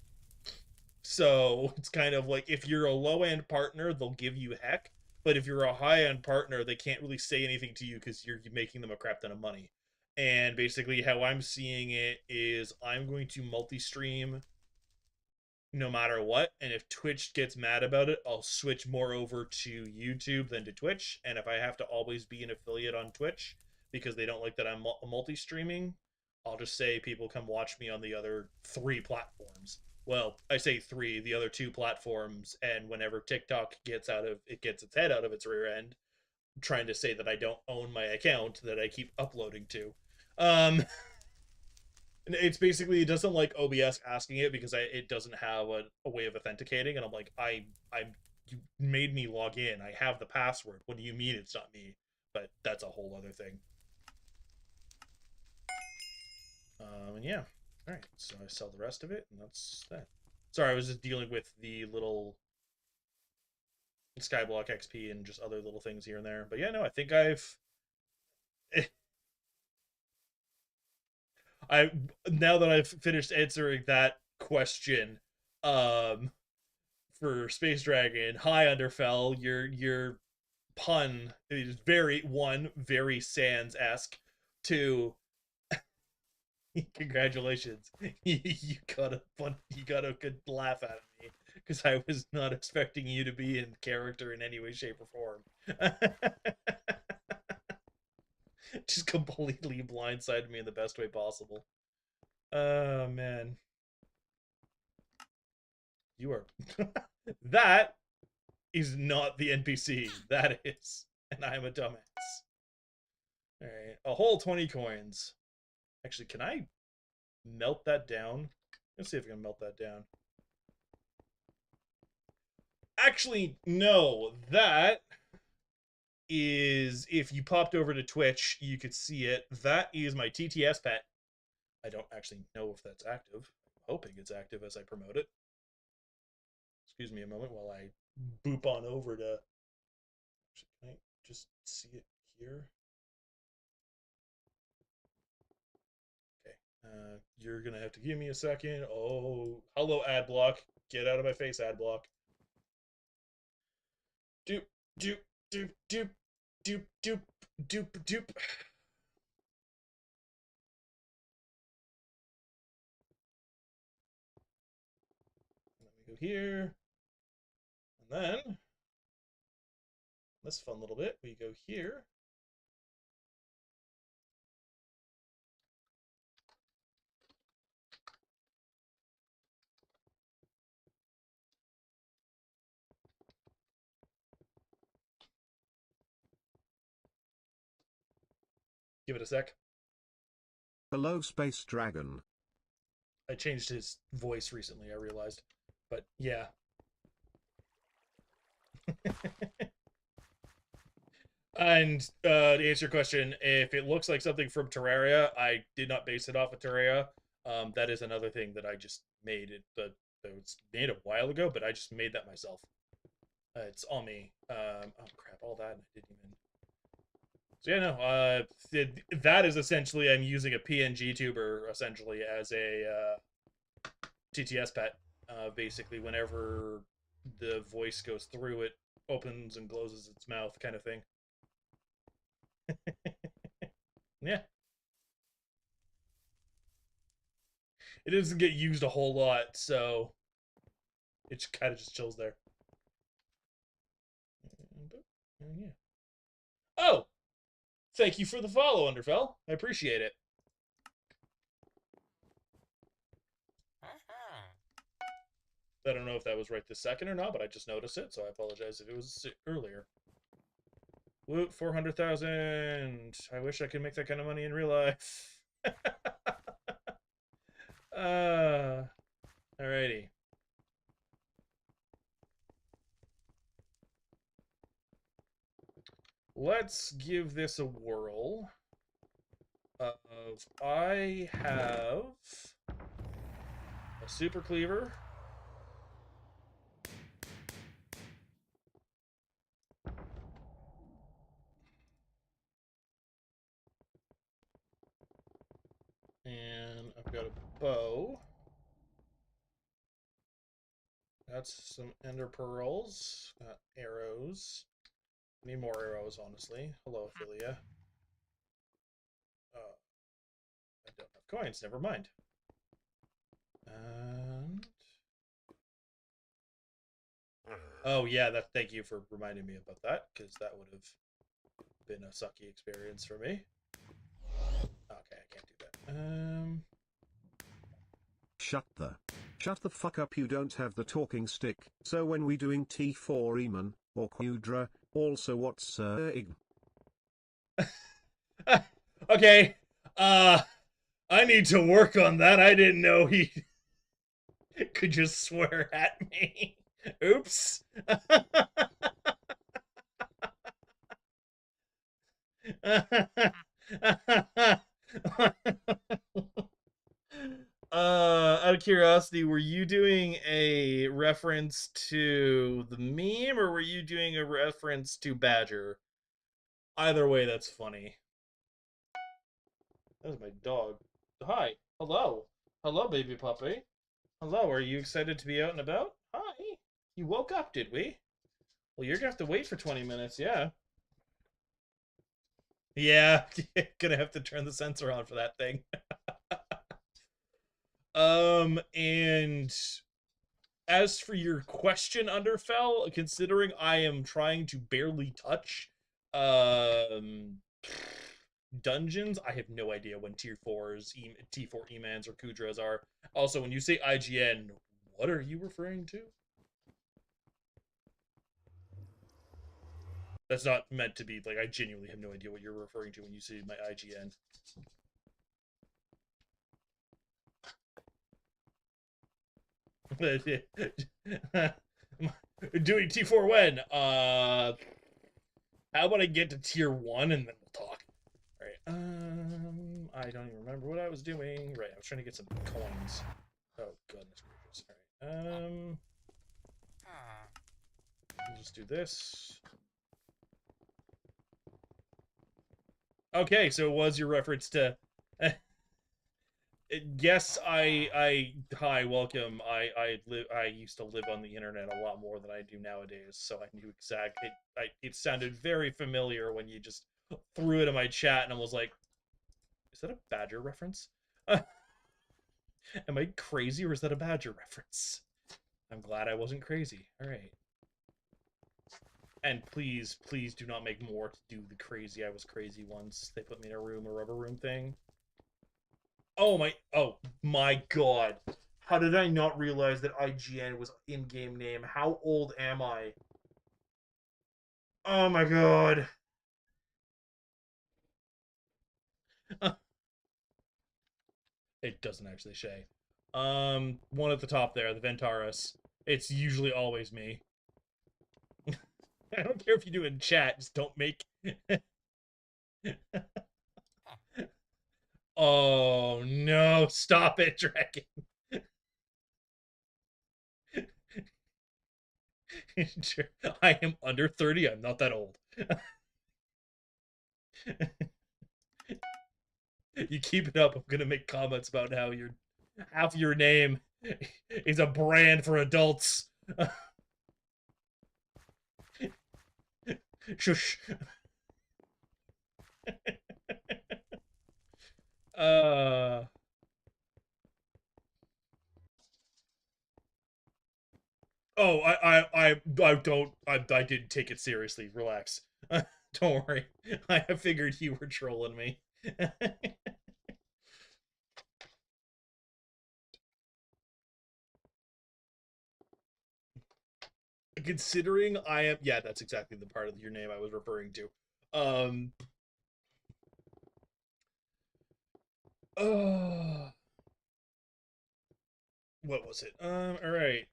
So it's kind of like if you're a low end partner, they'll give you heck. But if you're a high end partner, they can't really say anything to you because you're making them a crap ton of money. And basically, how I'm seeing it is I'm going to multi stream no matter what. And if Twitch gets mad about it, I'll switch more over to YouTube than to Twitch. And if I have to always be an affiliate on Twitch because they don't like that I'm multi streaming, I'll just say people come watch me on the other 3 platforms. Well, I say 3, the other 2 platforms, and whenever TikTok gets its head out of its rear end, trying to say that I don't own my account that I keep uploading to. It's basically it doesn't like OBS asking it because it doesn't have a way of authenticating, and I'm like I you made me log in. I have the password. What do you mean it's not me? But that's a whole other thing. And yeah, all right. So I sell the rest of it, and that's that. Sorry, I was just dealing with the little Skyblock XP and just other little things here and there. But yeah, no, I think I now that I've finished answering that question, um, for Space Dragon, hi Underfell, your pun is very Sans esque. 2, congratulations, you got a good laugh out of me because I was not expecting you to be in character in any way, shape, or form. Just completely blindsided me in the best way possible. Oh man, you are that is not the NPC. That is, and I'm a dumbass. All right, a whole 20 coins. Actually, can I melt that down? Let's see if I can melt that down. Actually, no. That is, if you popped over to Twitch, you could see it. That is my TTS pet. I don't actually know if that's active. I'm hoping it's active as I promote it. Excuse me a moment while I boop on over to. Actually, can I just see it here? Okay. You're gonna have to give me a second. Oh, hello, ad block. Get out of my face, ad block. Doop, doop, doop, doop, doop, doop, doop, doop. Let me go here. And then, this fun little bit, we go here. Give it a sec. Hello, Space Dragon. I changed his voice recently, I realized. But yeah. And to answer your question, if it looks like something from Terraria, I did not base it off of Terraria. That is another thing that I just made. That was made a while ago, but I just made that myself. It's on me. Oh crap! All that and I didn't even. So yeah, no. That is essentially I'm using a PNG tuber essentially as a TTS pet. Basically, whenever the voice goes through, it opens and closes its mouth, kind of thing. Yeah, it doesn't get used a whole lot, so it kind of just chills there. Yeah. Oh, thank you for the follow, Underfell. I appreciate it. I don't know if that was right this second or not, but I just noticed it, so I apologize if it was earlier. Woot, 400,000. I wish I could make that kind of money in real life. Alrighty. Let's give this a whirl. I have a super cleaver. And I've got a bow. That's some ender pearls. Got arrows. Need more arrows, honestly. Hello, Ophelia. I don't have coins. Never mind. And oh yeah, that. Thank you for reminding me about that, because that would have been a sucky experience for me. Okay, I can't do that. Shut the fuck up, you don't have the talking stick. So when we doing T4 Eamon, or Qudra, also what's Ig? Okay. I need to work on that. I didn't know he could just swear at me. Oops. Out of curiosity, were you doing a reference to the meme or were you doing a reference to Badger? Either way, that's funny. That was my dog. Hi. Hello. Hello, baby puppy. Hello, are you excited to be out and about? Hi. You woke up, did we? Well, you're gonna have to wait for 20 minutes, yeah. Yeah, gonna have to turn the sensor on for that thing. And as for your question, Underfell, considering I am trying to barely touch dungeons, I have no idea when tier 4s, T4 Emans or Kudras are. Also, when you say IGN, what are you referring to? That's not meant to be like I genuinely have no idea what you're referring to when you say my IGN. Doing T4 when? How about I get to tier 1 and then we'll talk. Alright, I don't even remember what I was doing. Right, I was trying to get some coins. Oh, goodness gracious. Alright, we'll just do this. Okay, so it was your reference to... Yes, hi, welcome. I used to live on the internet a lot more than I do nowadays, so I knew exactly. It sounded very familiar when you just threw it in my chat, and I was like, "Is that a Badger reference? Am I crazy, or is that a Badger reference?" I'm glad I wasn't crazy. All right. And please, please do not make more to do the crazy. I was crazy once. They put me in a rubber room thing. Oh my god. How did I not realize that IGN was in-game name? How old am I? Oh my god. It doesn't actually say. One at the top there, the Ventaris. It's usually always me. I don't care if you do it in chat, just don't make Oh no! Stop it, dragon. I am under 30. I'm not that old. You keep it up, I'm gonna make comments about how half your name is a brand for adults. Shush. uh Oh, I didn't take it seriously. Relax. Don't worry. I figured you were trolling me. Considering I am, yeah, that's exactly the part of your name I was referring to. Um uh what was it? All right.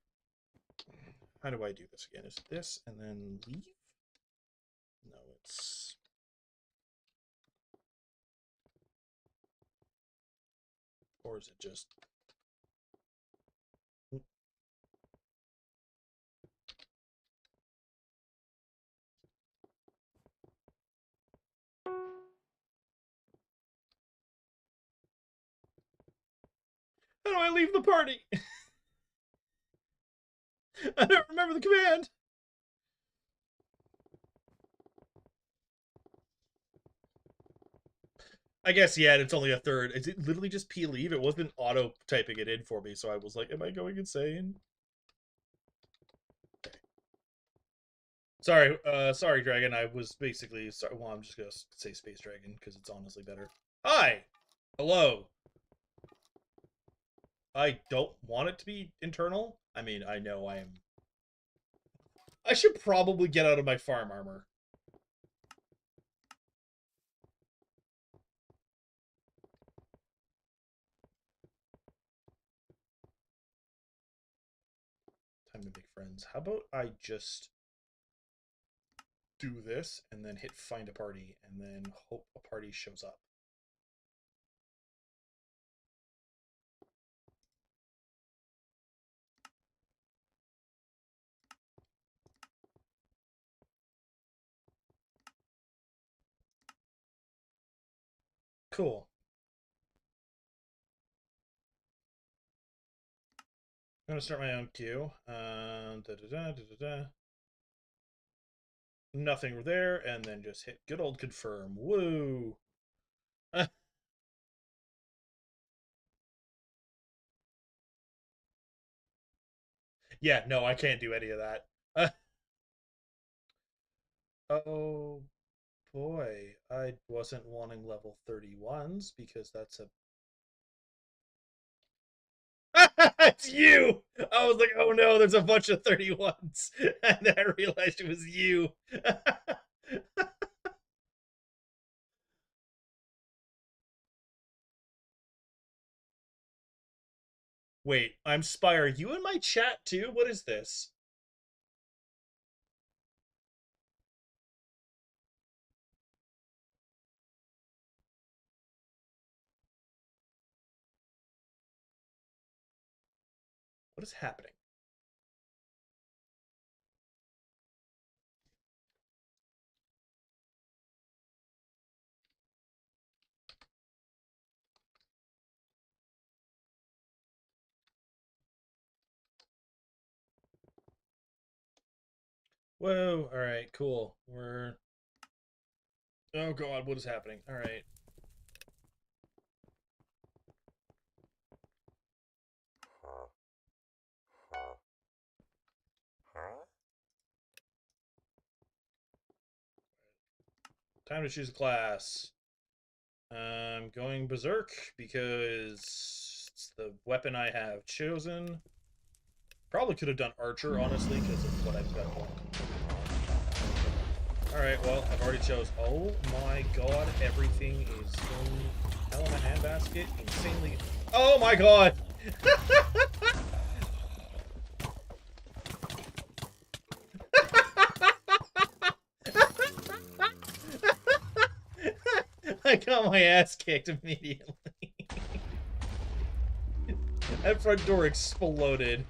How do I do this again? Is it this and then leave? No, it's or is it just how do I leave the party? I don't remember the command. I guess, yeah, it's only a third. Is it literally just P leave? It wasn't auto typing it in for me, so I was like, am I going insane? Sorry, sorry, Dragon. I was basically sorry. Well, I'm just gonna say Space Dragon because it's honestly better. Hi, hello. I don't want it to be internal. I mean, I know I am. I should probably get out of my farm armor. Time to make friends. How about I just do this and then hit find a party and then hope a party shows up. Cool. I'm gonna start my own queue. Nothing there, and then just hit good old confirm. Woo! Yeah, no, I can't do any of that. Oh boy, I wasn't wanting level 31s because that's a. It's you! I was like, oh no, there's a bunch of 31s. And then I realized it was you. Wait, I'm Spire. Are you in my chat too? What is this? What is happening? Whoa, alright, cool. We're. Oh god, what is happening? Alright. Time to choose a class. I'm going Berserk because it's the weapon I have chosen. Probably could have done Archer, honestly, because of what I've got going. Alright, well, I've already chose. Oh my god, everything is in hell in a handbasket. Insanely. Oh my god! I got my ass kicked immediately. That front door exploded.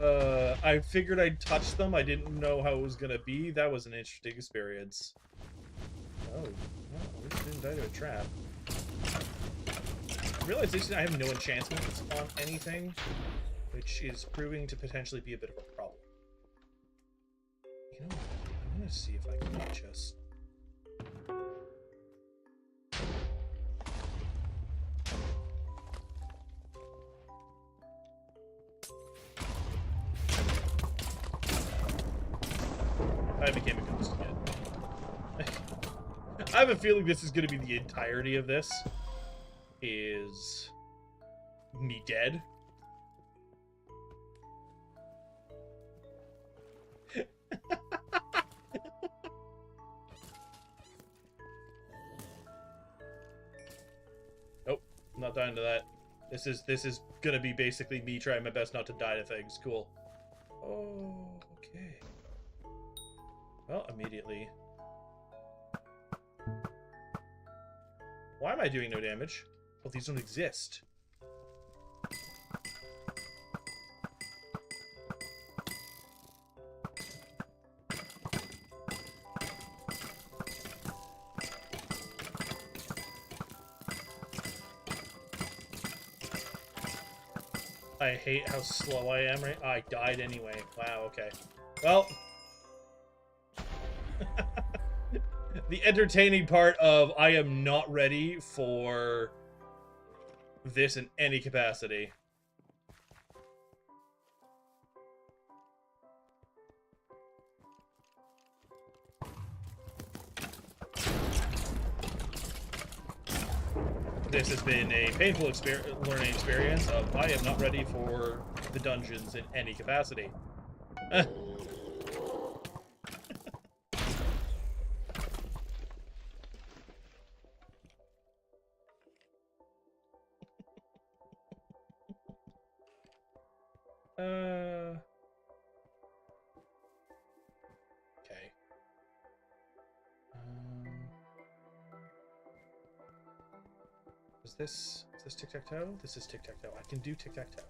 I figured I'd touch them. I didn't know how it was gonna be. That was an interesting experience. Oh, well, at least I didn't die to a trap. Realization I have no enchantments on anything, which is proving to potentially be a bit of a problem. You know what? I'm gonna see if I can just... I became a ghost again. I have a feeling this is going to be the entirety of this. Is me dead? Nope, I'm not dying to that. This is gonna be basically me trying my best not to die to things. Cool. Oh, okay. Well, immediately. Why am I doing no damage? Well, these don't exist. I hate how slow I am, right? I died anyway. Wow, okay. Well... the entertaining part of I am not ready for this in any capacity. This has been a painful learning experience of I am not ready for the dungeons in any capacity. Okay. Is this tic-tac-toe? This is tic-tac-toe. I can do tic-tac-toe.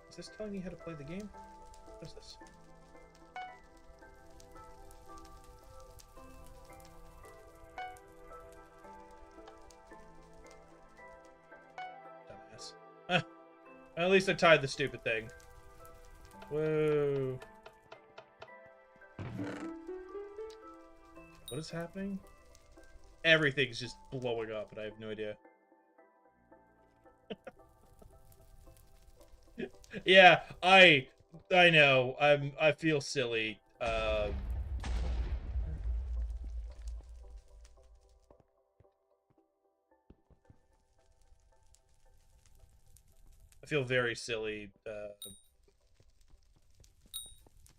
Is this telling me how to play the game? What is this? Dumbass. At least I tied the stupid thing. Whoa. What is happening? Everything's just blowing up and I have no idea. Yeah, I know. I feel silly. I feel very silly,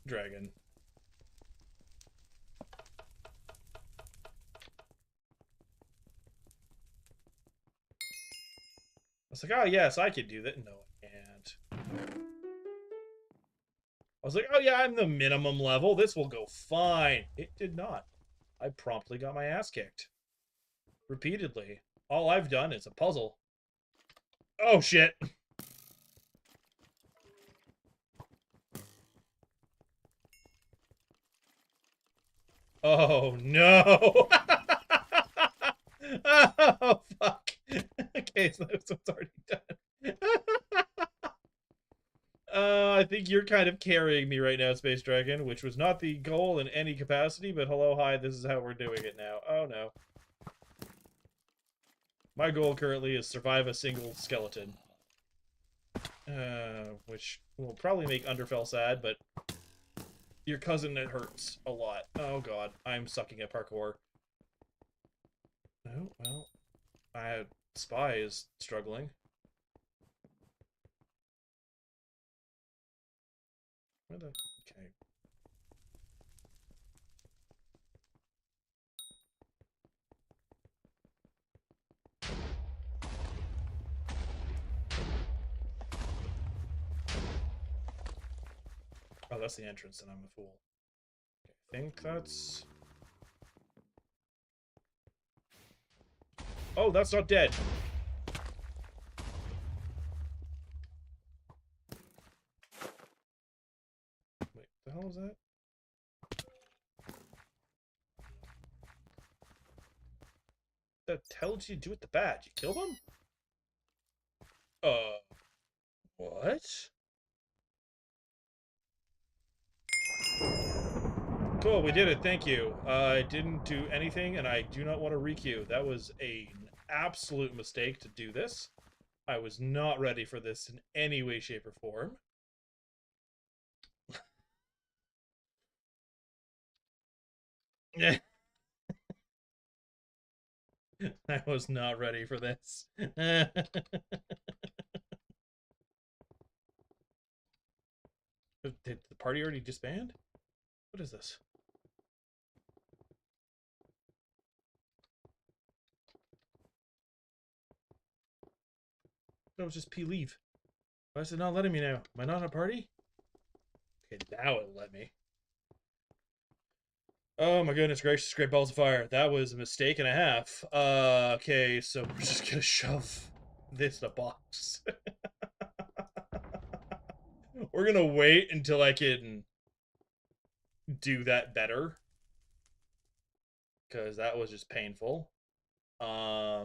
dragon. I was like, oh yes, I can do that. No, I can't. I was like, oh yeah, I'm the minimum level. This will go fine. It did not. I promptly got my ass kicked. Repeatedly. All I've done is a puzzle. Oh shit. Oh no. Oh fuck. Okay, so that's what's already done. I think you're kind of carrying me right now, Space Dragon, which was not the goal in any capacity, but hello, hi, this is how we're doing it now. Oh no. My goal currently is survive a single skeleton. Which will probably make Underfell sad, but your cousin, it hurts a lot. Oh god, I'm sucking at parkour. Oh, well, Spy is struggling. Where the... Okay. Oh, that's the entrance, and I'm a fool. I think that's... Oh, that's not dead. hell is that? The hell did you do with the bat? You killed him? What? Cool, we did it. Thank you. I didn't do anything, and I do not want to requeue. That was an absolute mistake to do this. I was not ready for this in any way, shape, or form. I was not ready for this. Did the party already disband? What is this? That was just P leave. Why is it not letting me now? Am I not in a party? Okay, now it let me. Oh my goodness gracious, great balls of fire. That was a mistake and a half. Okay, so we're just gonna shove this in a box. We're gonna wait until I can do that better. Because that was just painful. I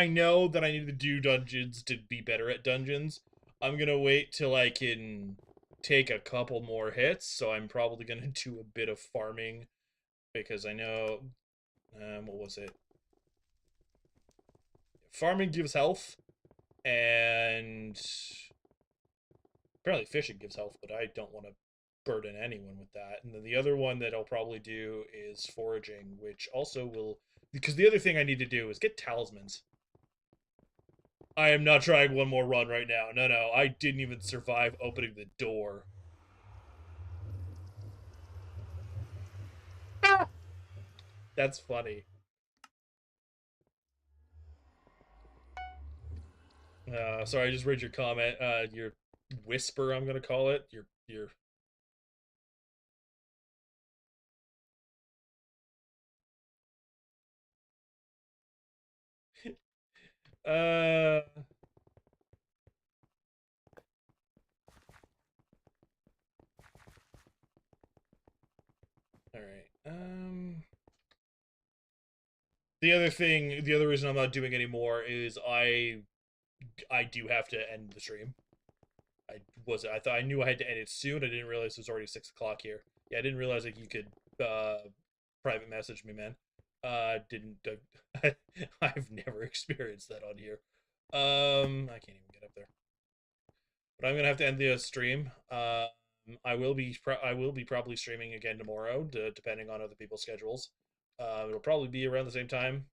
know that I need to do dungeons to be better at dungeons. I'm gonna wait till I can take a couple more hits, so I'm probably gonna do a bit of farming because I know what was it? Farming gives health, and apparently fishing gives health, but I don't want to burden anyone with that. And then the other one that I'll probably do is foraging, which also will, because the other thing I need to do is get talismans. I am not trying one more run right now. No, I didn't even survive opening the door. That's funny. Sorry, I just read your comment. Your whisper, I'm gonna call it. Your uh all right. The other reason I'm not doing anymore is I do have to end the stream. I thought I knew I had to end it soon. I didn't realize it was already 6 o'clock here. Yeah, I didn't realize that you could private message me, man. Didn't I've never experienced that on here. I can't even get up there. But I'm gonna have to end the stream. I will be probably streaming again tomorrow, depending on other people's schedules. It'll probably be around the same time.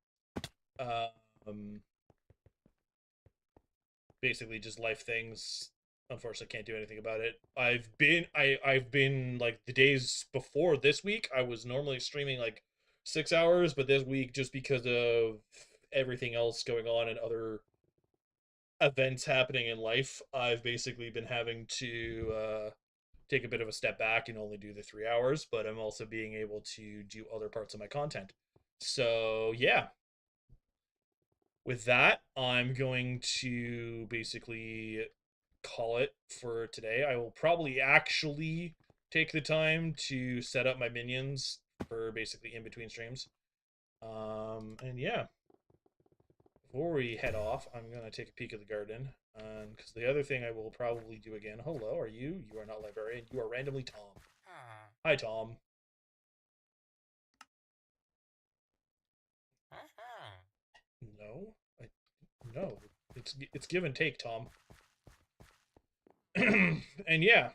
Basically just life things. Unfortunately, can't do anything about it. I've been like the days before this week, I was normally streaming like 6 hours, but this week, just because of everything else going on and other events happening in life, I've basically been having to take a bit of a step back and only do the 3 hours, but I'm also being able to do other parts of my content. So yeah, with that, I'm going to basically call it for today. I will probably actually take the time to set up my minions for basically in between streams. And yeah, before we head off, I'm gonna take a peek at the garden. Because the other thing I will probably do again. Hello, are you? You are not librarian. You are randomly Tom. Hi, Tom. No, no. It's give and take, Tom. And yeah,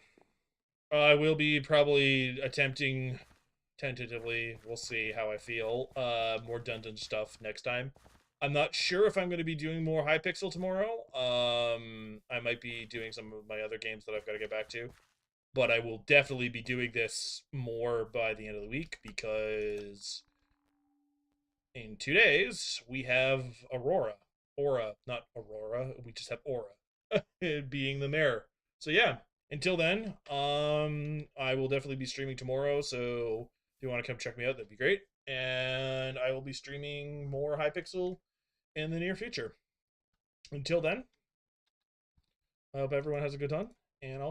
I will be probably attempting tentatively. We'll see how I feel. More dungeon stuff next time. I'm not sure if I'm going to be doing more Hypixel tomorrow. I might be doing some of my other games that I've got to get back to. But I will definitely be doing this more by the end of the week because in 2 days we have Aurora. Aura, not Aurora. We just have Aura being the mayor. So yeah, until then, I will definitely be streaming tomorrow. So if you want to come check me out, that'd be great. And I will be streaming more Hypixel in the near future. Until then, I hope everyone has a good time, and I'll